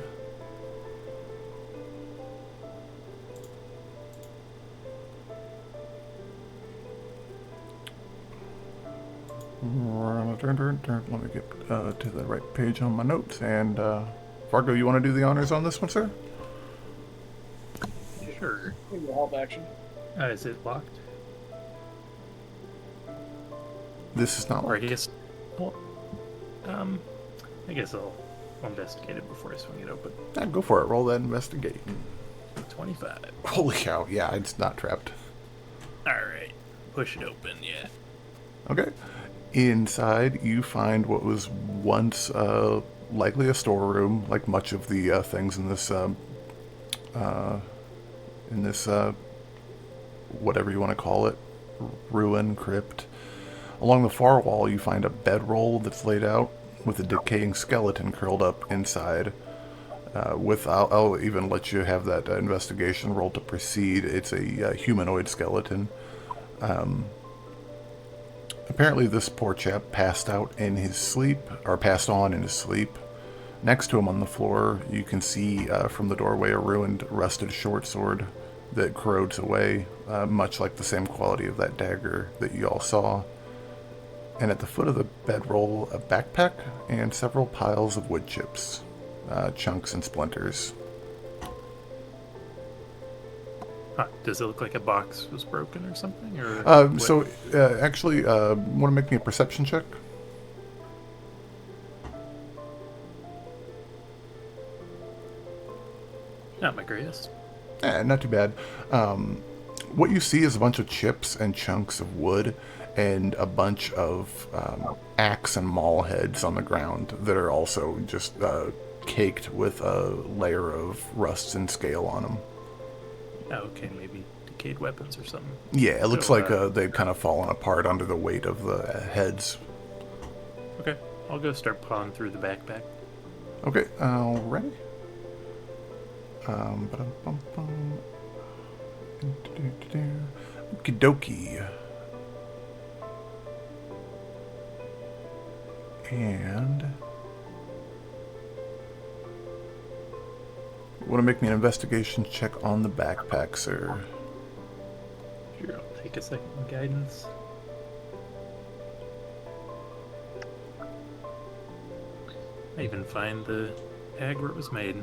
Let me get to the right page on my notes. And, Fargo, you want to do the honors on this one, sir? Sure. Maybe a help action. Is it locked? This is not Or I locked. guess... Well, I guess I'll investigate it before I swing it open. Go for it. Roll that investigate. 25. Holy cow. Yeah, it's not trapped. Alright. Push it open, yeah. Okay. Inside, you find what was once likely a storeroom, like much of the things in this whatever you want to call it, ruin, crypt. Along the far wall, you find a bedroll that's laid out with a decaying skeleton curled up inside. I'll even let you have that investigation roll to proceed. It's a humanoid skeleton. Apparently this poor chap passed out in his sleep, or passed on in his sleep. Next to him on the floor, you can see from the doorway a ruined, rusted short sword that corrodes away, much like the same quality of that dagger that you all saw. And at the foot of the bedroll, a backpack and several piles of wood chips, chunks and splinters. Huh, does it look like a box was broken or something? Or Actually, want to make me a perception check? Not my greatest. Not too bad. What you see is a bunch of chips and chunks of wood and a bunch of axe and maul heads on the ground that are also just caked with a layer of rust and scale on them. Oh, okay, maybe decayed weapons or something. Yeah, it looks So, like they've kind of fallen apart under the weight of the heads. Okay, I'll go start pawing through the backpack. Okay, ready? Ba-dum-bum-bum. Okie dokie. And want to make me an investigation check on the backpack, sir? Here, I'll take a second guidance. I even find the tag where it was made.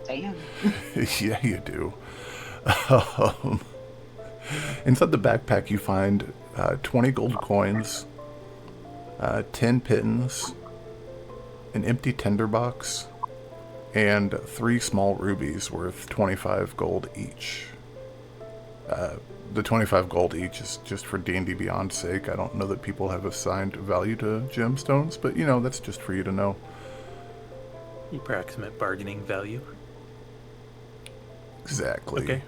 Damn. Yeah, you do. Inside the backpack, you find 20 gold coins, 10 pittance, an empty tinderbox, and 3 small rubies worth 25 gold each. The 25 gold each is just for D&D Beyond's sake. I don't know that people have assigned value to gemstones, but you know, that's just for you to know. Approximate bargaining value. Exactly. Okay.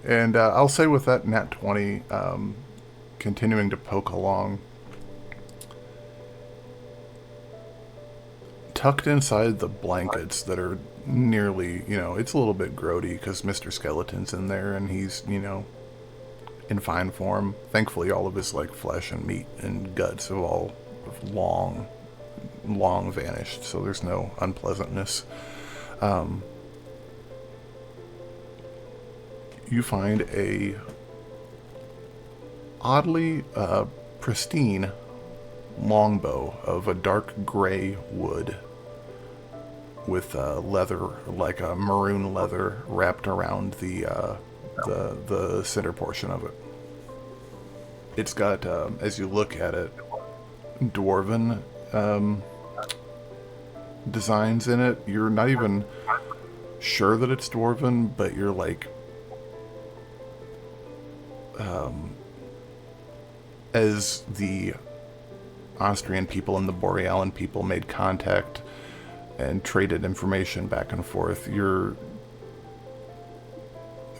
And I'll say with that nat 20, continuing to poke along, tucked inside the blankets that are nearly, you know, it's a little bit grody because Mr. Skeleton's in there and he's, you know, in fine form. Thankfully, all of his, like, flesh and meat and guts have all long vanished, so there's no unpleasantness. You find a oddly pristine longbow of a dark gray wood with leather, like a maroon leather, wrapped around the center portion of it. It's got, as you look at it, dwarven designs in it. You're not even sure that it's dwarven, but you're like, as the Austrian people and the Borealan people made contact and traded information back and forth, you're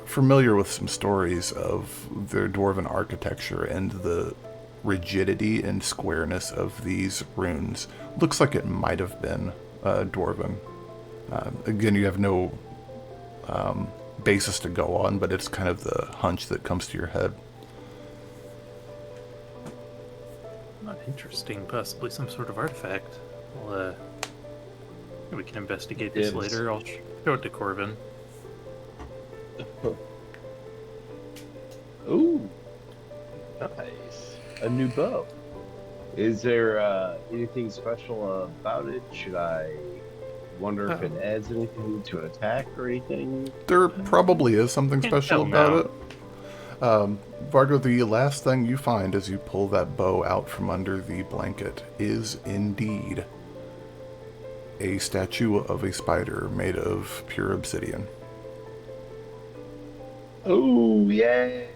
familiar with some stories of their dwarven architecture and the rigidity and squareness of these runes. Looks like it might have been dwarven. Again, you have no basis to go on, but it's kind of the hunch that comes to your head. Interesting, possibly some sort of artifact. Well, we can investigate this later. I'll show it to Corvin. Ooh, nice. A new bow. Is there anything special about it? Should I wonder if it adds anything to an attack or anything? There probably is something special about it. Vargo, the last thing you find as you pull that bow out from under the blanket is indeed a statue of a spider made of pure obsidian. Oh, yay!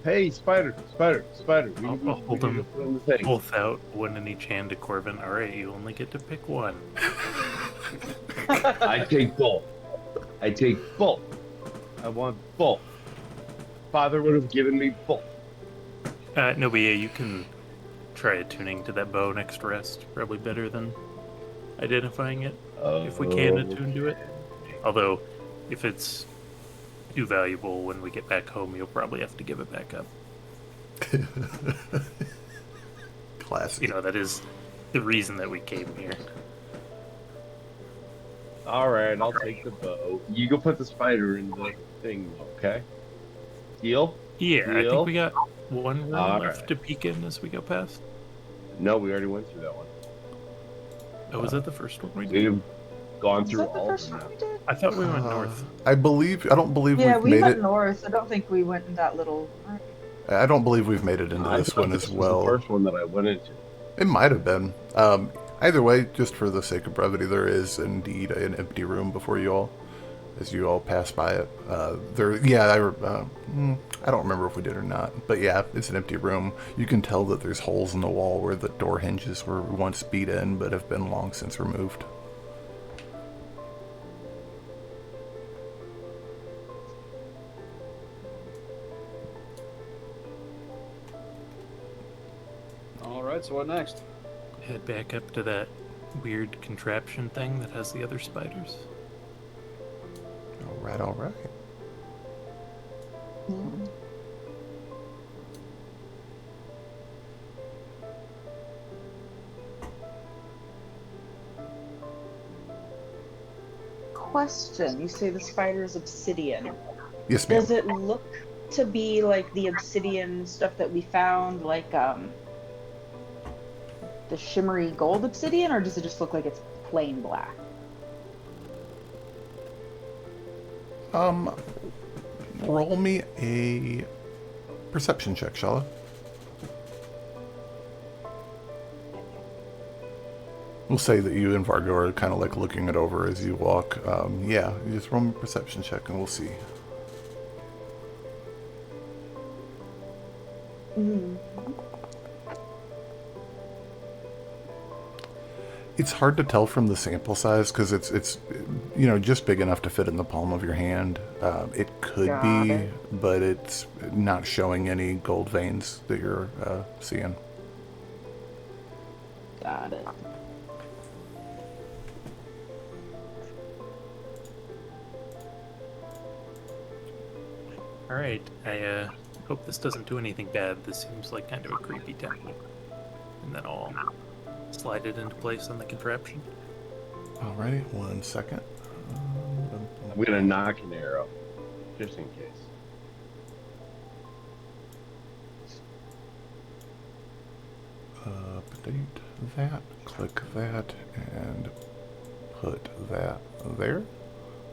Hey, spider! I'll hold them both out, one in each hand to Corvin. Alright, you only get to pick one. I take both. I want both. Father would have given me both. No, but yeah, you can try attuning to that bow next rest. Probably better than identifying it, if we can attune to it. Although, if it's too valuable when we get back home, you'll probably have to give it back up. Classic. You know, that is the reason that we came here. Alright, I'll take the bow. You go put the spider in the thing, okay? Deal? Yeah, I Deal? think we got one room left Alright. to peek in as we go past. No, we already went through that one. Oh, was that the first one we did? We've gone Was through that the all of first them one now. we did? I thought we went north. I don't believe Yeah, we've we made went it. north. I don't think we went in that little. I don't believe we've made it into I this thought one this as was well. the first one that I went into. It might have been. Either way, just for the sake of brevity, there is indeed an empty room before you all, as you all pass by it. I don't remember if we did or not, but yeah, it's an empty room. You can tell that there's holes in the wall where the door hinges were once beat in, but have been long since removed. Alright, so what next? Head back up to that weird contraption thing that has the other spiders. All right. Hmm. Question. You say the spider is obsidian. Yes, ma'am. Does it look to be like the obsidian stuff that we found, like the shimmery gold obsidian, or does it just look like it's plain black? Roll me a perception check, Shalla. We'll say that you and Vargo are kind of like looking it over as you walk. Yeah, you just roll me a perception check and we'll see. Mm. It's hard to tell from the sample size because it's just big enough to fit in the palm of your hand. It could Got be, it. but it's not showing any gold veins that you're seeing. Got it. Alright, I hope this doesn't do anything bad. This seems like kind of a creepy temple. And then I'll slide it into place on the contraption. Alrighty, 1 second. I'm gonna knock an arrow, just in case. Update that, click that, and put that there.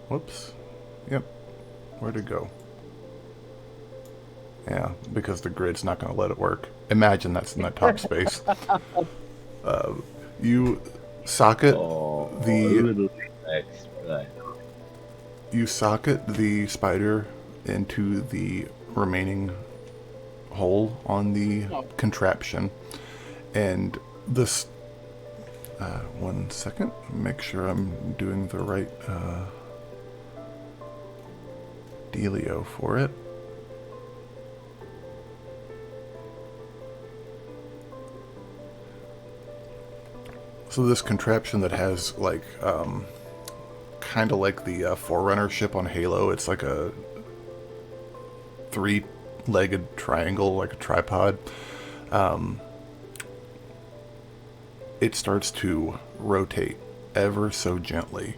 Whoops. Yep. Where'd it go? Yeah, because the grid's not going to let it work. Imagine that's in that top space. You socket you socket the spider into the remaining hole on the contraption, and this 1 second, make sure I'm doing the right dealio for it. So this contraption that has like kind of like the Forerunner ship on Halo, it's like a 3-legged triangle, like a tripod. It starts to rotate ever so gently,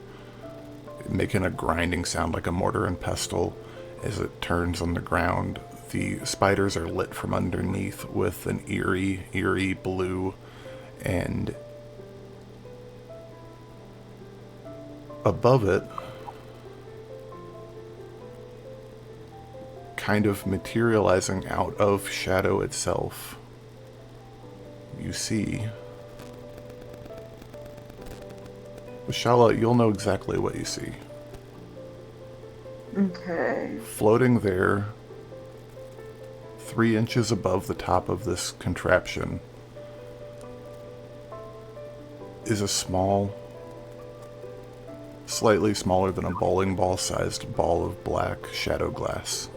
making a grinding sound like a mortar and pestle as it turns on the ground. The spiders are lit from underneath with an eerie blue, and above it, kind of materializing out of shadow itself, you see... Shalla, you'll know exactly what you see. Okay. Floating there, 3 inches above the top of this contraption, is a small, slightly smaller than a bowling ball sized ball of black shadow glass.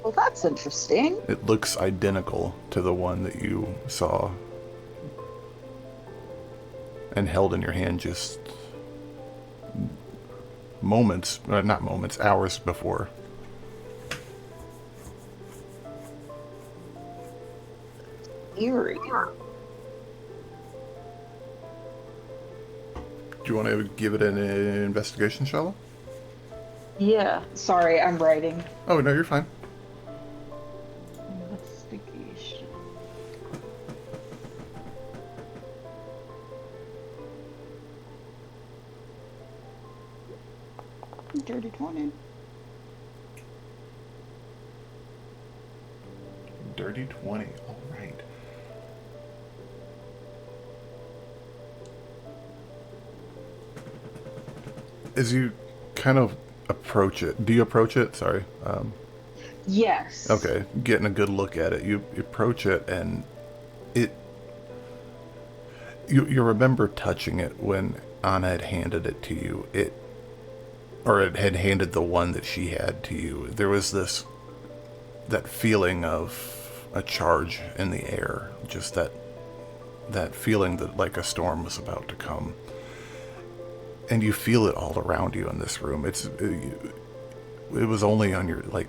Well, that's interesting. It looks identical to the one that you saw and held in your hand just hours before. Eerie. Do you want to give it an investigation, Shalla? Yeah. Sorry, I'm writing. Oh, no, you're fine. Investigation. Dirty 20. Dirty 20. All right. As you kind of approach it, do you approach it? Sorry. Yes. Okay, getting a good look at it. You approach it, and you remember touching it when Anna had handed it to you. It had handed the one that she had to you. There was that feeling of a charge in the air, just that feeling that like a storm was about to come. and you feel it all around you in this room. It was only on your, like,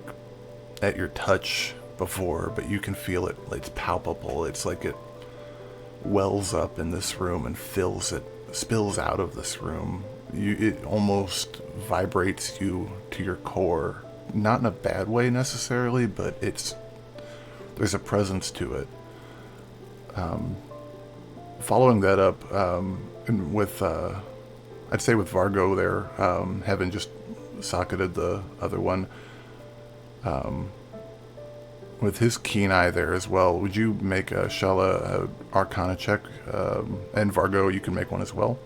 at your touch before, but you can feel it. It's palpable. It's like it wells up in this room and spills out of this room. It almost vibrates you to your core. Not in a bad way necessarily, but there's a presence to it. Following that up, and with, I'd say with Vargo there, having just socketed the other one, with his keen eye there as well, would you make a Shalla Arcana check? And Vargo, you can make one as well.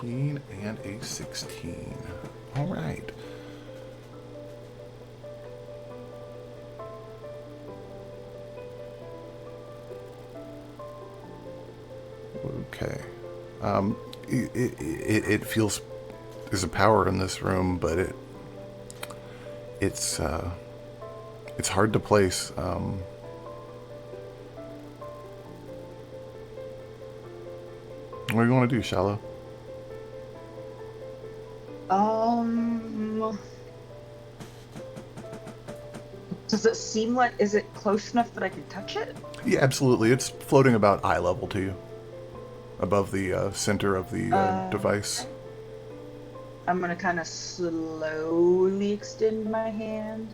And a 16. All right. Okay. It feels there's a power in this room, but it's hard to place. What do you want to do, Shalla? Does it seem like, is it close enough that I can touch it? Yeah, absolutely. It's floating about eye level to you, above the center of the device. I'm gonna kind of slowly extend my hand,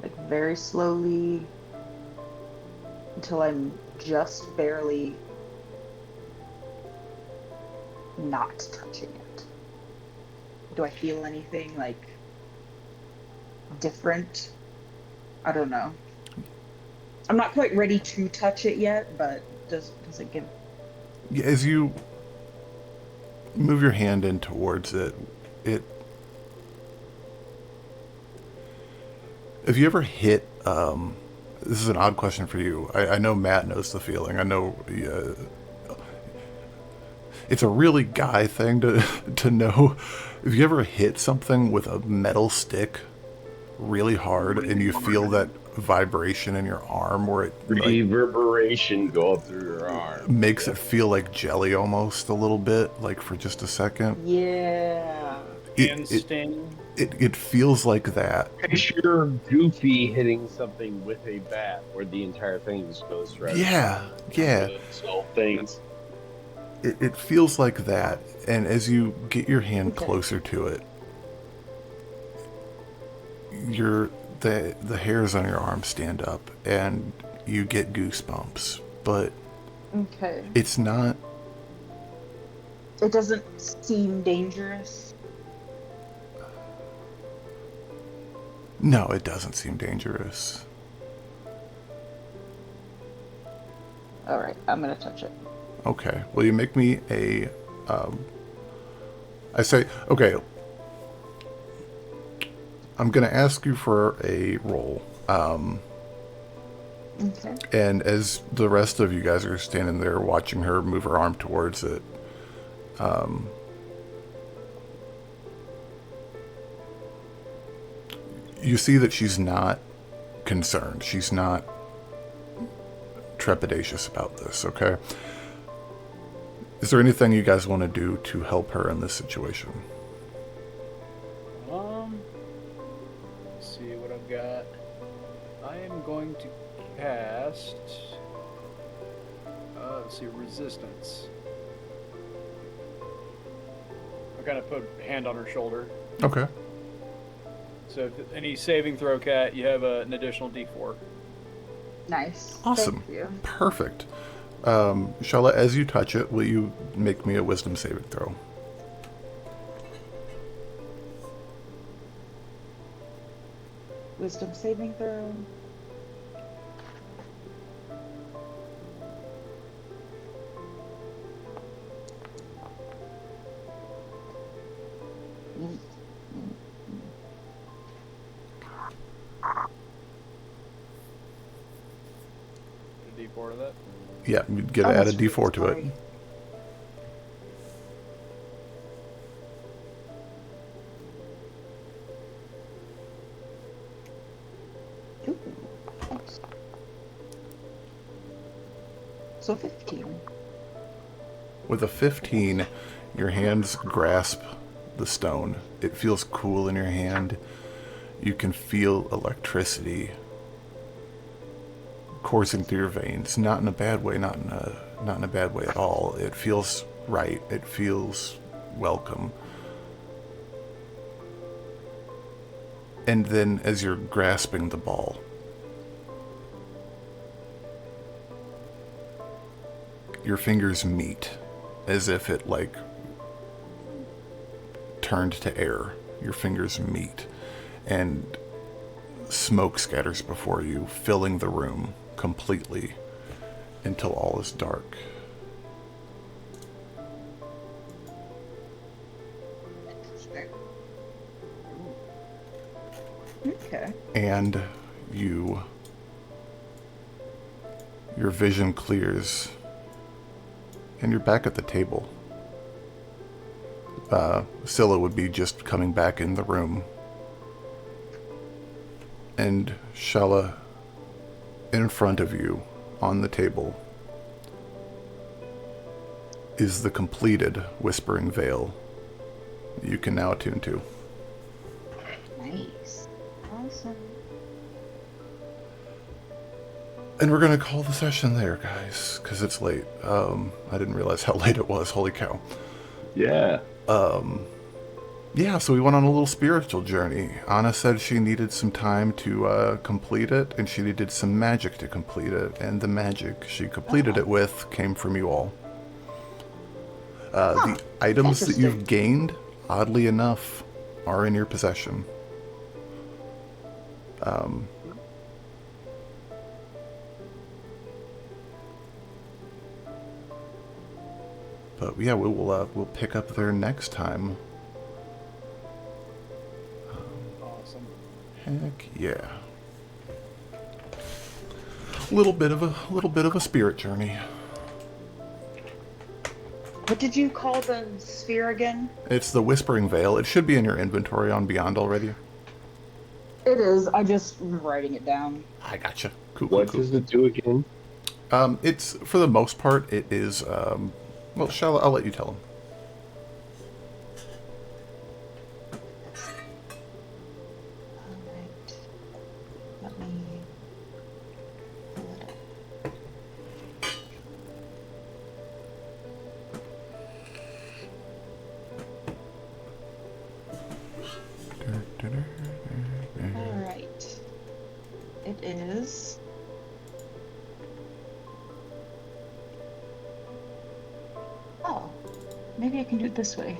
like very slowly, until I'm just barely not touching it. Do I feel anything like different? I don't know. I'm not quite ready to touch it yet, but does it give... Yeah, as you move your hand in towards it, have you ever hit, this is an odd question for you. I know Matt knows the feeling. I know it's a really guy thing to know. Have you ever hit something with a metal stick really hard and you feel that vibration in your arm where it reverberation go up through your arm, makes it feel like jelly almost a little bit, like for just a second? Yeah. It feels like that. Picture Goofy hitting something with a bat where the entire thing just goes right. Yeah. So things. It feels like that, and as you get your hand closer to it, the hairs on your arm stand up, and you get goosebumps. But it's not. It doesn't seem dangerous. No, it doesn't seem dangerous. All right, I'm gonna touch it. Okay. Will you make me a? I say okay. I'm going to ask you for a roll. Okay. And as the rest of you guys are standing there watching her move her arm towards it, you see that she's not concerned. She's not trepidatious about this, okay? Is there anything you guys want to do to help her in this situation? Let's see what I've got. I am going to cast, let's see, resistance. I kind of put a hand on her shoulder. Okay. So if any saving throw, Cat, you have an additional D4. Nice. Awesome. Thank you. Perfect. Shalla, as you touch it, will you make me a wisdom saving throw? Wisdom saving throw. A D4 to that? Yeah, you get to add a D4 to it. So 15. With a 15, your hands grasp the stone. It feels cool in your hand. You can feel electricity coursing through your veins. Not in a bad way, not in a bad way at all. It feels right. It feels welcome. And then as you're grasping the ball, your fingers meet as if it like turned to air. Your fingers meet and smoke scatters before you, filling the room completely until all is dark. Okay. And your vision clears and you're back at the table. Scylla would be just coming back in the room. And Shalla, in front of you, on the table, is the completed Whispering Vale you can now attune to. Nice. Awesome. And we're going to call the session there, guys, because it's late. I didn't realize how late it was. Holy cow. Yeah. Yeah, so we went on a little spiritual journey. Anna said she needed some time to complete it, and she needed some magic to complete it, and the magic she completed it with came from you all. The items that you've gained, oddly enough, are in your possession. But yeah, we'll pick up there next time. Awesome. Heck yeah! Little bit of a spirit journey. What did you call the sphere again? It's the Whispering Vale. It should be in your inventory on Beyond already. It is. I just am writing it down. I gotcha. Cool. What cool. does it do again? It's for the most part. It is. Well, Shalla, I'll let you tell him. Alright. Let me pull it up. Alright. It is. Oh, maybe I can do it this way.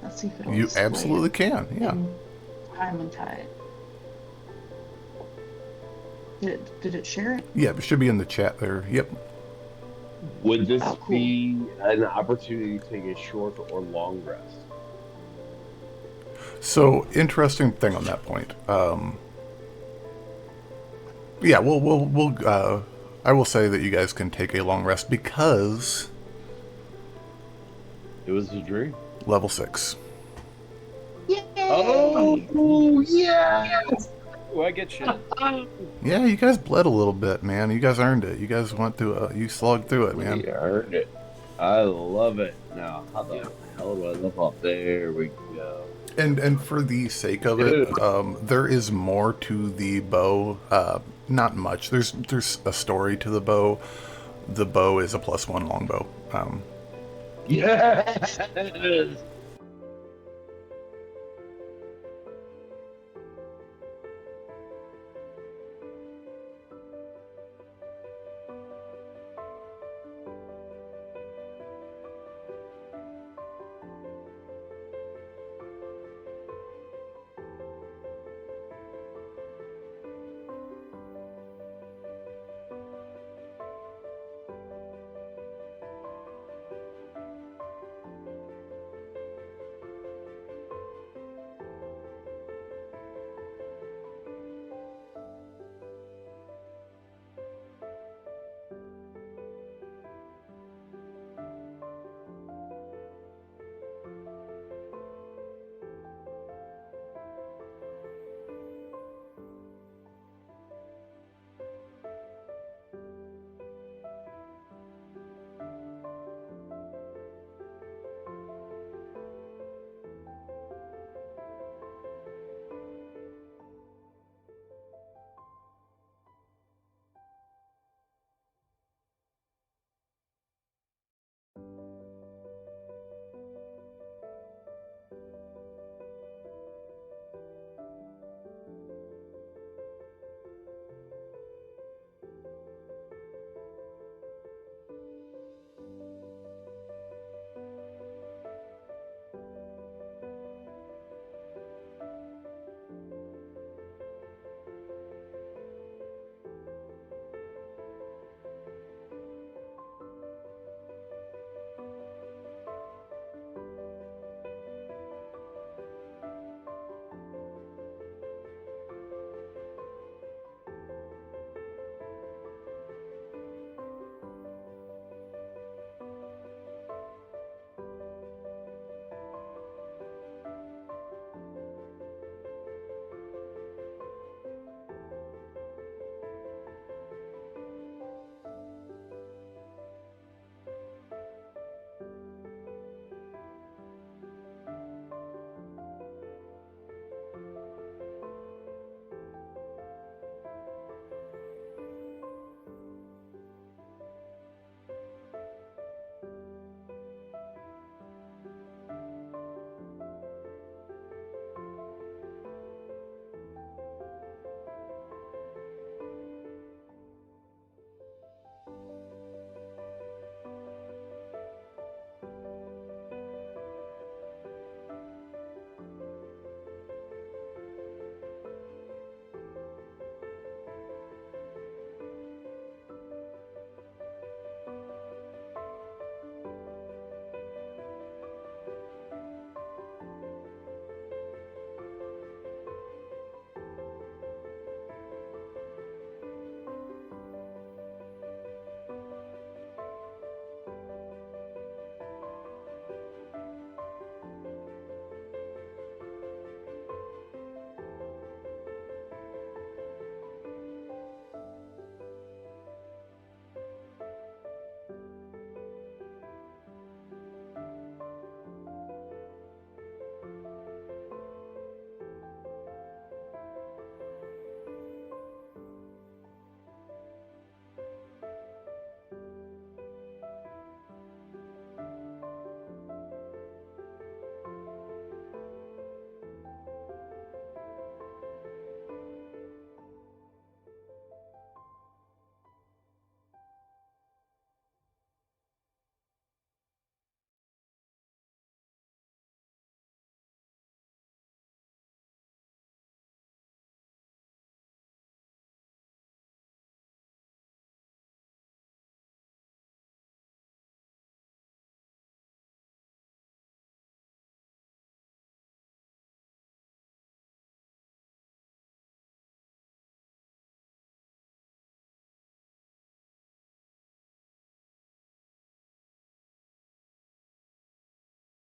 Let's see if it'll You display absolutely it can. Yeah. in time and tide. Did it share it? Yeah, it should be in the chat there. Yep. Would this Oh, cool. be an opportunity to take a short or long rest? So, interesting thing on that point. Yeah, I will say that you guys can take a long rest because It was a dream. level 6. Yay! Oh, yeah! Ooh, I get shit. Yeah, you guys bled a little bit, man. You guys earned it. You guys went through you slogged through it, man. We earned it. I love it. Now, how the hell do I live up? There we go. And for the sake of it, there is more to the bow. Not much. There's a story to the bow. The bow is a +1 longbow. Yes!